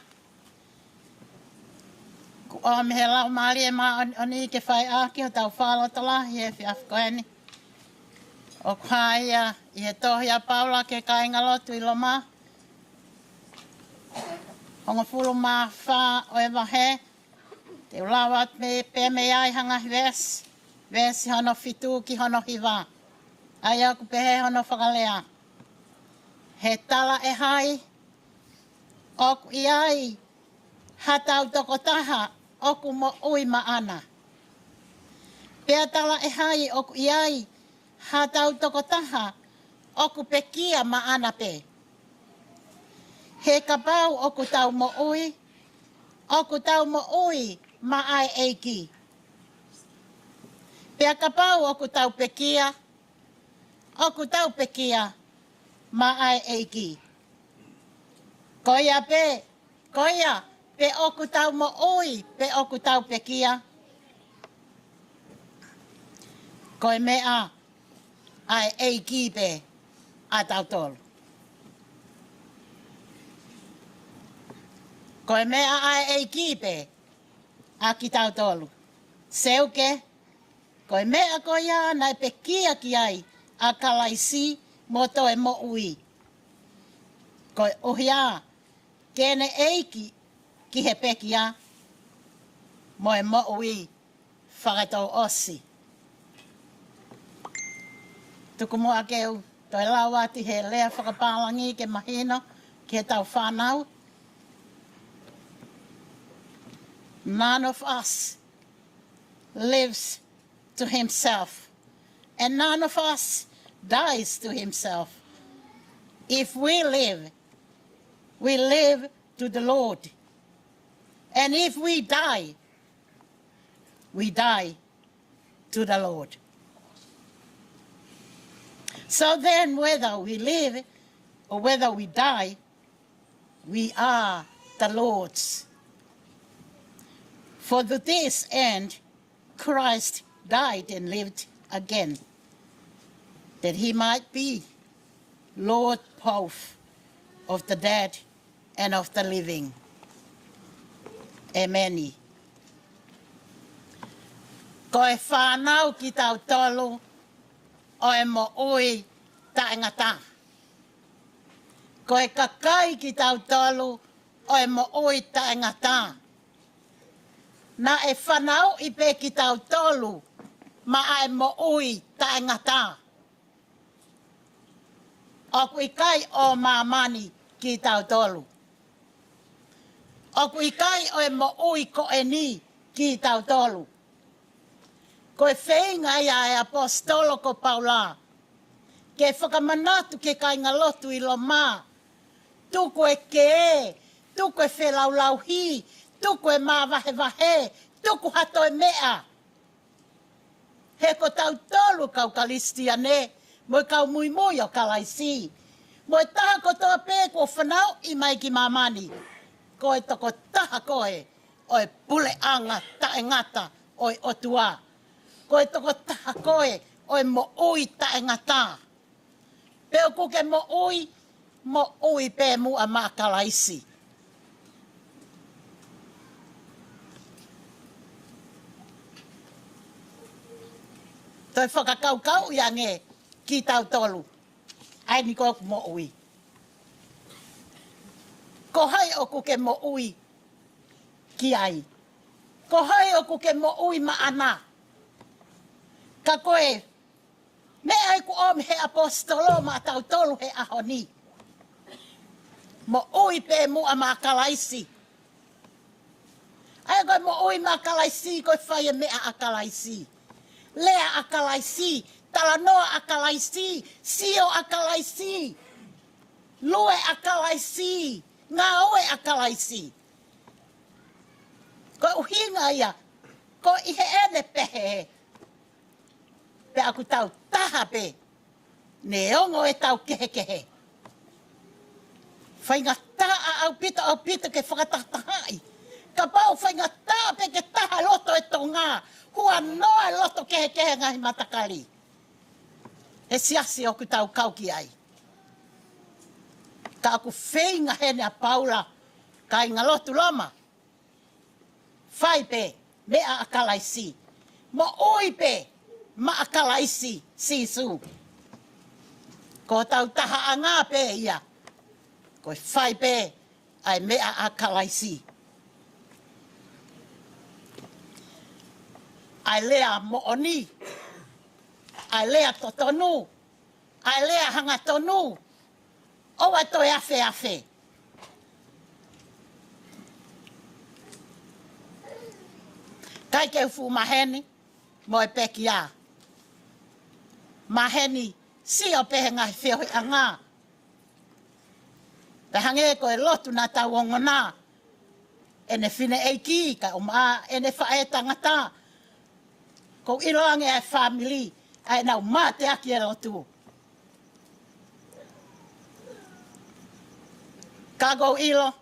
Ku o me he laumālie ma oni ke whai ake o tau whalotalahi e whiafkoeni. O khaia i he tohi a paula ke kainga lotu i loma. Hongo fulu ma wha o e wahe. Te ulawat me pe me ai hanga ves. Ves hono fitu ki hono hiva. Ai aku pehe hono whakalea. He tala e hai. Oku i ai. Hatau tokotaha. Oku mo ui maana. Pea tala e hai oku i ai. Hatau tokotaha. Oku pekia maana pe. He kapau oku tau mo ui. Oku tau mo ui ma ai eiki. Pea kapau oku tau pekia. Oku tau pekia ma ai eiki. Koia pe, koia, pe oku tau mo ui, pe oku tau pekia. Koi mea ai eiki pe a tau tolu. Koi mea ai eiki pe a ki tau tolu. Seuke, koi mea koia nai pekia ki ai a kalaisi moto e mo ui. Koi ohia, kene eiki ki he pekia mo e mo ui whakatou osi. Tuku mua keu, toi lawati he lea whakapalangi ke mahino ki he tau whanau. None of us lives to himself, and none of us dies to himself. If we live to the Lord. And if we die to the Lord. So then, whether we live or whether we die, we are the Lord's. For to this end, Christ died and lived again, that he might be Lord both of the dead and of the living. Amen. Ko e whanau ki tau tolu o e mo ui ta ngata. Ko e kakai ki tau tolu o e mo ui ta ngata. Na e whanau i pe ki tau tolu ma ai mo ui ta ngata. Oku ikai o mamani ki tau tolu. Oku ikai o e mo ui ko e ni ki tau tolu. Ko e whainga ia e apostolo ko Paula. Ke whakamanatu ke kainga lotu i lo mā. Tuku e ke e, tuku e whelaulau-hi, tuku e manavahē, tuku hato e mea. He ko tau tolu kau kalistia ne, mo kau mui mui o kalaisi. Mo e taha ko toa pē ko whanau i mai ki mamani. Ko e toko taha koe, o e pule anga ta e ngata o e otua. Ko e toko taha koe, o e mo ui ta e ngata. Peo kuke mo ui pē mu a maa kalaisi. Toi whakakaukau ia nge ki tau tolu. Ai ni ko mo ui. Ko hai o kuke mo ui ki ai. Ko hai o kuke mo ui maana. Ka koe, me ai ku om he apostolo ma tau tolu he ahoni. Mo ui pe mu a makalaisi. Ai koe mo ui makalaisi, koe whaia mea akalaisi. Lea akalaisi, talanoa akalaisi, sio akalaisi. Lue akalaisi, ngaoe akalaisi. Koe uhinga ia, koe ihe ene pehe. Pe aku tau taha pe, neongo e tau kehe. Whainga taa au pita ke whakatahai. Ka pau whainga taa pe ke taha loto e tō ngā. Hua noa loto kehe ngahi matakari. He siasi oku tau kau ki ai. Ka aku whainga hene a paula ka inga lotu loma. Whai pe, mea akalaisi. Mo oi pe, ma akalaisi, sisu. Ko tau taha anga pe ia. Ko whai pe, ai mea akalaisi. Ai lea mo oni. Ai lea totonu. Ai lea hanga tonu. Owa toi afe afe. Kai ke ufu maheni, mo e peki a. Maheni, si o pehe ngai feohi a ngā. Te hange ko e lotu na tau ongo nā. Ene whine eiki, ka o maa, ene whae tangata. Ko iloange ai family, ai nau maa te aki e lotu. Ka go ilo,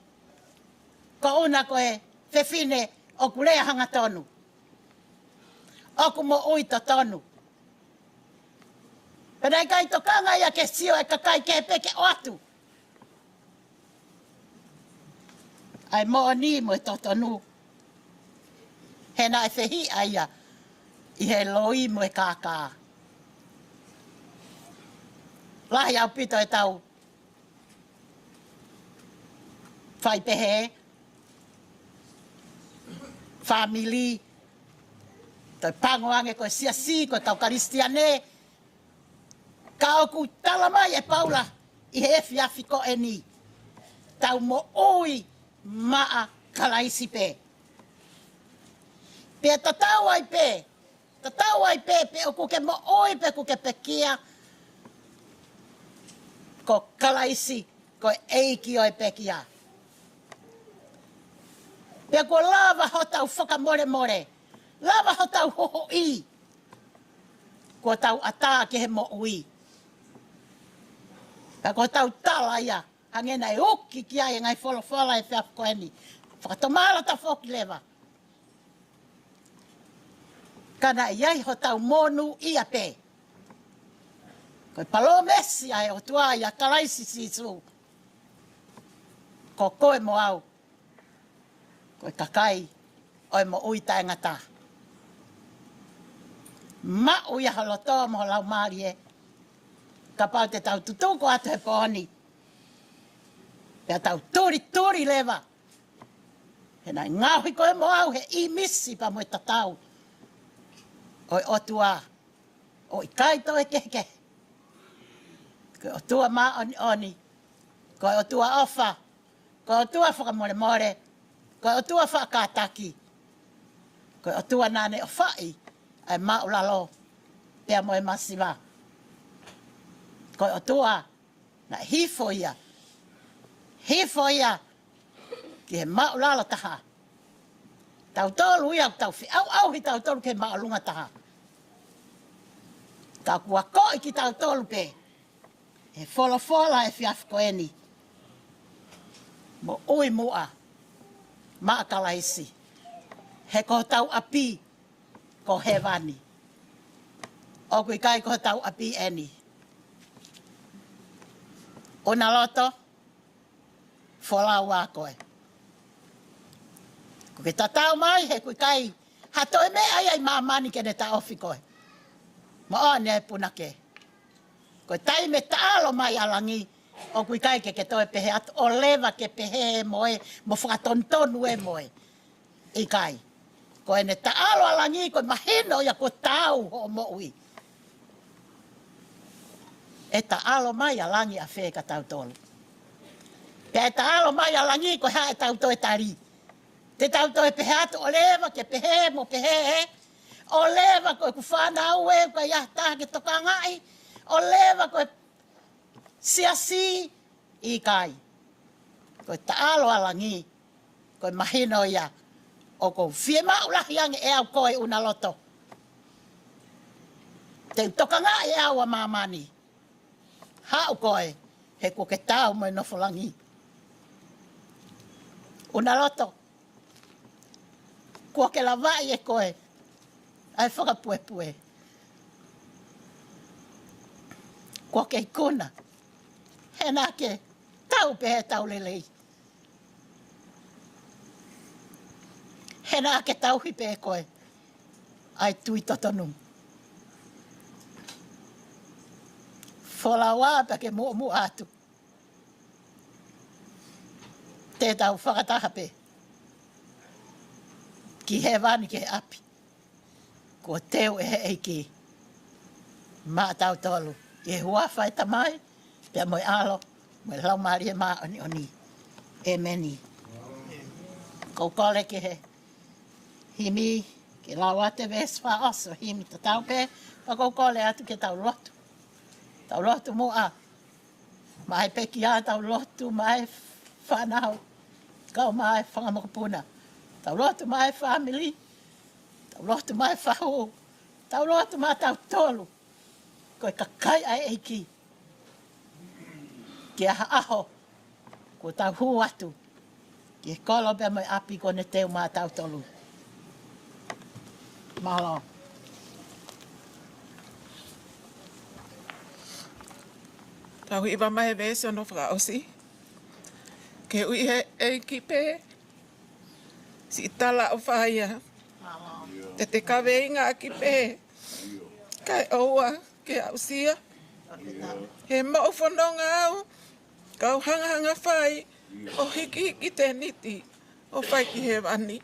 ko una ko e whewhine o kulea hanga tonu. Oku mo ui to tonu. Pena i kai tokanga ia ke sio e kakai ke peke o atu. Ai mo ni mo e to tonu. Hena e whehi aia i he loi mo e kaka. Lahi au pito e tau. Whai pehe. Family. Toi pangoange koe siasi, koe tau karistiane. Ka oku talamai e paula i he fiafi ko e ni. Tau mo ui maa kalaisi pe. Pe tatau ai pe. Tatau ai pe oku ke mo ui pe ku ke pekia. Ko kalaisi ko eiki o e pekia. Pe ko lava ho tau whakamore more. Lava ho tau hoho i. Ko tau ata ke he mo ui. Ka ko tau tala ia. Hangena e uki ki ai ngai whala e whiaf ko eni. Whakatomala ta whoki lewa. Kana iai ho tau monu ia pe. Ko palo mesi ai o tua ia kalaisi sisu. Ko koe mo au. Ko kakai oi mo ui tae ngata. Ma ui halotoa mo laumālie. Ka pau te tau tutuko atu he pohoni. Pea tau turi lewa. He nai ngāhi koe mo au he i misi pa mo e tatau. Oi otua. O ikai to e keke. Ko otua ma oni. Ko otua ofa. Ko otua fakamore. Ko otua fakataki. Ko otua nane o fai. Ai maulalo. Pea mo e masiva. Ko otua. Na hifo ia. Hifo ia. Ki he maulalo taha. Tau tolu ia tau fi. Au hi tau tolu ke maulunga taha. Ka kua koi ki tau tolu pe. E fola e fiaf ko eni. Mo ui mua. Ma kalaisi. He ko tau api. Ko he vani. O kui kai ko tau api eni. Unaloto. Fola ua koe. Ko ke tatau mai he kui kai. Hato e me ai mamani ke ne ta ofi koe. Ma o ne punake. Ko tai me taalo mai alangi. O kui kai ke toi pehe atu. O lewa ke pehe moe. Mo whakatontonu e moe. Ikai. Ko ene taalo alangi ko mahino ya ko tau ho mo ui. E taalo mai alangi a wheka tau tolu. Pe taalo mai alangi ko hae tau toi tari. Te tau toi pehe atu o lewa ke pehe mo pehe. O lewa ko ku whanau e ko iahtaha ke toka ngai. O lewa ko siasi ikai. Ko taalo alangi ko mahino ya. O ko feohi ange e au koe unaloto. Te toka ngā e au a mamani. Hau koe, he ko ke tau mai nofolangi. Unaloto. Kua ke lawai e koe. Ai whakapue. Kua ke ikuna. He nā ke tau pe tau lelei. Hena ke tauhi pe koe. Ai tui totonu. Wholawa pe ke mu atu. Te tau whakataha pe. Ki he wani ke api. Ko teo e eiki. Mā tau tolu. E huafa e tamai. Pea moi alo. Moi laumālie mā oni. E meni. Kou kole ke he. Himi. Ke lawate ves wha oso. Himi ta tau pe. Pa kou kole atu ke tau lotu. Tau lotu mua. Mai pe ki a tau lotu. Mai whanau. Kau mai whangamokapuna. Tau lotu mai family. Tau lotu mai whahu. Tau lotu mai tau tolu. Koe kakai ai eiki. Ke aha aho. Ko tau hu atu. Ke kolo bea mai api kone teo mai tau tolu. Malo. Tau iwa mai vese ono whakaosi. Ke ui he eiki pe. Si tala o whaia. Te kawe inga ki pe. Kai oua ke ausia. He mau whanonga au. Kau hanga whai. O hiki te niti. O whai ki he wani.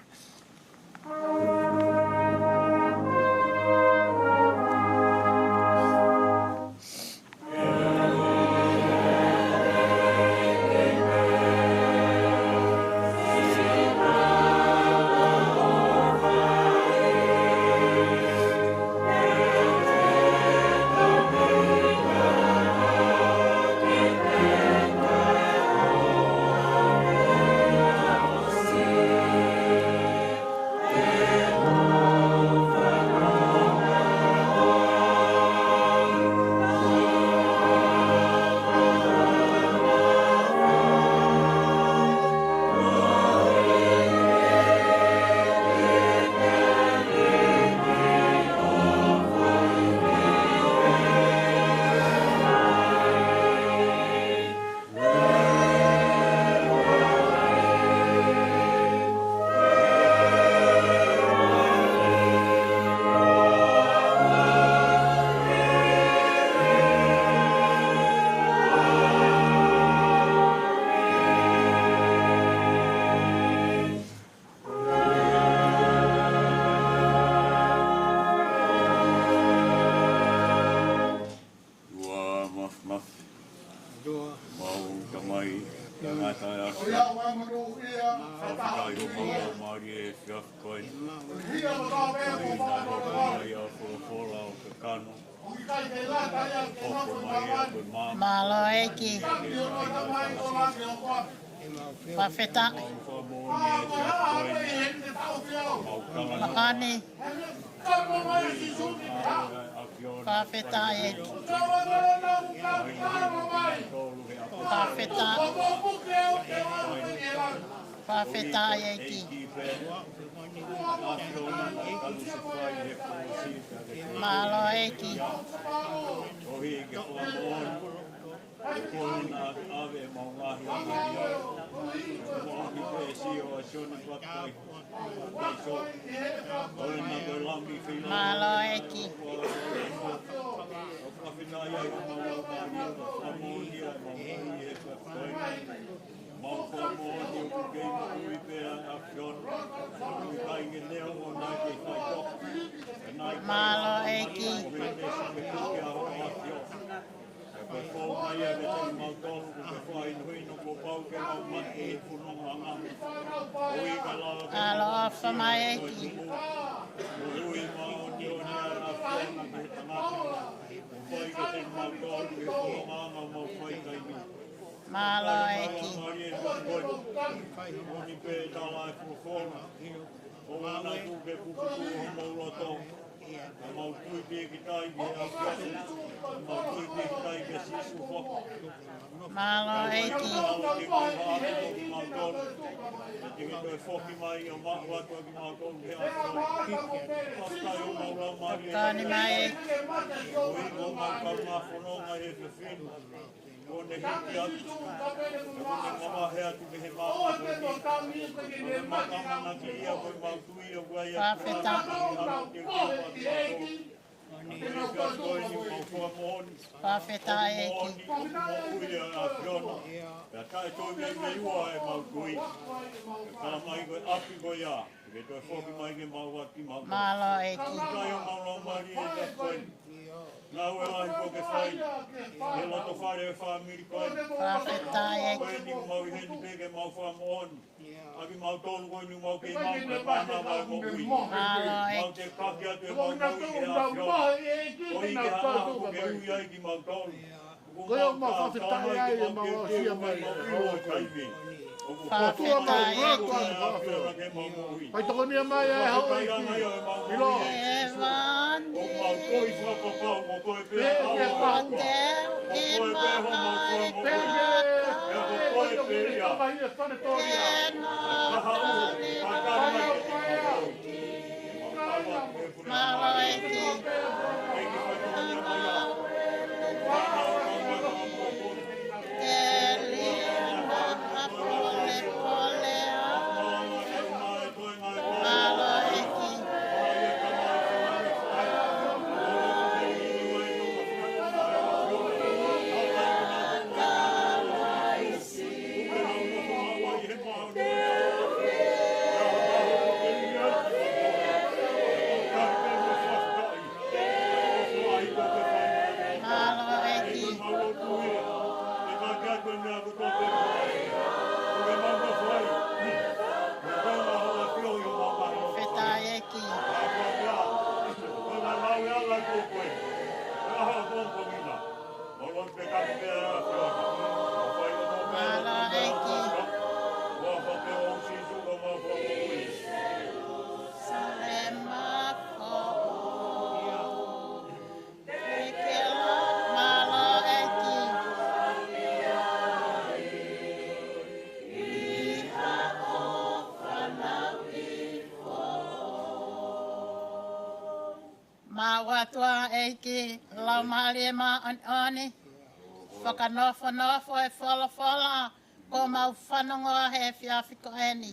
Malo eiki. Whawheta. Mahani. Whawheta eiki. Whawheta. Whawheta eiki. Malo eiki. Malo eiki. Malo eiki. Alo afa mai eiki. Malo eiki. Malo eiki. Kani mai eiki. Ngone hiki atu. Ngone manavahē atu me he mātu. Ngone makamana ki ia koe mautui o kua ia. Whawheta. Whawheta eki. Pea tae toi mei mei ua e mautui. Kala mai koe api koe ia. Ke toi whoki mai ke mau ati mau. Malo eki. Kai o mau laumālie e te koe. Nā ue ahi ko ke whai. He loto whare e whamiri koe. Whawheta eki. Koe ni mau i heni peke mau whamooni. Aki mau tolu koe ni mau kei mau e pāna vai mo ui. Malo Mau eki. te kaki atu e mau mau i ke a whiona. Ko i ke hana ko ke ui ai ki mau tolu. Koe o mau whawhetai ai e mau o sia mai. Whawheta eki. Pai toko nia mai e hau e ki. Ilo. Evan. O mau koi whakapau mo koe E pēa au te au. e mahai Pēa pēa. ko koe pēa. E Malo eki. E liana apole pole a. Malo eki. Malo eki. Whawheta eki. Malo eki. Salema ko. Ekela. Malo eki. Iha o whanau i Ma watua eki laumālie ma oni. Whakanofo e whala ko mau whanonga he whiawhiko eni.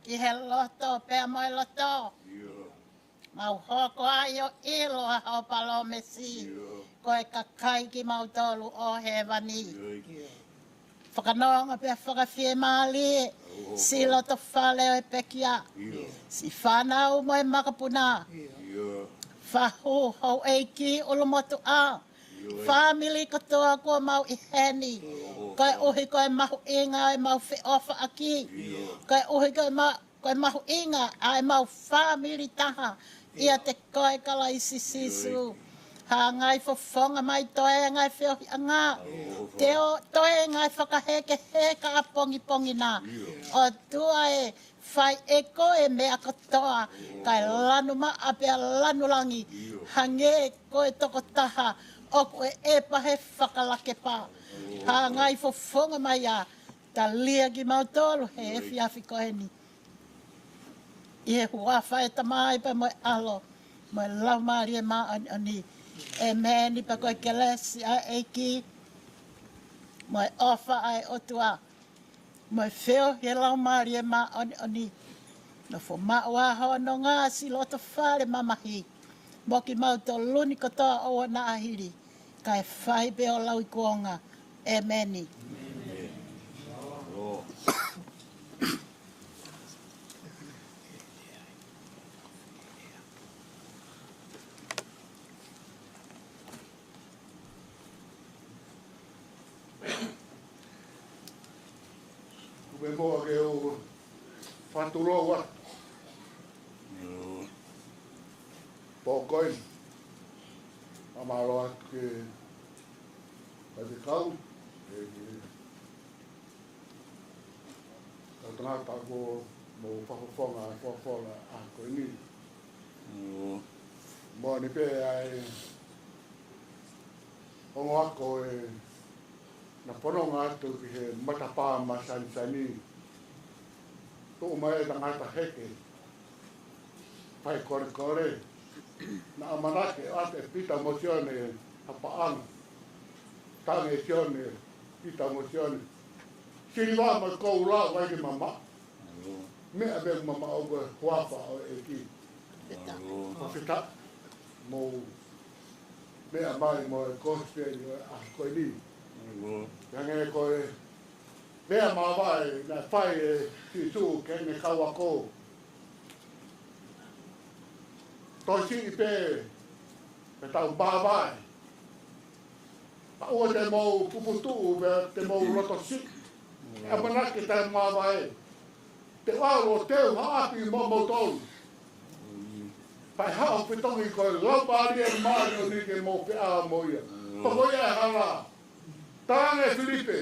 Ki he loto pēa moi loto. Mau hoko ai o ilo a haupalo mesi. Ko e kakai ki mau tolu o he wani. Fakanonga pēa fakafiemālie. Si loto whale o e pekia. Si whanau mo e makapuna. Whahu hau eiki ulumotu a. Family katoa ko mau i heni. Kai uhi koe mahu inga e mau feofa aki. Kai uhi koe mahu inga a e mau family taha. Ia te koe kala i sisisu. Ha ngai fofonga mai toe ngai feohi anga. Teo toe ngai whakaheke heka a pongi pongi na. O tua e whai e koe mea katoa. Kai lanu ma apea lanu langi. Hange koe toko taha. O koe e pahe whakalake pa. Ha ngai fofonga mai a. Ta lia ki mautolu he e whiawhi koe ni. I he huafa e tamai pa moe alo. Moe laumālie ma ani. E meni pa koe kelesi a eiki. Moe ofa ai otua. Moe feohi laumālie ma ani. No fo maua hono ngāsi loto whare mamahi. Moki mauto luni kotoa o na ahiri. Kai whai pe o lau i kuonga. E meni. Kube moa ke o whaturoa. Pōkoin. Amaro atu ke te kau. Ka tangata ko mo whakawhonga a whawhonga a koe ni. Mo ni pe ai hongo ako e na whanonga atu ki he matapā ma sanisani. Tō mai e tangata heke. Pai kore kore. Na amanake ate pita mosione hapaanga. tange tione, ita mo tione. Kiri wā mai kou rā wai ke mama. Mea me mama o koe huafa o e ki. O whita. Mō mea mai mo e kōsperi o e koe ni. Hange koe mea mawai na whai e ki tū ke ne kaua kō. Toi si i pē e tau mawai. Pa ua te mou puputu te mou roto si. E manake te mawai. Te wāro teu haapi momo tolu. Pai hao pitongi koe laumālie māli o nike mō pe a moia. Pako ia e hala. Tānge Filipe.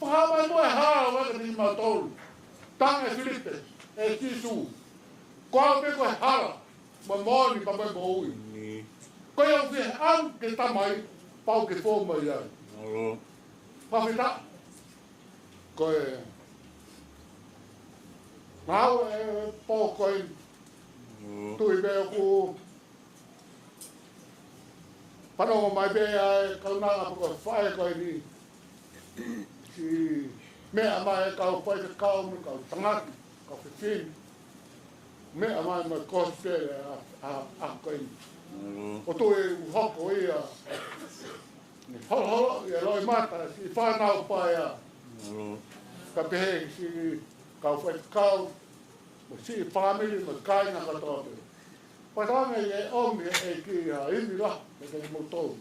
Whahamai mo e hala waka ni ma tolu. Tānge Filipe. E tisu. Koa me koe hala. Ma mōni pa mai mo ui. Koe au ki an ke tamai. Pau ke fōmai ai. Pawhita. Koe. Nau e pōkoi tui beo ku whanonga mai bea e kaunanga pako whae koe ni si mea mai e kau whae te kau me kau tangaki, kau whiwhini mea mai mai kōspere a koe ni o tu e uhoko ia ni holo i e loi mata si whanau pai a ka pehe si kau whae kau, mo si family, mo kai nga katoa. Patanga i e omi e ki a imi la, e kei mo tau.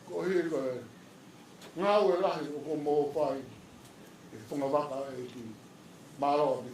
Ko hi ko e ngau e lahi o ko mō whai, e whunga waka e ki māroa mi.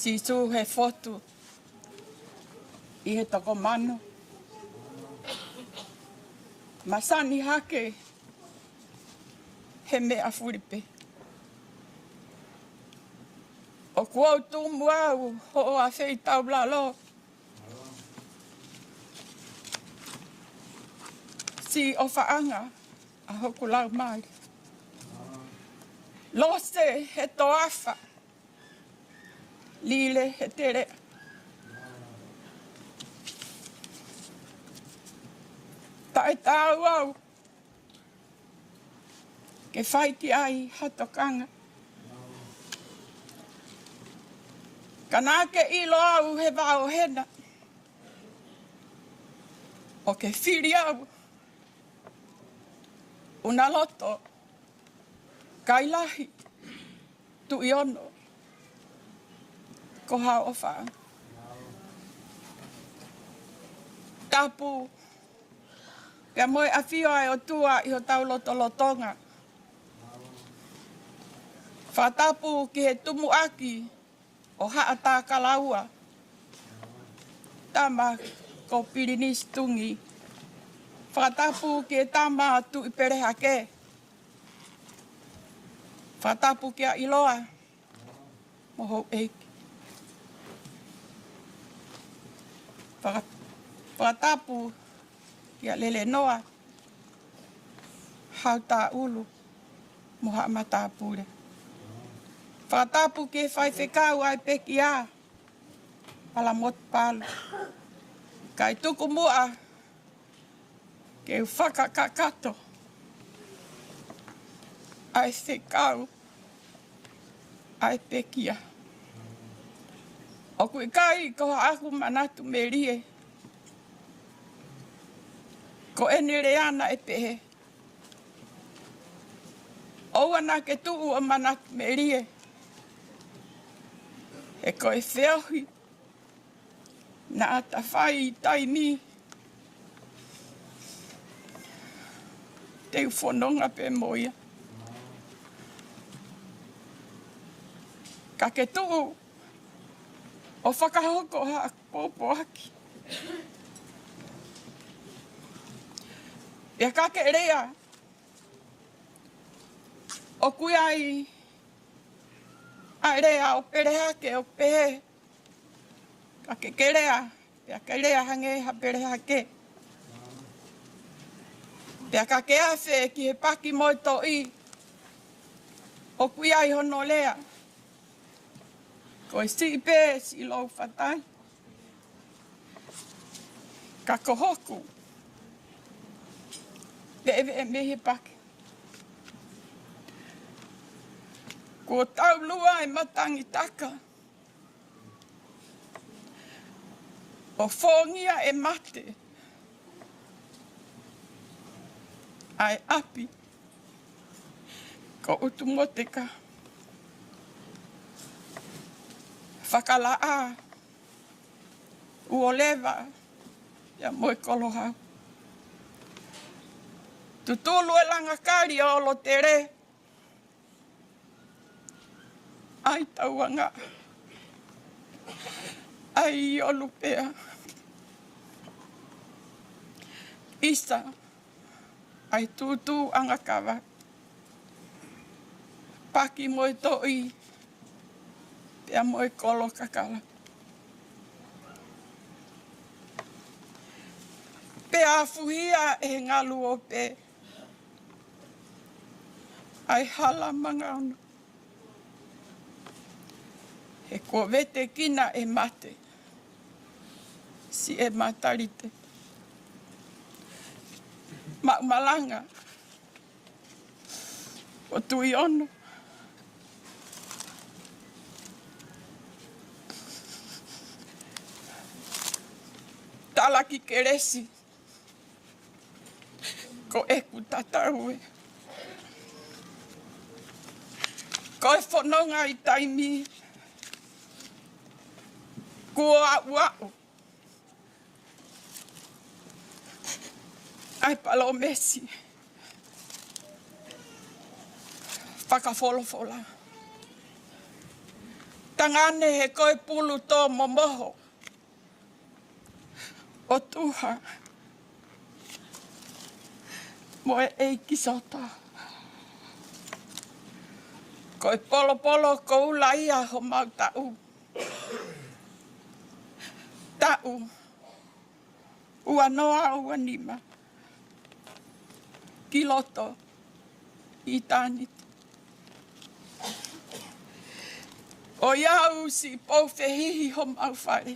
Si su he fotu I he toko mano. Masani hake he mea furipe. O kua tumu au ho a fei tau blalo. Si o faanga a hoku laumālie. Lose he toafa. Lile he tele. Tai tau au. Ke whaiti ai hatokanga. Kanake ilo au he wao hena. O ke whiri au. Unaloto Kailahi. Tu ono. Ko hao o wha. Tapu. Pea moe a whio ai o tua I ho tau lotolotonga. Whatapu ki he tumu aki o haa tā kalaua. Tama ko pirinis tungi. Whatapu ki he tama tu I perehake. Whatapu ki a iloa. Moho eiki. Whatapu ki a lele noa. Hau tā ulu. Moha mata pure. Whatapu ke whai whekau ai peki a. Pala mot palu. Kai tuku mua. Ke fakatokoto. Ai whekau. Ai peki a. O kui kai ko aku manatu me rie. Ko enere ana e pehe. O ana ke tuu o manatu me rie. E ko e feohi. Na ata whai taimi. Te ufononga pe moia. Ka ke tuu. O fakahoko ha popo haki. Ia ka ke rea. O kui ai. Ai rea o perehake o pehe. Ka ke rea. Ia ke rea hange ha perehake. Ia ka ke afe ki he paki moi to'i. O kui ai hono lea. Ko e si pe si lou whatai. Ka ko hoku. Pe ewe e mehe pake. Ko tau lua e matangi taka. O whongia e mate. Ai api. Ko utu moteka. Whakalaa. Uoleva. Ia moe kolohau. Tutulu e langa kari o lo tere. Ai tauanga. Ai o lupea. Isa. Ai tutu anga kawa. Paki moe to'i. Pea moe kolo kakala. Pea fuhia e ngalu o pe. Ai hala mangauna. He ko vete kina e mate. Si e matarite. Malanga. O tui ono. Talaki keresi. Ko eku tataue. Ko e whanonga I taimi. Ko Ouau Apō. Ai palo mesi. Fakafolofola. Tangane he koe pulu tō momoho. O tuha. Mo e eiki sota. Koe polo polo ko ula ia ho mau tau. Tau. Ua noa ua nima. Kiloto. I tāniti. O iau si pou fehihi ho mau whare.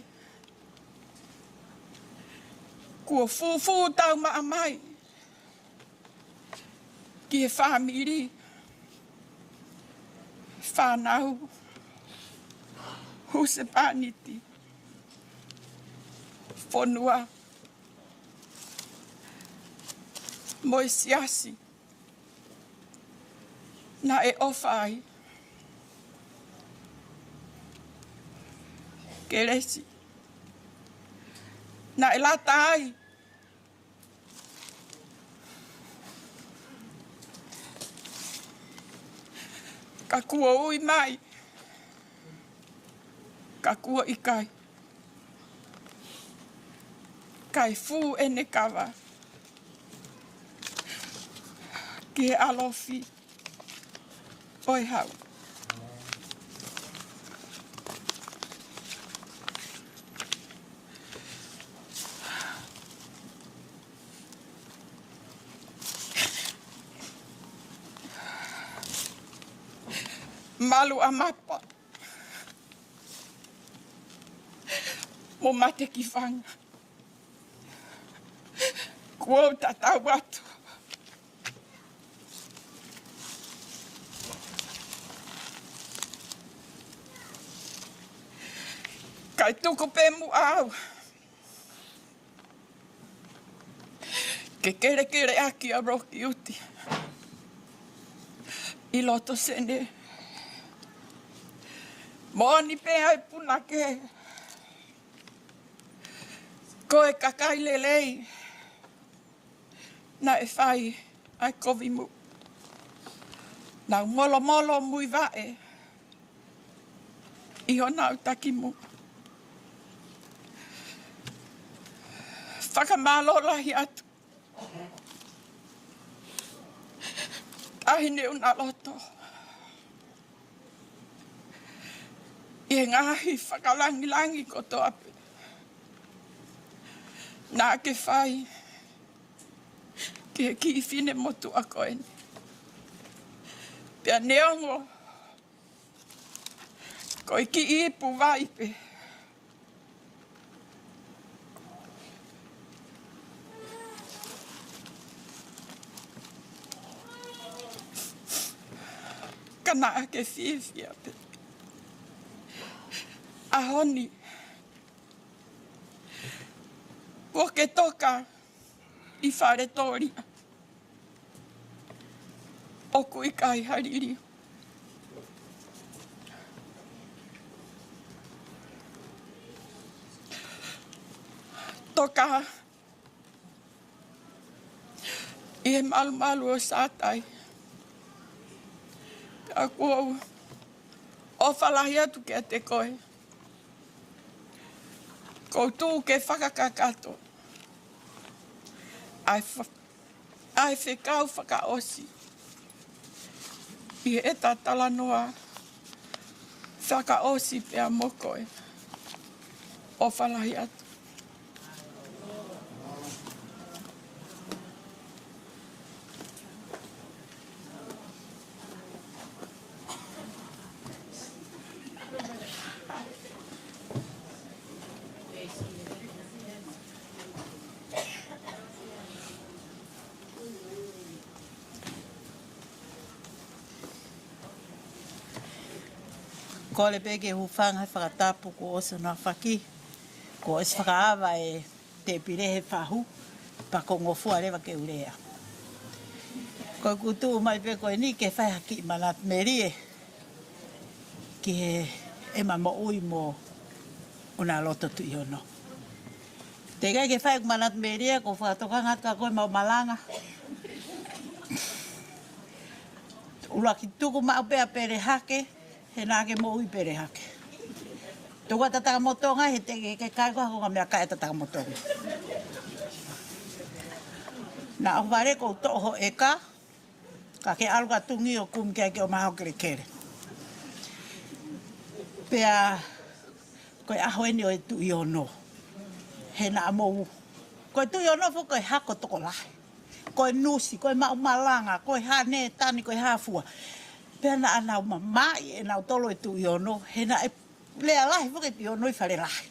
Kua fufu tau maa mai. Ki e whamiri. Whanau. Huse pāniti. Whonua. Moi siasi. Na e ofai. Kelesi. Na e lata ai. Ka kua ui mai. Ka kua ikai. Kai fu ene kawa. Ki e alofi. Oi hau. Malu a mapa. Mo mate ki whanga. Kua tatau atu. Kai tuku pe mu au. Ke kere kere aki a roki uti. I loto sene. Moni pe ai puna ke. Koe kakai lelei. Na e whai ai kovi mu. Na molo molo mui vae. Iho nau taki mu. Whakamālolahi atu. Ahine unaloto. I ngaahi whakalangi langi ko tō ape. Nā ke whai. Ke ki whine motu a koeni. Pea neongo. Ko i ki ipu waipe. Kana ake whiwhia pe. Ahoni. Ko ke toka i whare tōri. Oku ikai hariri. Toka. I he malu malu o sātai. A kua o whalahi atu ke te koe. Ko tū ke whakakakato. Ai whekau whakaosi. I he eta tala noa whakaosi pea mokoe. O whalahi atu. Ko le peke hufanga whakatapu ko oso na whaki. Ko es whakaawa e te pirehe whahu. Pa ko ngofua rewa ke urea. Ko kutu mai pe koe ni ke whai haki manat merie. Ki he ema mo ui mo unaloto tu iono. Te kai ke whai manat merie ko whakatokanga ka koe mau malanga. Ula ki tuku mau pea pere hake. He nāke mo ui pere hake. Tōua tataka motonga he te ke kai koha konga mea kai tataka motonga. Nā o whare ko toho eka, ka ke aluka tungi o kumkea ke o maho kere kere. Pea, koe aho eni o e tu i ono. He nā mou. Koe tu i ono fo koe hako toko lahi. Koe nusi, koe maumalanga, koe hane tani, koe hafua. Pea nā anau mamai e nau tolo e tu i ono. He nā e lea lahi fo ke tu i ono i whare lahi.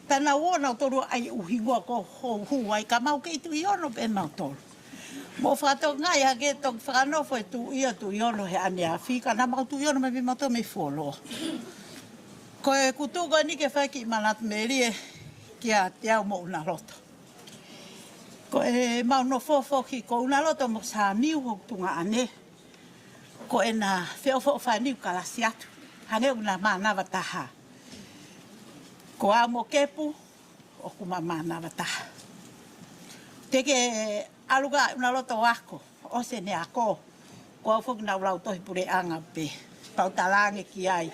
Pea nā ua nau tolo ai uhinga ko huai ka mau ke i tu i ono pe nau tolo. Mo whakato ngai hake tōk whakanofo e tu i ono he ane a whika. Nā mau tu i ono me mato me fuoloa. Koe kutu koe ni ke whaiki manat me rie kia te au mo Unaloto. Koe mau no fofoki ko Unaloto mo Saame ho tunga ane. Koe na feohi whaniu kalasi atu. Hange una manavahē. Ko a mo kepu o kuma manavahē. Teke aluga Unaloto wako o se ne ako. Ko au foki na ulau tohi pure anga pe. Pautalange ki ai.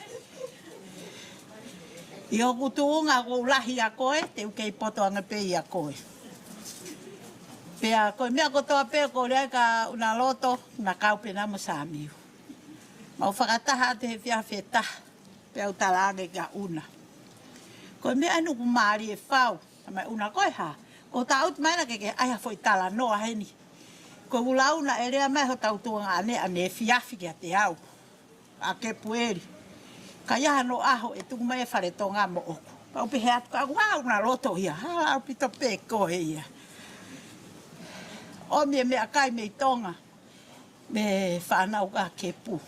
I hoku tuunga ko ulahi a koe, te ukei poto anga pe i a koe. Pea koe mea kotoa pe ko rea ka Unaloto na kaupe na mo Saame. Mau whakataha te he whia whetaha, pea utalange ka una. Koe mea anu ku maari e whau, mai una koe ha. Ko ta out maina ke aia foi tala noa heni. Ko ulauna e rea mai ho tautuanga ane fiafi ki a te au. A ke pueri. Ka iaha no aho e tuku mai e whare tonga mo oku. Pau pehe atu ka wau Unaloto ia. Hala pito pe koe ia. O mea mea kai mei tonga. Me whanau ka ke pu.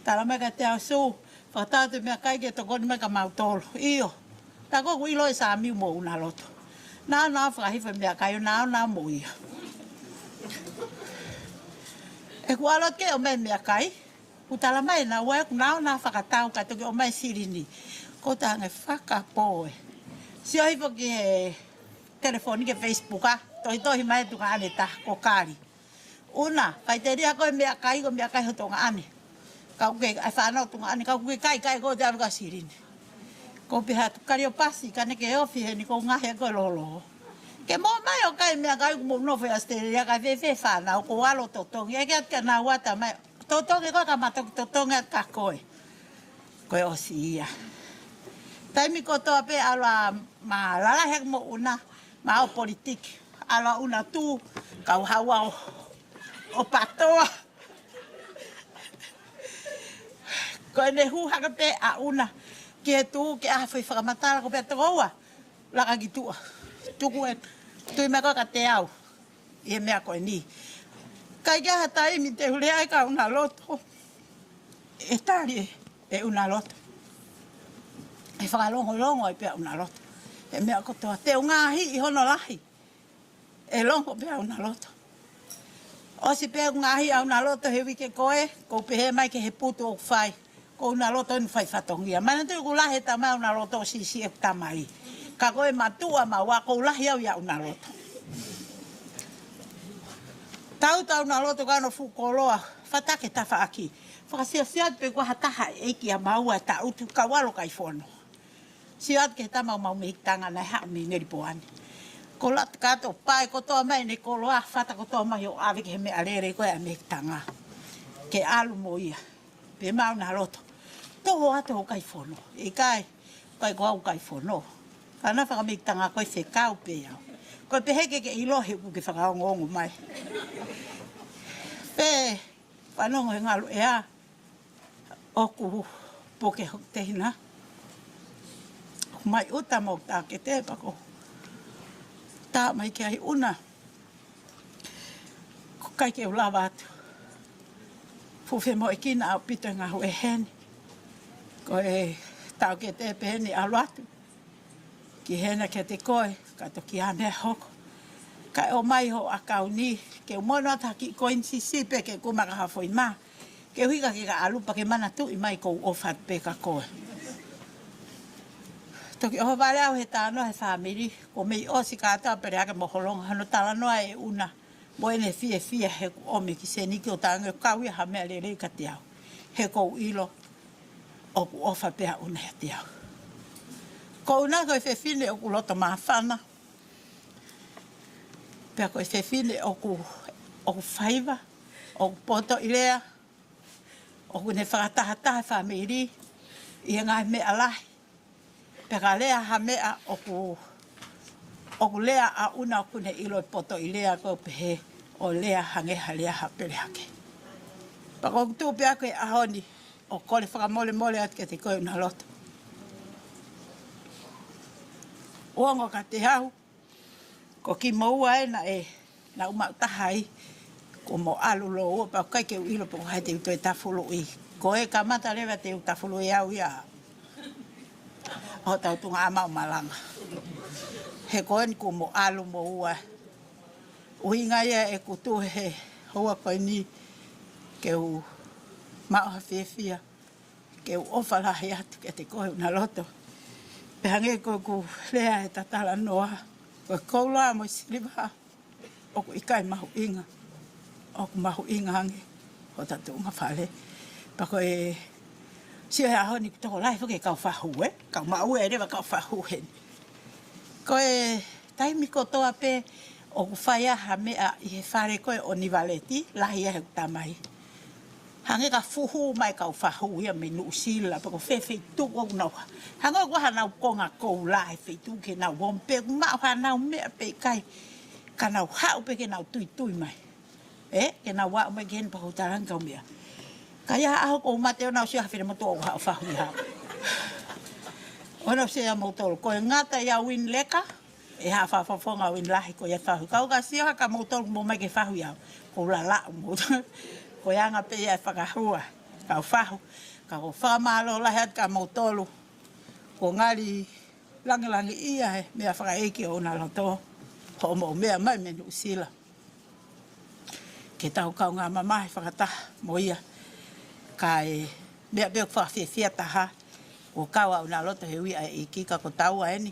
Tala mai ka te au su. Whakatau mea kai ke tokoni mai ka mautolo. Iyo. Ta koku ilo e Saame mo Unaloto. Nā whakahiwha mea kai o nā mo ia. E ku alot ke o mea kai. Utala mai na ua ku nao na whakatau ka toki o mai sirini. Ko tange whakapoe. Si ohi po ki he telefoni ke Facebooka. Tohi mai tunga ane ta ko kari. Una, kai te ria koe mea kai ho tonga ane. Kau ke ai whanau tunga ane. Kau ke kai ko te aluka sirini. Ko piha tukari o pasi ka ne ke ofi he ni ko ngaahi koe lolo. Ke mo mai o kai mea kai kumo nofo ya steria ka vewe whanau ko alo totongi. Eke atka na wata mai. Totongi koe ka matoki totongi at ka koe. Koe osi ia. Taimi ko toa pe alwa ma lalahek mo una ma o politiki. Alwa una tu kau hawa o patoa. Koe ne huhaka pe a una. Ke tu ke a foi whakamatara ko pe tokoua. Laka ki tua. Tuku e tui mea koe ka te au. I mea koe ni. Kai kia hatai mi te hulea e ka Unaloto. E tari e Unaloto. E whakalongo e pia Unaloto. E mea kotoa te ngaahi i hono lahi. E longo pia Unaloto. O si pia ngaahi a Unaloto he wike koe. Ko pehe mai ke he putu o whai. Ko Unaloto inu whai whatongia. Mana tui ku lahi ta mai Unaloto si e tamai. Ka koe matua ma wako lahi au ia Unaloto. Tau Unaloto kano fukoloa, whatake tafa aki. Whakasiasiat pe kua hataha eiki a maua ta utu kawalo kai whono. Siat ke tamau mau mehitanga nai hao me ngeri poani. Ko lat kato pai kotoa mai ne koloa, whata kotoa mai o awe ke he me arere koe a mehitanga. Ke alu mo ia, pe mau Unaloto. Toho ato kai whono, ikai, kai koau kai whono. Kana whakamehitanga koe whekau pe au. Koe peheke ke ilohe ku ke whakaongongo mai. Pe, whanongo he ngalu ea, oku poke hok te hina. Mai uta mo ta ke te pako. Ta mai ke ai una. Ko kai ke ulawa atu. Fuwhe mo e kina au pito ngā hu e heni. Ko e tau ke te peheni alu atu. Ki hena ke te koe, ka toki ane hoko. Ka o mai ho akau ni, ke umono ata ki koin sisipe ke kumaka hafoi ma. Ke huika ke ka alupa ke mana tu i mai kou ofat pe ka koe. Toki oho vale au he tāno he whamiri, ko mei osi ka ata pere ake moholonga, hano tala noa e una, mo ene fie he ome ki se niki o tāngo kau ia hamea le rei ka te au. He kou ilo, oku ofa pea una he te au. Ko una koe whewhine o ku loto mawhana. Pea koe whewhine o ku whaiva, o ku poto i lea, o ku ne whakatahataha whamiri, i ngāhi mea lahi. Pea ka lea ha mea o ku lea a una o kune ilo i poto i lea ko pehe o lea hangeha lea ha pere hake. Pa ko tu pea koe ahoni o kole whakamole mole at ke te koe Unaloto. Uongo ka te hau, ko ki maua na umau tahai, ko mo alu lo ua pa kai ke uilo po hai te uto e tafulu i. Ko e ka mata lewa te utafulu i au ia. O tau tunga amau malanga. He koen ko mo alu mo ua. Uhinga ia e kutu he hoa koe ni ke u mao hawhiawhia, ke u ofalahi atu ke te koe Unaloto. Pehange ko ku lea e tatala noa, ko koula mo siliva, o ku ikai mahu inga, o ku mahu inga hange, o tatu unga whale. Pa ko e sio hea honi ku toko lai whake kau whahu kau mau e rewa kau whahu hen. Ko e taimi ko toa pe, o ku whaia ha mea i he whare koe o nivaleti, lahi e he tamai. Hange ka fuhu mai kau whahu ia me nu sila, pa ko whewhi tuko nau. Hanga ko hanau konga kou lai whetu ke nau wompe, mao hanau mea pe kai, ka nau hau pe ke nau tui mai. Ke nau wau mai gen pa hutarang kau mea. Ka ia aho ko mate o nau siha whina moto o hau whahu i hau. O nau siha motolo, ko e ngata ia win leka, e haa whawhawhonga win lahi ko ia whahu. Kau ka siha ka motolo mo mai ke whahu i hau, ko la la motolo. Ko yanga pe ia whakahua, kau whahu, kau whamalo lahi at ka mautolu. Ko ngari langi ia he, mea whakaeki o Unaloto, ho mo mea mai menu sila. Ke tau kau ngā mamahi whakataha mo ia, ka e mea beo whawhiawhia taha, o kau a Unaloto he ui a iki ka ko taua eni,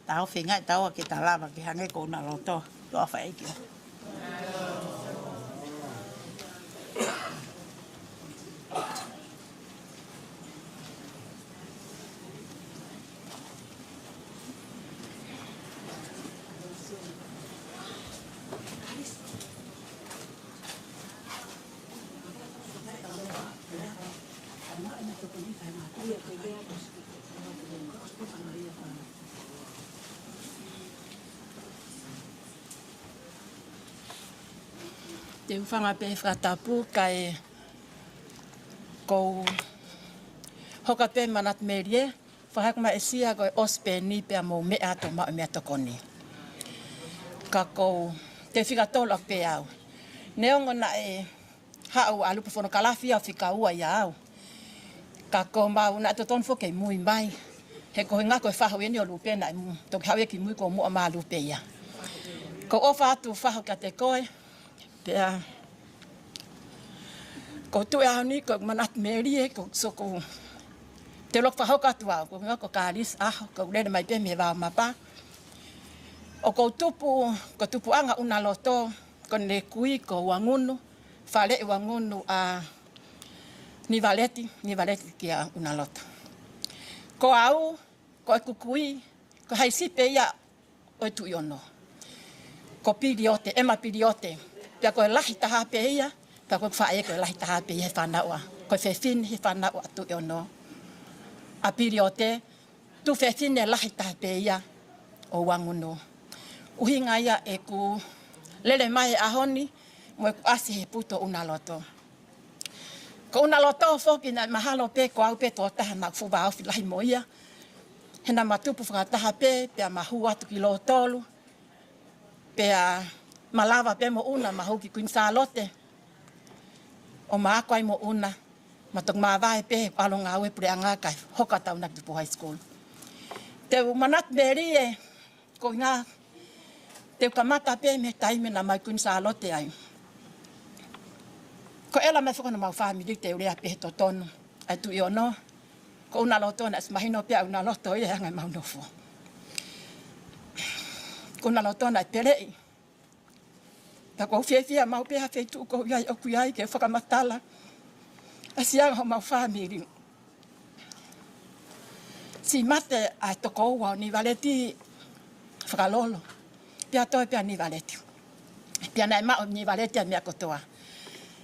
tau whingai taua ke ta lava ke hange ko Unaloto, loa whaeki o. Te uwhanga pe whakatapu kai kou hoka pe manavahē, whahakma e sia koe ospe ni pea mou mea to mao mea tokoni. Ka kou te fakatolo pe au. Neongo na e hau alupu whono kalawhi au whika ua i au. Ka kou mau na to tonfo kei mui mai. He koe ngā koe whahu eni o lupe na toki hau e ki mui ko mua maa lupe ia. Ko ofa atu whahu ka te koe, pea ko tu au ni ko manavahē ko soko te lok whahau katu au, ko ngako kāris aho, ko rere mai pe me wau mapa. O ko tupu anga Unaloto, ko ne kui ko wangunu, whale e wangunu a nivaleti ki a Unaloto. Ko au, ko e kukui, ko haisi pe ia o e tui ono. Ko piriote, ema piriote, pia ko e lahi taha pe ia, pia ko whae ko e lahi taha pe ia he whanaua. Ko e whewhin he whanaua tui ono. A piriote, tu whewhin e lahi taha pe ia o wangunu. Uhinga ia e ku lele mai ahoni, mo e ku asi he puto Unaloto. Ko Unaloto foki na mahalo pe ko au pe to taha na fuba au lahi mo ia. Hena matupu whakataha pe, pea mahua tu ki lo tolu, pea malawa pe mo una mahuki kuin salote. O maakwai mo una, matok manavahē pe alonga aue pure angakai, hoka tau nak tupu high school. Te manavahē ko ngā, te kamata pe me taime na mai kuin salote ai. Ko ela mai whakana mau whamiri te urea pe to tonu, ai tu i ono, ko Unaloto na smahino pe Unaloto i hangai mau nofo. Ko Unaloto na pelei. Ta ko fia mau pe ha feitu ko iai o kuiai ke whakamatala. Asianga ho mau whamiri. Si mate a toko ua ni valeti whakalolo. Pia toi pia ni valeti. Pia nai mao ni valeti a mea kotoa.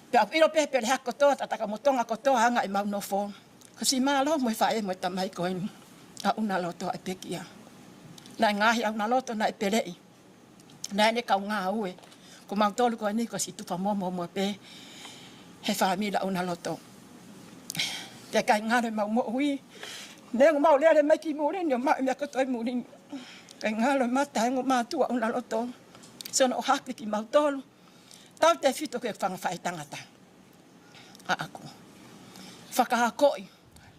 Pia iro pepe le hako toa tataka motonga kotoa hanga I mau nofo. Kasi malo mo whae mo tamai koini. A unaloto a pekia. Nai ngaahi a unaloto na pelei. Nai ne kau ngā ue. Ko mau tolu koini ko si tupa momo mo pe. He whaamila unaloto. Pia kai ngāre mau mo hui. Neongo mau lea le mai ki mūrini o mau mea kotoi mūrini. Kai ngāre mata hengo mātua unaloto. Sono o hake ki mau tolu. Tau te whito ke whangawhai tangata. A aku. Whakahakoi.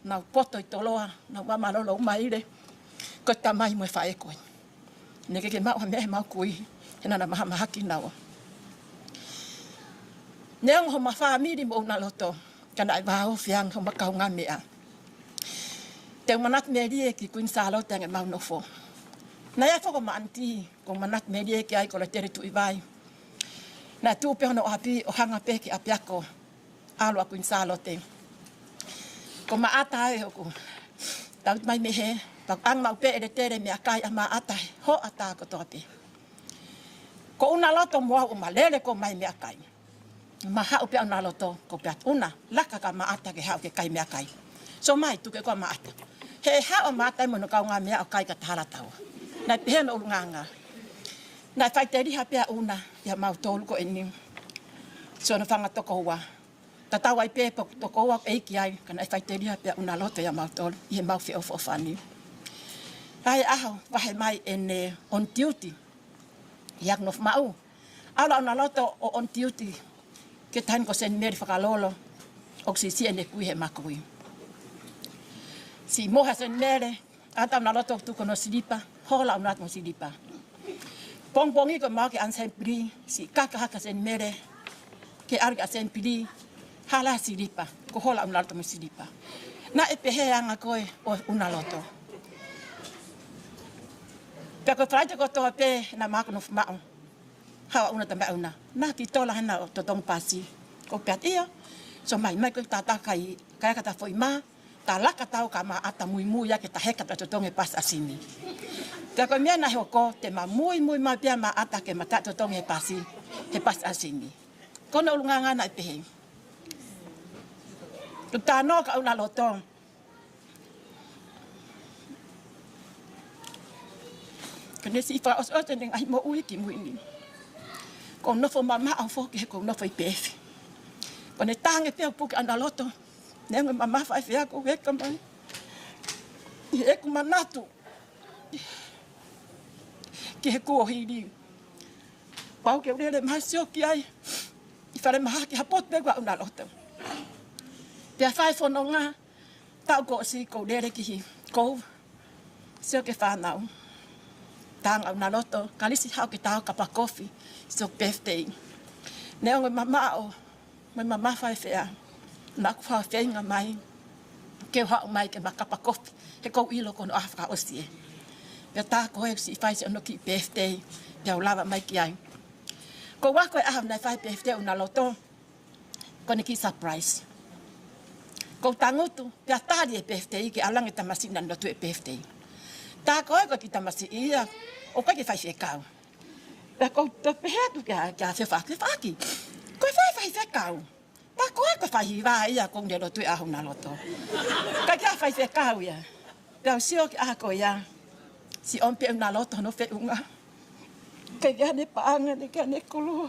Nau poto I toloa. Nau mamalolo umaire. Ko tamai mo whae koe. Neke ke mau hamea mau kui. He nana maha mahaki naua. Neongo ho mawhaamiri mo unaloto. Kana ai wahao whiang ho makau ngā mea. Te manat merie ki kuin salo te mau nofo. Na ia whako maanti. Ko manat merie ki ai ko le tere tui vai. Na tūpe hono o hapi o hanga pe ki apiako. Alo a kuin salo te. Ko maata e hoku. Tau mai mehe. Tau ang mau pe e le tere me akai a maata he. Ho ata ko toape. Ko unaloto mua o malele ko mai me akai. Maha upe unaloto ko peat una. Laka ka maata ke hao ke kai me akai. So mai tuke ko maata. He hao maata I mono kau ngā mea o kai ka tahara tau. Nai pehena ulu nganga. Nai whaiteri hapea una. Ia mau tolu ko eni. So na fakatoko hua. Ta tau ai pepa toko hua eiki ai. Ka nai whaiteri hapea unaloto ia mau tolu. Ie mau feofani. Ai aho. Wahe mai ene on duty. Iak nof mau. Ala unaloto o on duty. Ke tahin ko sen meri whakalolo. Ok si ene kui he makui. Si moha sen mere, ata unaloto tuko no silipa, hola unat mo silipa. Pongpongi ko mau ke ansen pili, si kaka haka sen mere, ke arga sen pili, hala silipa, ko hola unaloto mo silipa. Na epehe anga koe o unaloto. Peko traite ko toa pe na mako no fumao. Hawa una tambe una. Na ki tola hana o totong pasi. Ko peat ia. So mai ko tata kai kata foi ma. Ta laka tau ka maata mui ya ke ta heka ta totonge pas asini. Te ko mea na hoko te ma mui ma pia maata ke mata totonge pasi he pas asini. Kono ulunganga na pehe. Tu tano ka unaloto. Kene si fa os ning ai mo ui ki mui ni. Ko no fo mama au fo ke ko no fo pefe. Ko ne tange pe pu ka unaloto. Neongo mama fai fea ko weka mai. I eku manatu. Ki he kua hiri. Pau ke urele mahasio ki ai. I whare maha ki hapot pe kua unaloto. Pea whai whanonga. Tau ko si ko urele ki hi. Kou. Sio ke whanau. Tanga unaloto. Kalisi hao ki tau kapa kovi. Sio birthday. Neongo mama o. Mai mama fai fea. Naku whawhenga mai, ke hao mai ke makapa kofi, he kou ilo kono ahwha osie. Pea tā koe si whai se ono ki birthday, pea ulawa mai ki ai. Ko wako e aham nai whai birthday unaloto, kone ki surprise. Ko tangutu, pea tāri e birthday, ke alangi tamasi na notu e birthday. Tā koe ko ki tamasi ia, o koe ke whai whekau. Pea kou te pehetu kia whewhaki, koe whai whekau. Ta koe ko whahi wā ia kong rero tui ahu unaloto. Ka kia whai whekau ia. Pea sio ki ako ia. Si ompe unaloto no whiunga. Ka kia ne paanga ne kia ne kulua.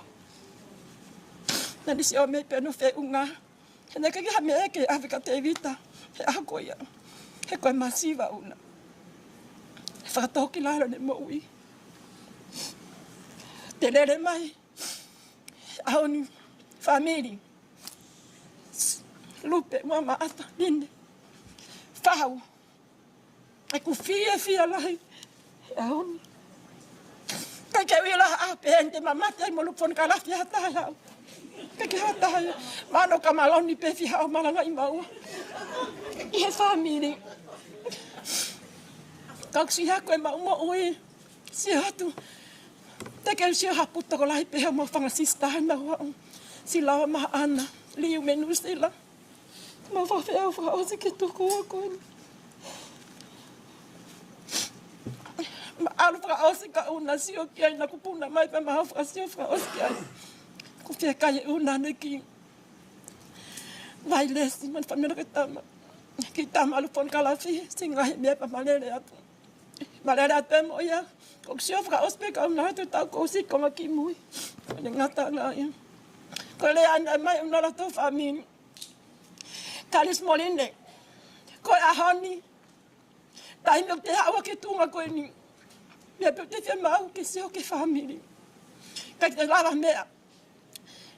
Nani si ome pe no whiunga. Hene ka kia mea ke Afrika te vita. He ako ia. He koe masiva una. He fakatoki lalo ne moui. Te lere mai. Aho ni family. Lupe, mama, ata, nene. Whau. Ai ku fia lahi. E honi. Kai ke wila ape ente mamate ai molu pon kala fia taha. Kai ke hata. Mano ka maloni pe fia o malanga I maua. I he family. Kau si hako e mau mo oi. Si hatu. Te ke si haputa ko lahi pe mo fanga sista na wa. Si lawa ma ana. Liu menu sila. Ma whawhea o whaosi ke toko ako. Ma alu whakaosi ka una sio ki ai na kupuna mai pa maha whakasio whakaosi ki ai. Ko whia kai e una neki. Vai lesi man whamera ke tama. Ki tama alu pon kalafi, si ngāhi mea pa malere atu. Malere atu e mo ia. Ko sio whakaosi pe ka una hatu tau ko usi konga ki mui. Ko ne ngata ngā ia. Ko le ana mai unaloto whamini. Kalis moline. Ko ahoni. Tai me te hawa ke tunga koe ni. Mea pe te mau ke seo ke whamiri. Kai te lawa mea.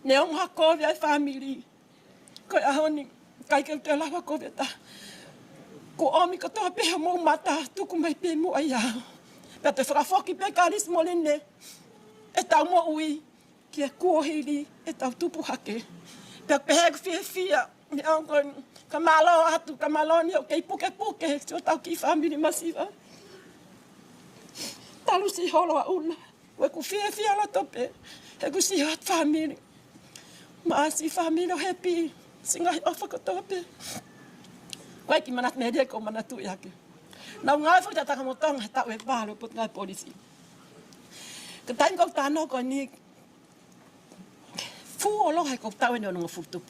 Neongo kovi ai whamiri. Koe ahoni. Kai ke te lawa kovi ta. Ko omi ko toa peha mō mata. Tuku mai pe mu ai au. Pea te fakafoki pe karis moline. E tau mo ui. Ki e kuohiri. E tau tupu hake. Pea pehe ku fia. Neongo ka malo atu. Ka malo ni o kei puke puke. Sio tau ki whamiri masiva. Talu si holo a una. We ku fia la tope. He ku si hat family. Ma si family happy. Singa o fakatope. Wai ki manat media ko manatu yake. Na ngāhi fu tata mo tong ta we palo put ngai polisi. Ke tain ko tano ko ni fu olo hai ko ta we no futu.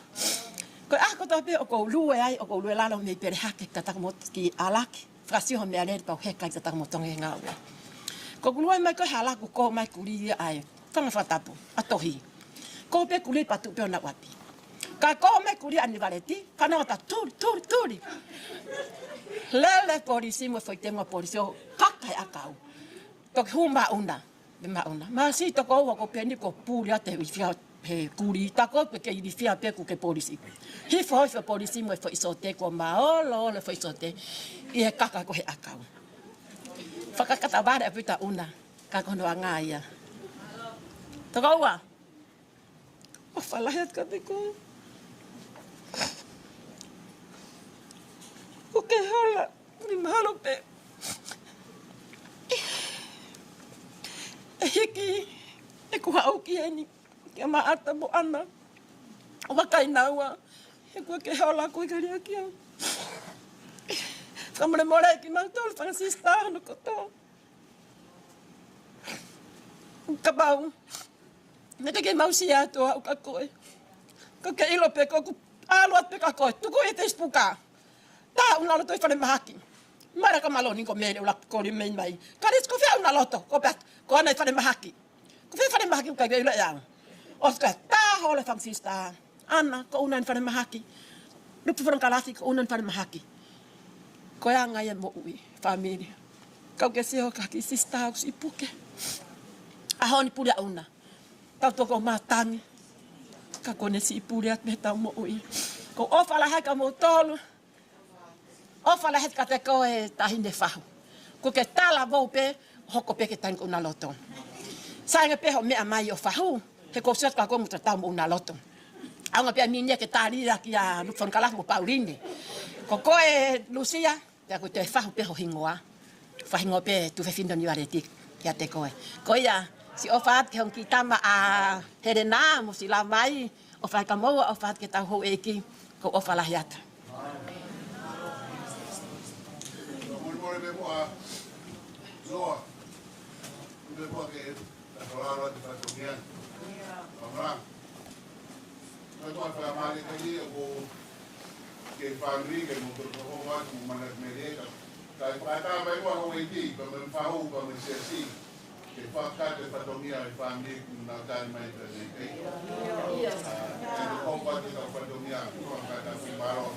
Ko ko tope o ko lue ai o ko lue la no me pere hake tata mo ki alaki. Frasio me ale pa he kai tata mo tong e ngāwe. Ko kulua mai ko hala ko mai kuli ai. Kanga fatapu atohi. Ko pe kuli patu pe na wapi. Ka ko mai kuli ani valeti, kana ta turi. Lele polisi mo foi tengo polisi kakai akau. To humba una. Bema una. Ma si to ko pe ni ko puli ate fia pe kuli ta ko pe ke di fia pe ku ke polisi. Hi foi polisi mo foi sote ko ma olo le foi sote. I he kaka ko he akau. Fakakata vare a pita una, ka kono a ngāia. Takaua? O whalahet ka te ko. Ko ke hala, ni mahalo pe. E hiki, e kuha auki e ni, kia maata mo ana. O wakai naua, e kua ke hala koe kari aki au. Kamare mora ki mau tolu whangasista no koto. Kabau. Nete ke mau si ato au ka koe. Ko ke ilo pe ko aluat pe ka koe. Tuku e te ispuka. Ta unaloto i whare mahaki. Mara ka malo ni ko mele ula kori mei mai. Karis ko fia unaloto. Ko pe ko ana i whare mahaki. Ko fia whare mahaki ka ila iau. Oska ta hole whangasista. Ana ko una i whare mahaki. Lupu whare kalasi ko una i whare mahaki. Ko ia ngai e mo ui, family. Kau ke seho kaki sista au si puke. Ahoni puli a una. Kau toko matangi. Ka kone si puli at me tau mo ui. Ko ofa la heka mo tolu. Ofa la heka te ko e tahine fahu. Ko ke tala vau pe, hoko pe ke tani ko unaloto. Sainga pe ho mea mai o fahu. He ko siat ka ko muta tau mo unaloto. Aunga pe a minia ke tari ki a lupon kalah mo Pauline. Ko koe Lucia. Ja ko te fahu pe ho hingoa. Fahingo pe tu fe findo ni vareti ya te koe. Ko ia si ofat ke hon kitama a herena mo si la mai o fa ka mo o fat ke ta ho eki ko ofa la hiata. Che famiglia che non trovo mai come manavahē kai pata mai wa ho iti ko men fa ho ko men se si che fa ka te fatomia e famiglia na dai mai te nei e ko pa te fatomia ko ka ta fi maro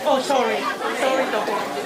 Oh, sorry. Sorry, Toko.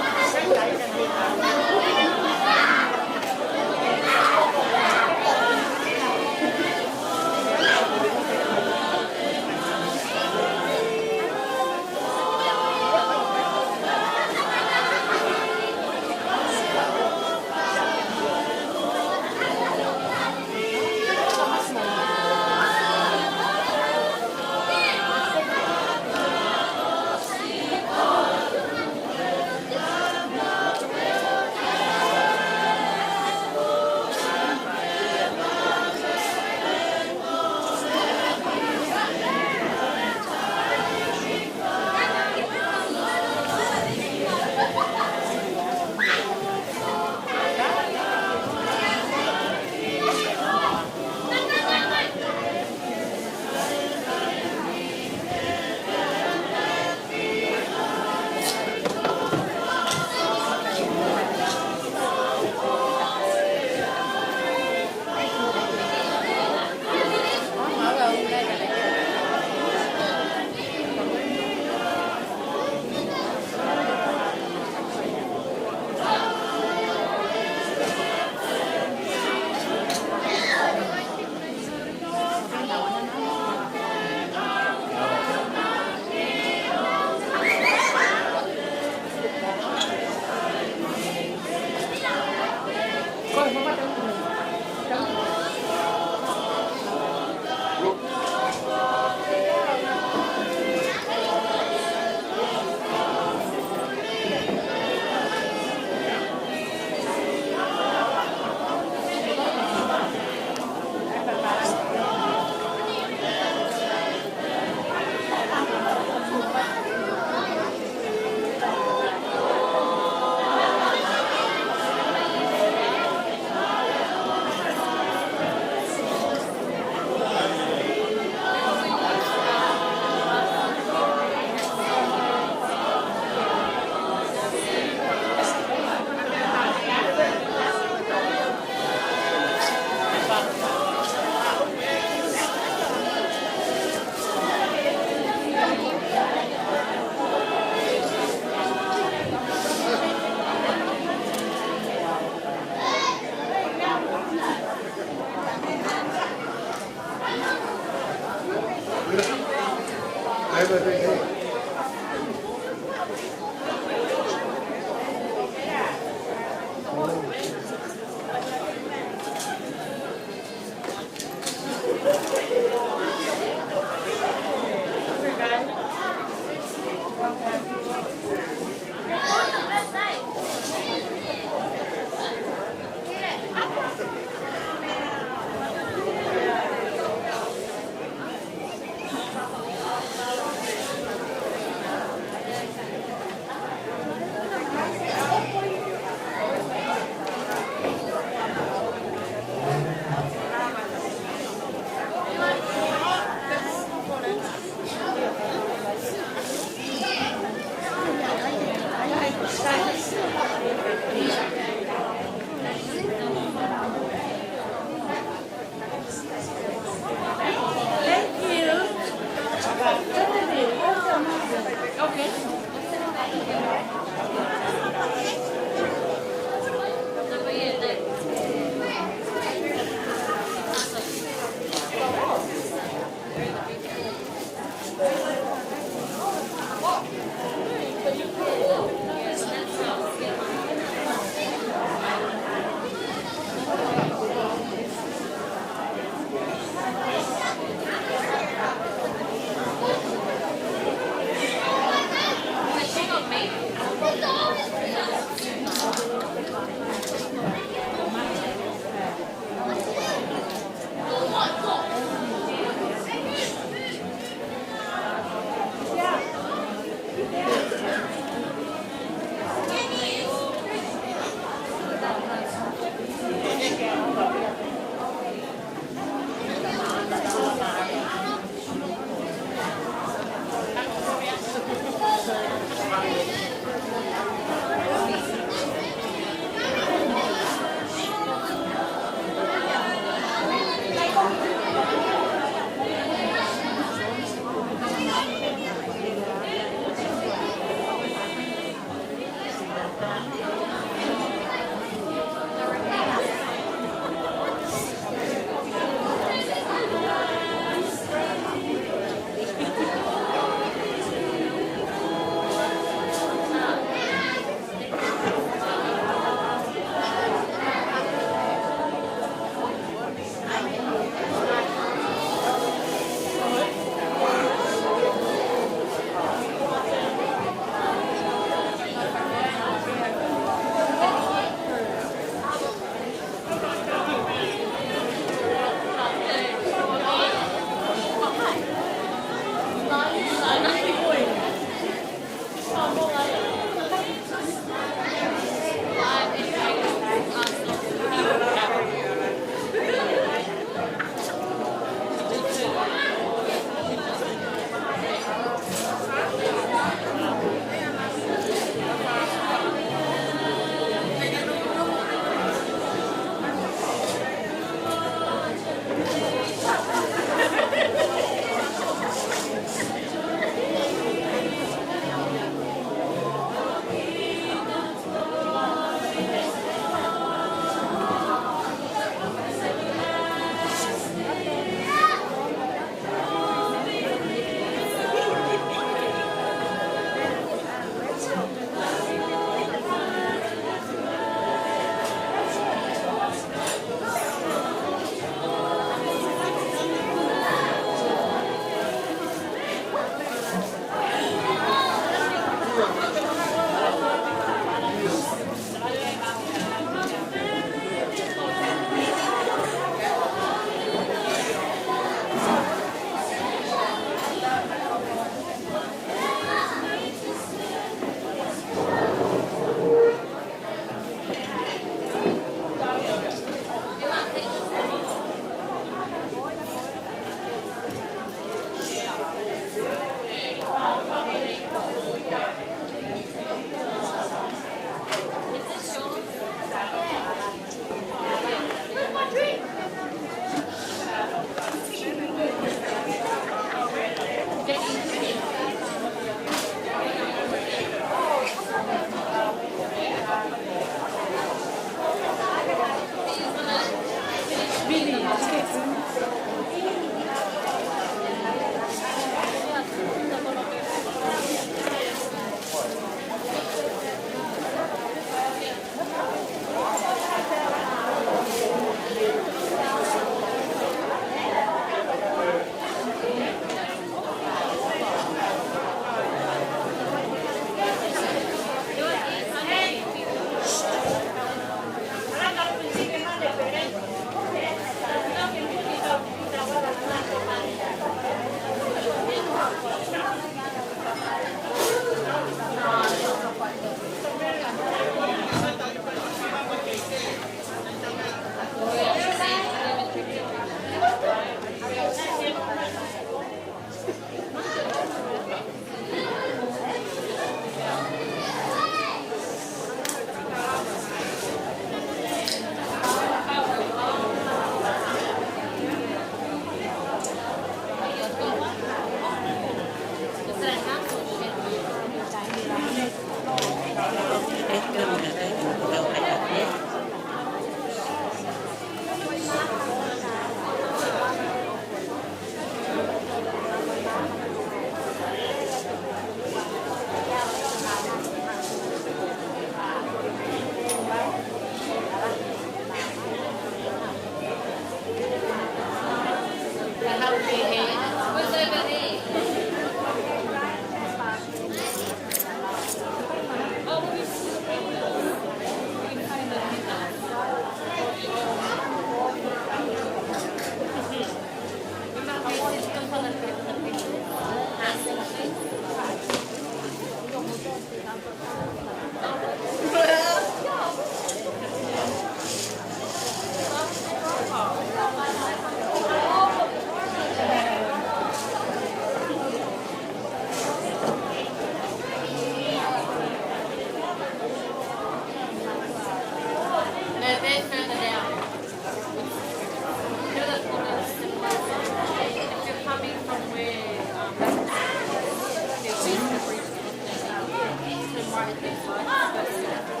Market,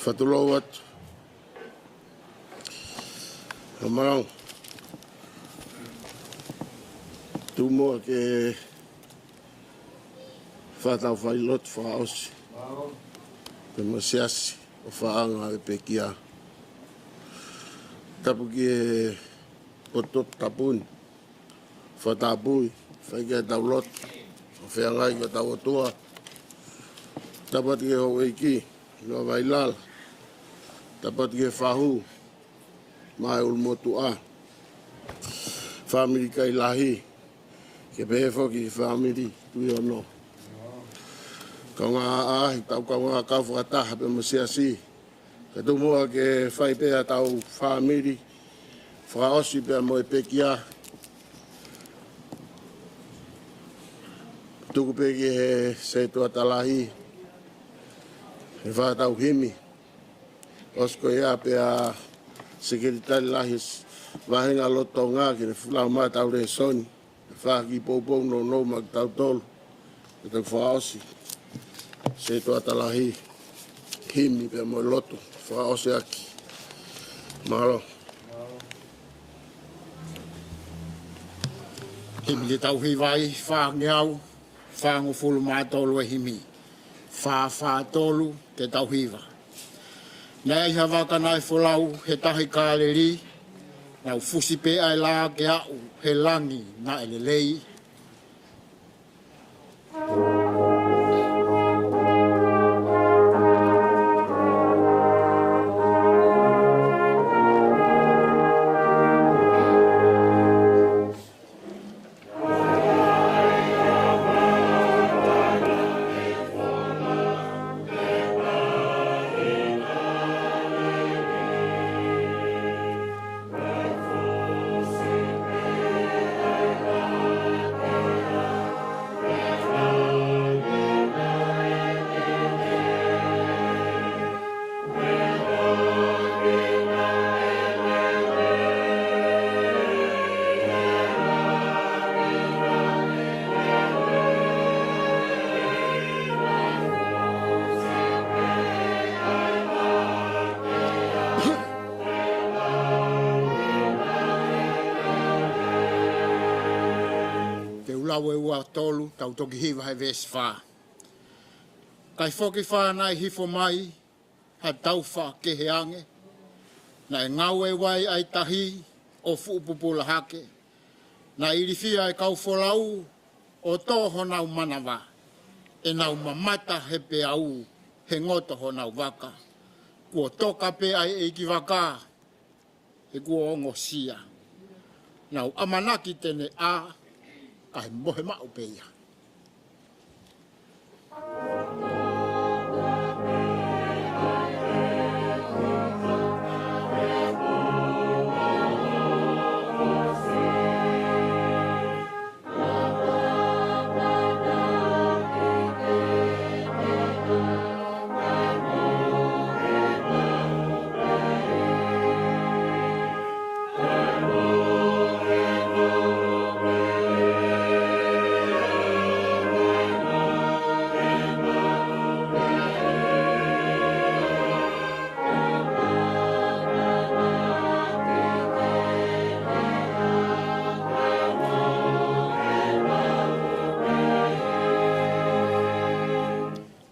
Whatulou atu. Amarang. Tumoa ke whatau whailot whaosi. Pe masiasi o whaanga e pekia. Tapu ki e potot tapuni. Whatapui. Whaikia taulot. Whiangai ka tau atua. Tapat ki ho eiki. Noa wailala. Tapat ki e whahu. Mai ulmotu a. Family Kailahi. Ke feohi family tui hono. Kau ngaahi tau kau akau whakataha pe masiasi. Ka tumua ke whai pēa tau family. Whakaosi pēa mo e pekia. Tuku pēki he se tua talahi. He whakatau himi. Osko ea pēa sekiritari lahis. Wahenga loto ngā ki ne laumālie tau re soni. Whaki poupou no mak tau tolu. E tau whaosi. Se toa talahi. Himi pe mo loto. Whaosi aki. Mahalo. Himi te tauhi vai, whangeau, whango fulu mātolu e himi. Whatolu te tauhiwa. Nei hawaka nai wholau he tahi kāleri. Nau fusi pe ai la ke au he langi na elelei. Ouau Apō tau toki hiwa he vesi whā. Kai whoki whānai hifo mai, ha tau wha ke he ange, na e ngau e wai ai tahi o fuupupula hake, na iriwhia e kau wholau o toho nau manavahē, e nau mamata he pe au, he ngoto ho nau waka, kua toka pe ai e ki waka, he kua ongo sia. Nau amanaki tene a, ai mohe mau peia.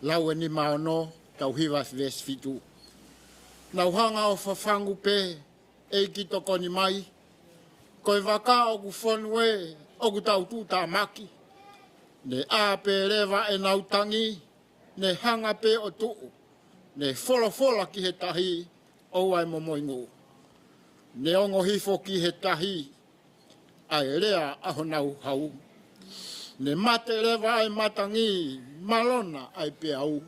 Lau ni maono tau hiwa ves fitu. Nau hanga o whawhangu pe e ki toko ni mai. Koe waka o ku whanue o ku tau tūta maki. Ne a pe rewa e nau tangi. Ne hanga pe o tuu. Ne whola ki he tahi o ai momoingu. Neongo hifo ki he tahi. Ai rea aho nau hau. Ne mate rewa ai matangi, malona ai pe au.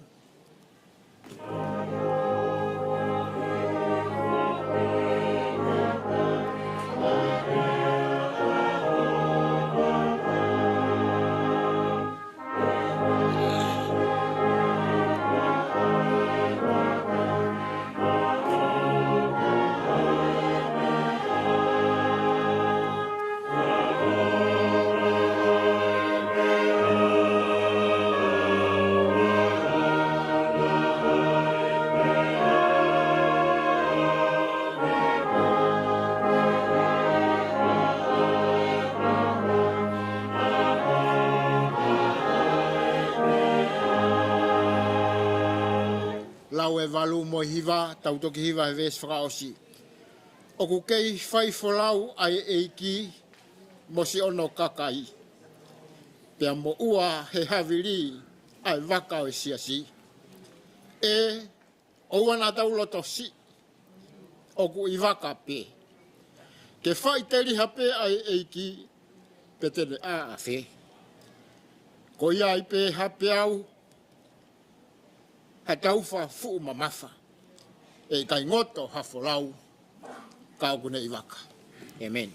e walu mo hiva, tautoki hiva e ves whakaosi. O ku kei whai wholau ai eiki mo si ono kakai. Pea mo ua he haviri ai waka o siasi. E o wana tauloto si o ku i waka pe. Ke whai teri hape ai eiki pe tele a whe. Ko ia i pe hape au ha taufa fu mamafa. E kai ngoto hafolau ka o kune i waka. Amen.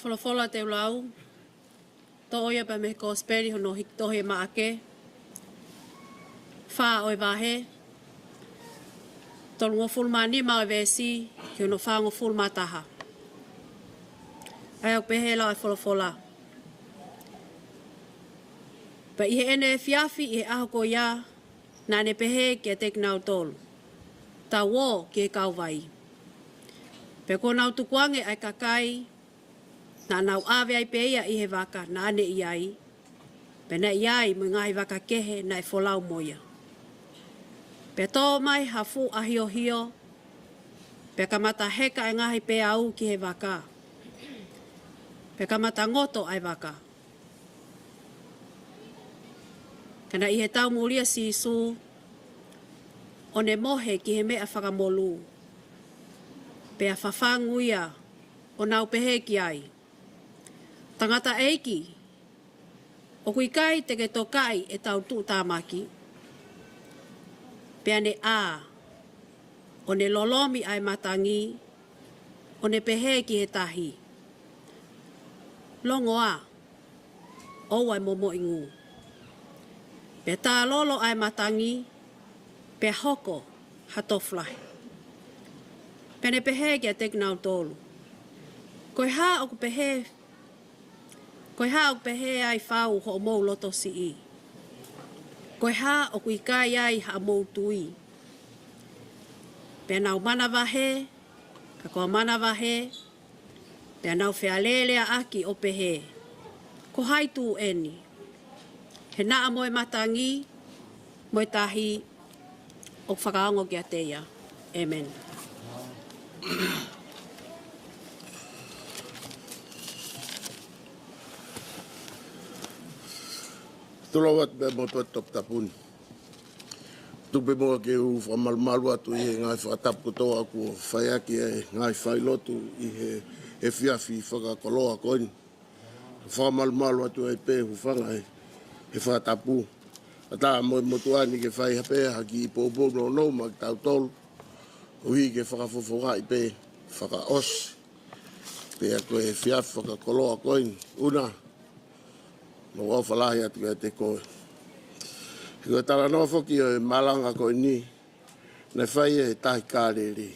Wholofola te ulau, to oia pa me ko speri hono hik tohe maake, wha oi wahe, tolu ngo fulmani ma o vesi, ki hono wha ngo fulmataha. Ai au pehe lau ai wholofola. Pa ihe ene fiafi ihe aho ko ia, na ne pehe ki a tek nau tolu. Ta wo ki e kau vai. Pe ko nau tukuange ai kakai, na nau awe ai peia i he waka na ane i ai. Pena i ai mo ngāhi waka kehe na e wholau moia. Pe tō mai hafu a hio hio. Pe kamata heka e ngāhi pe au ki he waka. Pe kamata ngoto ai waka. Kana i he tau mulia si isu. O ne mohe ki he mea whakamolu. Pe a whawhanguia o nau pehe ki ai. Tangata eiki, o ikai te ke tokai e tau tū tāmaki. Pea ne a, o ne lolomi ai matangi, o ne pehe ki he tahi. Longo a, o ai momo ingu. Pea tā lolo ai matangi, pea hoko hatoflahi. Pea ne pehe ki a teknau tolu. Koe ha o ku pehe, koe ha o pehe ai whau ho mou loto si i. Koe ha o kui kai ai ha mou tui. Pea nau manavahē, ka koa manavahē, pea nau whialelea aki o pehe. Ko haitu eni. He naa moe matangi, moe tahi, o whakaongo ki a teia. Amen. Tulawat be mo to top tapun. Tu be mo ke u malu atu i ngai fakatokoto aku faiaki ngai failotu i he fiafi fakakoloa koin. Malu atu ai pe hu fanga he fakatapu. Ata mo tuani ke fai hape haki po no mag tautol. Ui ke fakafofoga i pe fakaos. Pe ako he fiafi fakakoloa koin. Una no o falahi atu te koe. Hiko tala no foki o malanga koe ni, na whai e tahi kāreri.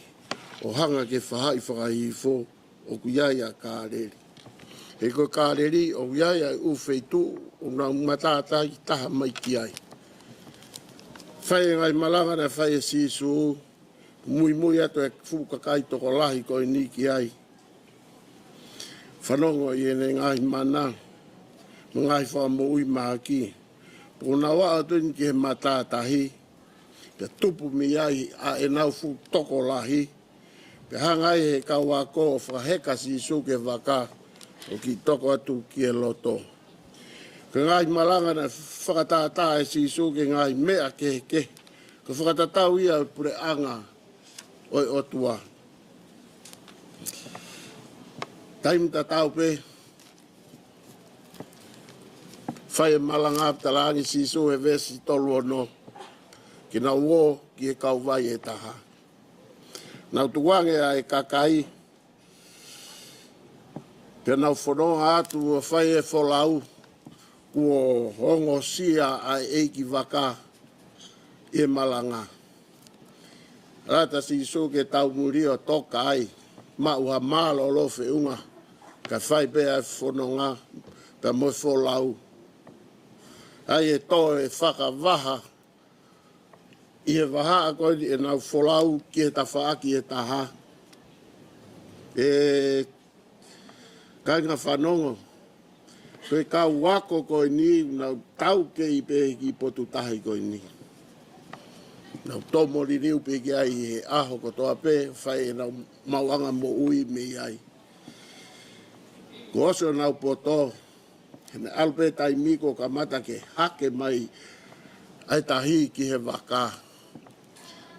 O hanga ke whahai whakahifo, o kuiaia kāreri. Hiko kāreri, o kuiaia u feitu, o nga matātai taha mai ki ai. Whai e ngai malanga na whai e sisu, mui atu e fukakai toko lahi koe ni ki ai. Whanongo i ene ngai mana, ngai wha mo ui mahaki. Puna wa atun ki he matātahi. Pe tupu mi ai a e nau fu toko lahi. Pe hangai he kaua ko whaheka si isu ke waka. O ki toko atu ki e loto. Ka ngai malanga na whakatātā e si isu ke ngai mea ke. Ka whakatatau ia pure anga oi otua. Taimta tau pe. Whai malanga talangi sisu e vesi tolu ono. Ki na uo ki e kau vai e taha. Nau tuwange a e kakai. Pia nau whanonga atu a whai e wholau. Kuo hongo sia a eiki waka e malanga. Rata sisu ke tau muri o toka ai. Ma uha malo lo feunga. Ka whai pe a whanonga. Pia mo wholau. Ai e to e whakavaha. I he waha a koe e nau wholau ki e ta whaaki e taha. E kainga whanongo. Koe kau wako koe ni, nau tau ke i pe ki potu tahi koe ni. Nau tomori riu pe ki ai he aho kotoa pe, whai e nau mauanga mo ui me ai. Ko oso nau poto, he me alpe tai miko ka mata ke hake mai ai tahi ki he waka.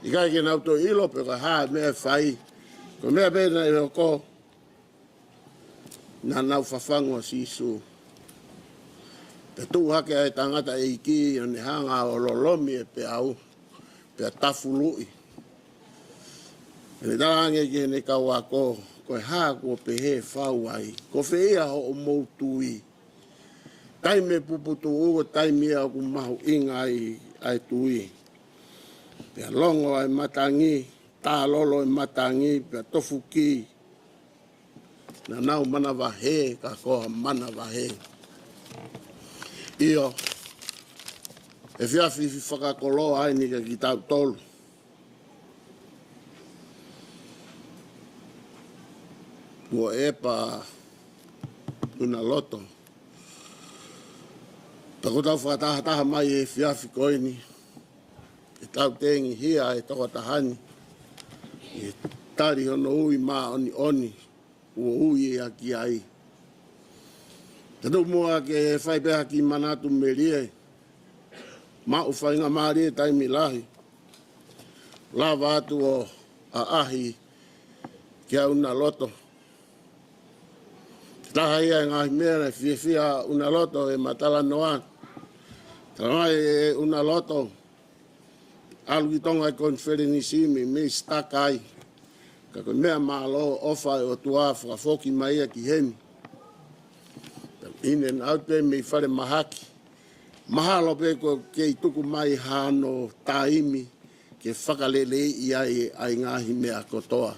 Ikai ke nau to ilo pe ka haa mea whai. Ko mea pēna i hoko, na nau whawhango sisu. Pe tū hake ai tangata e iki o ne hanga o lolomi e pe au, pe a tafului. E ne tarange ki ne kau ako, koe haa kua pe he whau ai. Ko whia ho o moutui. Tai me puputu ugo, tai mea ku mahu inga ai tui. Pe a longo ai matangi, tā lolo ai matangi, pe a tofu ki. Na nau manavahē, ka koha manavahē. Io, e whiawhi whakakolo ai ni ka ki tau tolu. Ua e pa Unaloto. Tako tau whakataha mai e whiawhi koe ni. E tau tengi hia e tokotahani. E tari hono ui maa oni oni. Ua ui e aki ai. Tatu mua ke whai peha ki manatu merie. Ma u whainga maari e taimi lahi. Lava atu o a ahi ki a Unaloto. Taha ia ngāhi mea whia Unaloto e matala noa. Tarangai e Unaloto. Alu ki tonga e konferenisimi me stakai. Ka koe mea malo ofa o tua fakafoki mai ki heni. In and out pe me whare mahaki. Mahalo pe ko kei tuku mai hano taimi ke whakalele i ai ngāhi mea kotoa.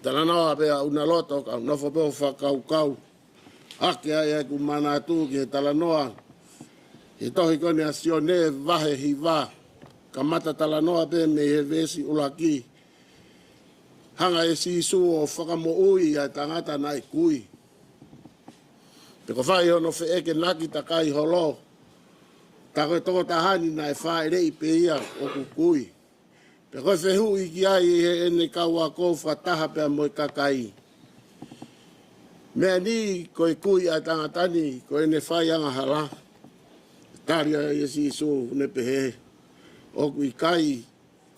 Tana noa pe a Unaloto ka nofo pe o whakaukau. Ake ai ku manatu ke tala noa. E tohi kone a sione vahe hiva. Ka mata tala noa pe me he vesi ulaki. Hanga e sisu o whakamo ui ai tangata nai kui. Te ko whai hono whi eke naki takai holo. Ta koe toko tahani nai whai rei pe ia o kukui. Te koe whehu i ki ai e ene kaua kou whataha pe a moi kakai. Mea ni koe kui ai tangatani koe ene whai anga hala. Tari ai e sisu ne pehe. O ikai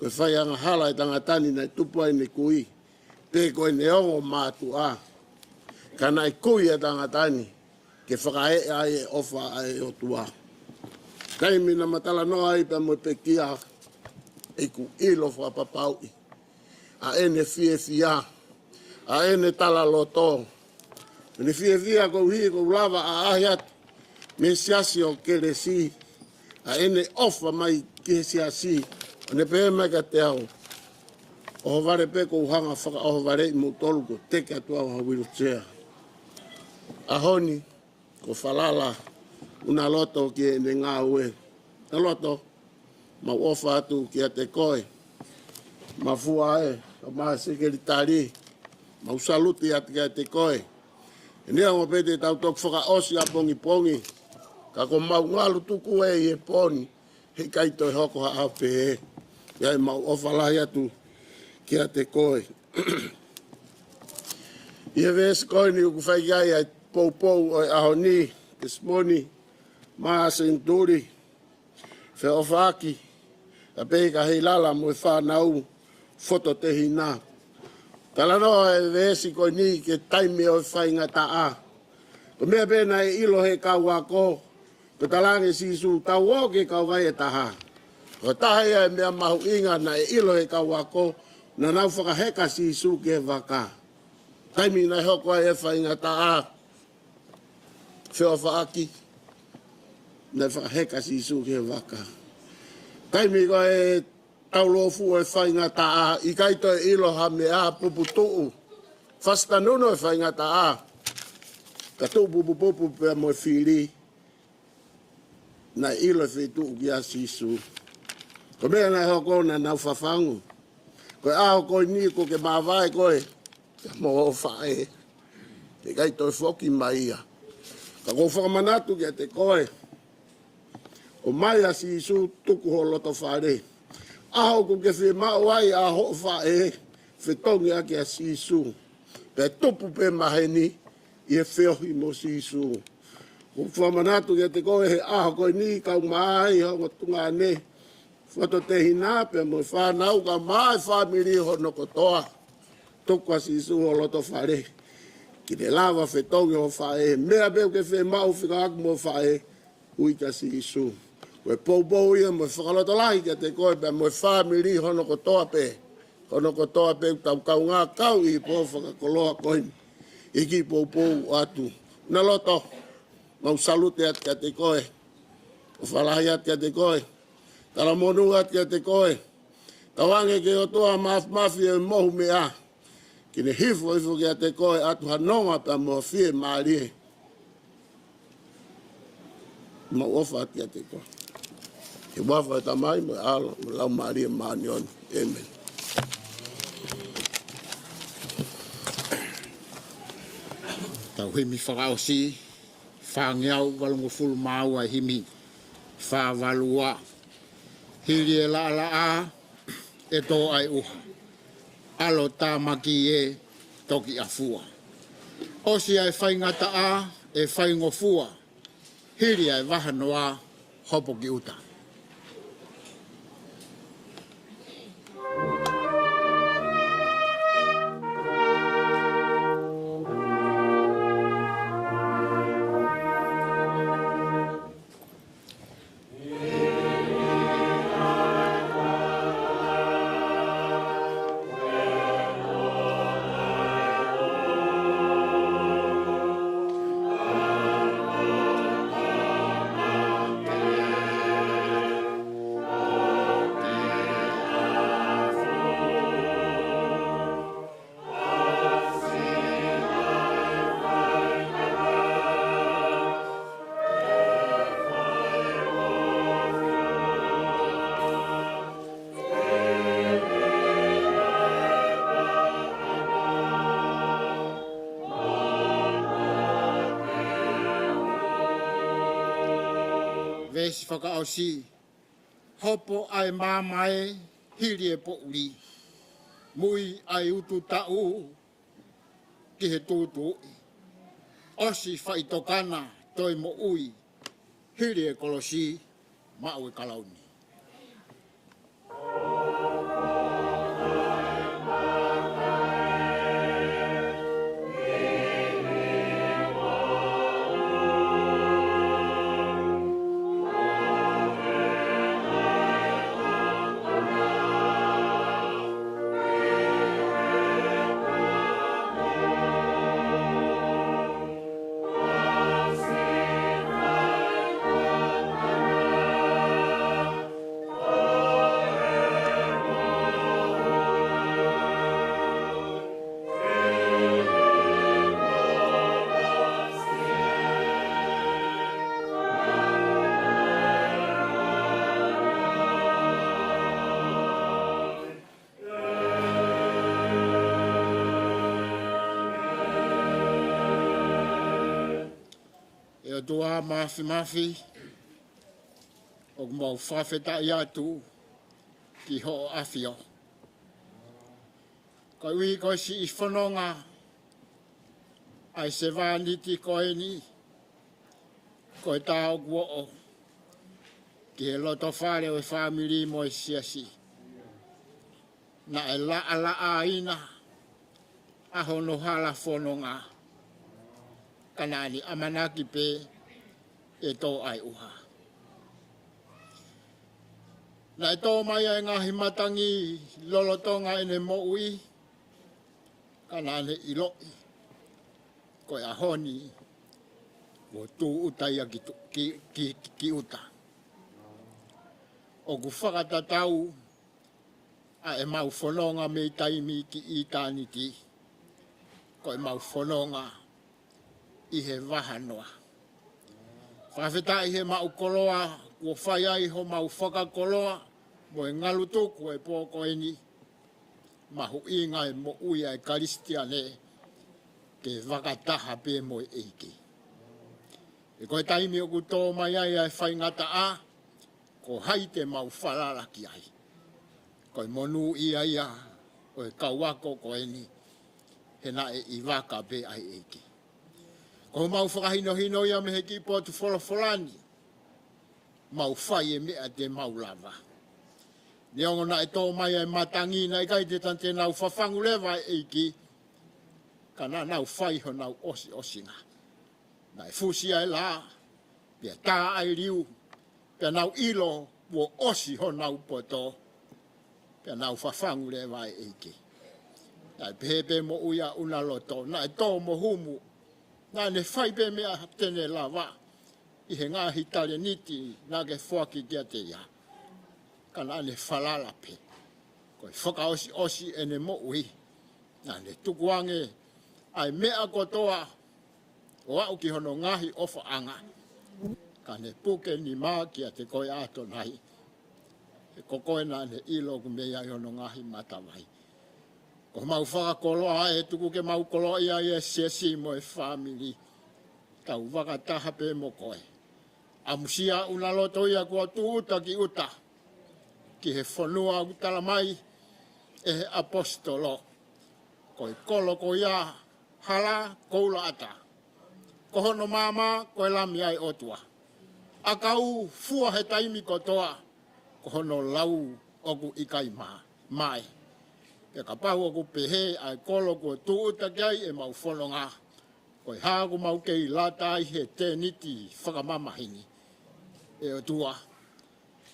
koe whai anga hala ai tangatani nai tupu ai ne kui. Pe koe neongo mātu a. Ka nai kui ai tangatani. Ke whakae ai e ofa ai o tua. Taimi na matala noa ai pa mo pe kia e ku ilo whapapau i. A ene fia. A ene tala loto. Ene fia kou hi kou lava a ahi atu. Me siasi o kere si. A ene ofa mai ke siasi. Ene pehe mai ka te au. O vare pe kou hanga whaka o vare i mo tolu ko teke atua o hawiru tea. A honi. Ko whalala Unaloto ki e ne ngā ue. Unaloto, ma ofa atu ki a te koe. Ma fua e, ka maa sekeritari. Ma usaluti atu ki a te koe. E neongo pete tau tok whaka osi a pongi pongi. Ka ko mau ngalu tuku e i e poni. He kaito e hoko ha ape e. Ia e mau ofa lahi atu ki a te koe. Ia ves koe ni uku whai gai ai pou o ahoni, te smoni, maa senturi, feofaki, a pei ka hei lala mo e whanau, foto te hina. Talano e vesi ko ni ke taimi o whainga ta a. Ko mea pēna e ilo he kau ako. Ko talange sisu tau o ke kau vai e taha. Ko taha ia e mea mahu inga na e ilo he kau ako. Na nau whakaheka sisu ke waka. Taimi na hoko e whainga ta a. Feohi aki. Na whakaheka sisu ke waka. Taimi ko e taulofu e whainga ta a. Ikai to e ilo ha mea pupu tuu. Fasta nuno e whainga ta a. Ka tū pupu pēr mo whiri na ilo whetu ki a sisu. Ko mea nai hoko na nau whawhangu. Ko e aho koe ni ko ke manavahē koe. Ka mo o whae. Te kai toi foki mai ia. Ka ko whakamanatu ki a te koe. O mai a sisu tuku ho loto whare. Aho ko ke whi mau ai a ho whae. Whetongi a ki a sisu. Pe tupu pe maheni. Ie feohi mo sisu. Ko whamanatu ki te koe he aho koe ni kau mai hongo tunga ne. Whato te hina pe mo whanau ka mai whamiri hono kotoa. Tukwa sisu ho loto whare. Ki te lava whetongi ho whae. Mea peo ke whe mau whika aku mo whae. Ui ka sisu. Koe poupou ia mo whakaloto lahi ki te koe pe mo whamiri hono kotoa pe. Hono kotoa pe tau kau ngā kau i po whakakoloa koini. Iki poupou atu. Unaloto, mau salute at kia te koe. O whalahi at kia te koe. Tara monu at kia te koe. Tawange ke o toa mafi e mohu mea. Kine hifo ifo kia te koe atu hanonga pa mo fakiemālie. Mau ofa at kia te koe. He wafa e tamai mo alo, mo laumālie maanioni. Amen. Himi whakaosi, whangeau walungo fulu maua himi, whawalua, hiri e la a, e tō ai uha, alo tā maki e toki a fua. Osi ai whaingata a, e whaingo fua, hiri ai wahanoa, hopo ki uta. Vesi whakaosi, hopo ai māmae, hiri e po uri. Mui ai utu tau, ki he tūtu. Osi whaitokana, toi mo ui, hiri e kolosi, mau e kalauni. Dua mafi o mau whawheta i atu ki ho afio. Ko ui ko si I whanonga ai se wāniti koe ni ko e tāo kua o ki he loto whare o e whamiri mo e siasi. Na e la a ina a hono hala whanonga. Kanani amanaki pe e tō ai uha. Nai tō mai ai ngāhi matangi lolotonga ene mo ui. Kanane iloi. Koe a honi. Ko tū utaia ki uta. O ku whakatatau a e mau whanonga me taimi ki i tāni ti. Ko e mau whanonga i he wahanoa. Whawhetai he mau koloa, kua whai ai ho mau whakakoloa, mo e ngalu tōku e pōko eni, mahu inga e mo uia e karistiane, ke wakataha pē mo e eiki. E koe taimi o ku tō mai ai ai whai ngata a, ko hai te mau whalalaki ai. Koe monu ia ia, o e kauako ko eni, he na e i waka pē ai eiki. Ko mau whakahino hino ia me he ki pōtu wholofolani, mau whai e mea te mau lava. Neongo na e tō mai ai matangi na ikai te tante nau whawhangu lewa e eiki, ka na nau whai ho nau osi osinga. Na e fusia e la, pia tā ai riu, pia nau ilo, wo osi ho nau poto, pia nau whawhangu lewa e eiki. Na e pehepe mo uia unaloto, na e tō mo humu, na ne whai pe mea tene lawa, i he ngāhi tale niti, na ke whaki kia te ia. Ka na ne whalala pe. Koe whakaosi osi ene mo ui, na ne tukuange, ai mea kotoa, o au ki hono ngāhi ofa anga. Ka ne puke ni mā kia te koe ato nai. E kokoe na ne ilo ku mea i hono ngāhi matawai. Ko mau whakakoloa e tuku ke mau koloa ia e sesi mo e whamiri. Tau wakataha pe mo koe. Amusia unaloto ia kua tu uta ki uta. Ki he whanua utala mai e he apostolo. Koe kolo ko ia hala koula ata. Ko hono mama koe lami ai otua. Akau fua he taimi kotoa. Ko hono lau oku ikai mai. Ke ka pau aku pehe ai kolo ko tuuta kai e mau whanonga. Koe hāku mau kei lata ai he te niti whakamamahini. E o tua.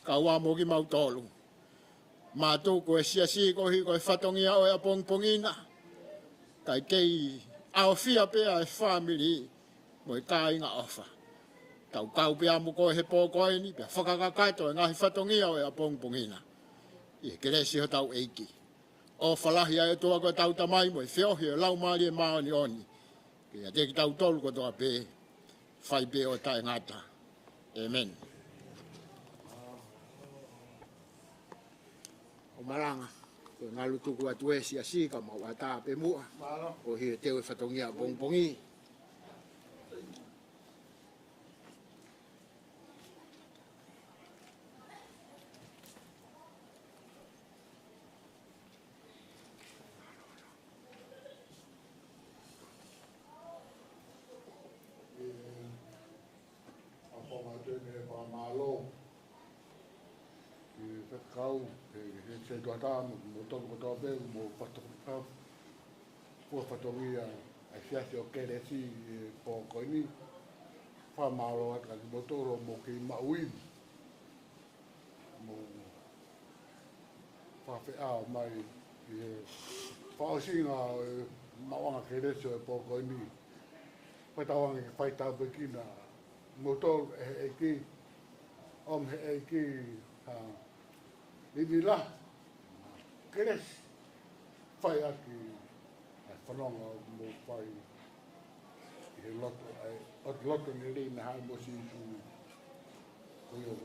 Ka ua moki mau tolu. Mātou koe siasi kohi koe whatongia o ea pongpongina. Kai kei awhia pea e whamiri mo e kā inga ofa. Tau kau pea mo koe he pōkoe ni pea whakakakato e ngahi whatongia o ea pongpongina. I he keresi ho tau eiki. O whalahi ai toa ko tau tamai mo e feohi o laumālie maoni oni. Kia te ki tau tolu ko toa pē, whai pē o tae ngata. Amen. O malanga, ko ngalu tuku atu e si asi ka mau ata pē mua. O hi te o whatongia pongpongi. Akau, se tuata mo tokotoko pe mo fakatokoto. Ko fatongia ai fiasi o keresi po koini. Fa malo at ka motoro mo ki maui. Mo fa fe a mai fa singa mawanga keresi po koini. Pa tawang fa ta bekina motor e ki om e ki Vigil, keres fai aki whanonga mo fai he loto ai ot loto ni rei na hai mo si su koe o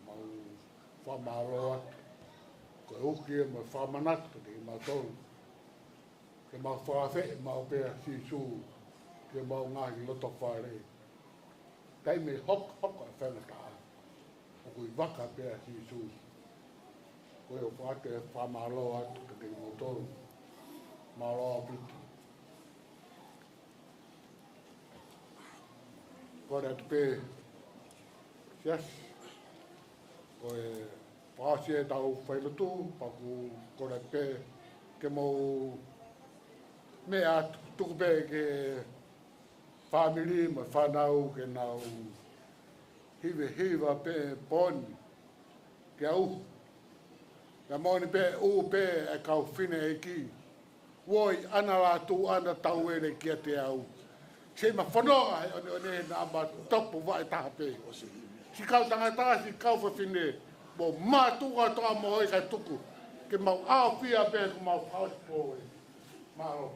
mau whamaro at koe uki mo whamanat ko te mau tolu ke mau whawhe mau pēr si su ke mau ngahi loto whai rei kai me hok a whanaka o kui waka pēr si su koe o whate whamaro at ka te motoru maro a piti. Koe atu pē sias koe pāsie tau whailutu paku koe atu pē ke mau Me a tuku pe ke family ma whanau ke nau hiva pe poni ke au. Ka maoni pe u pe e kau whine e ki. Woi ana la tu ana tau e le kia te au. Se ma whanonga he one na ma topu vai taha pe. Si kau tangata si kau whine mo mātuka toa mo e kai tuku. Ke mau au pia pe ko mau pau po e. Maro.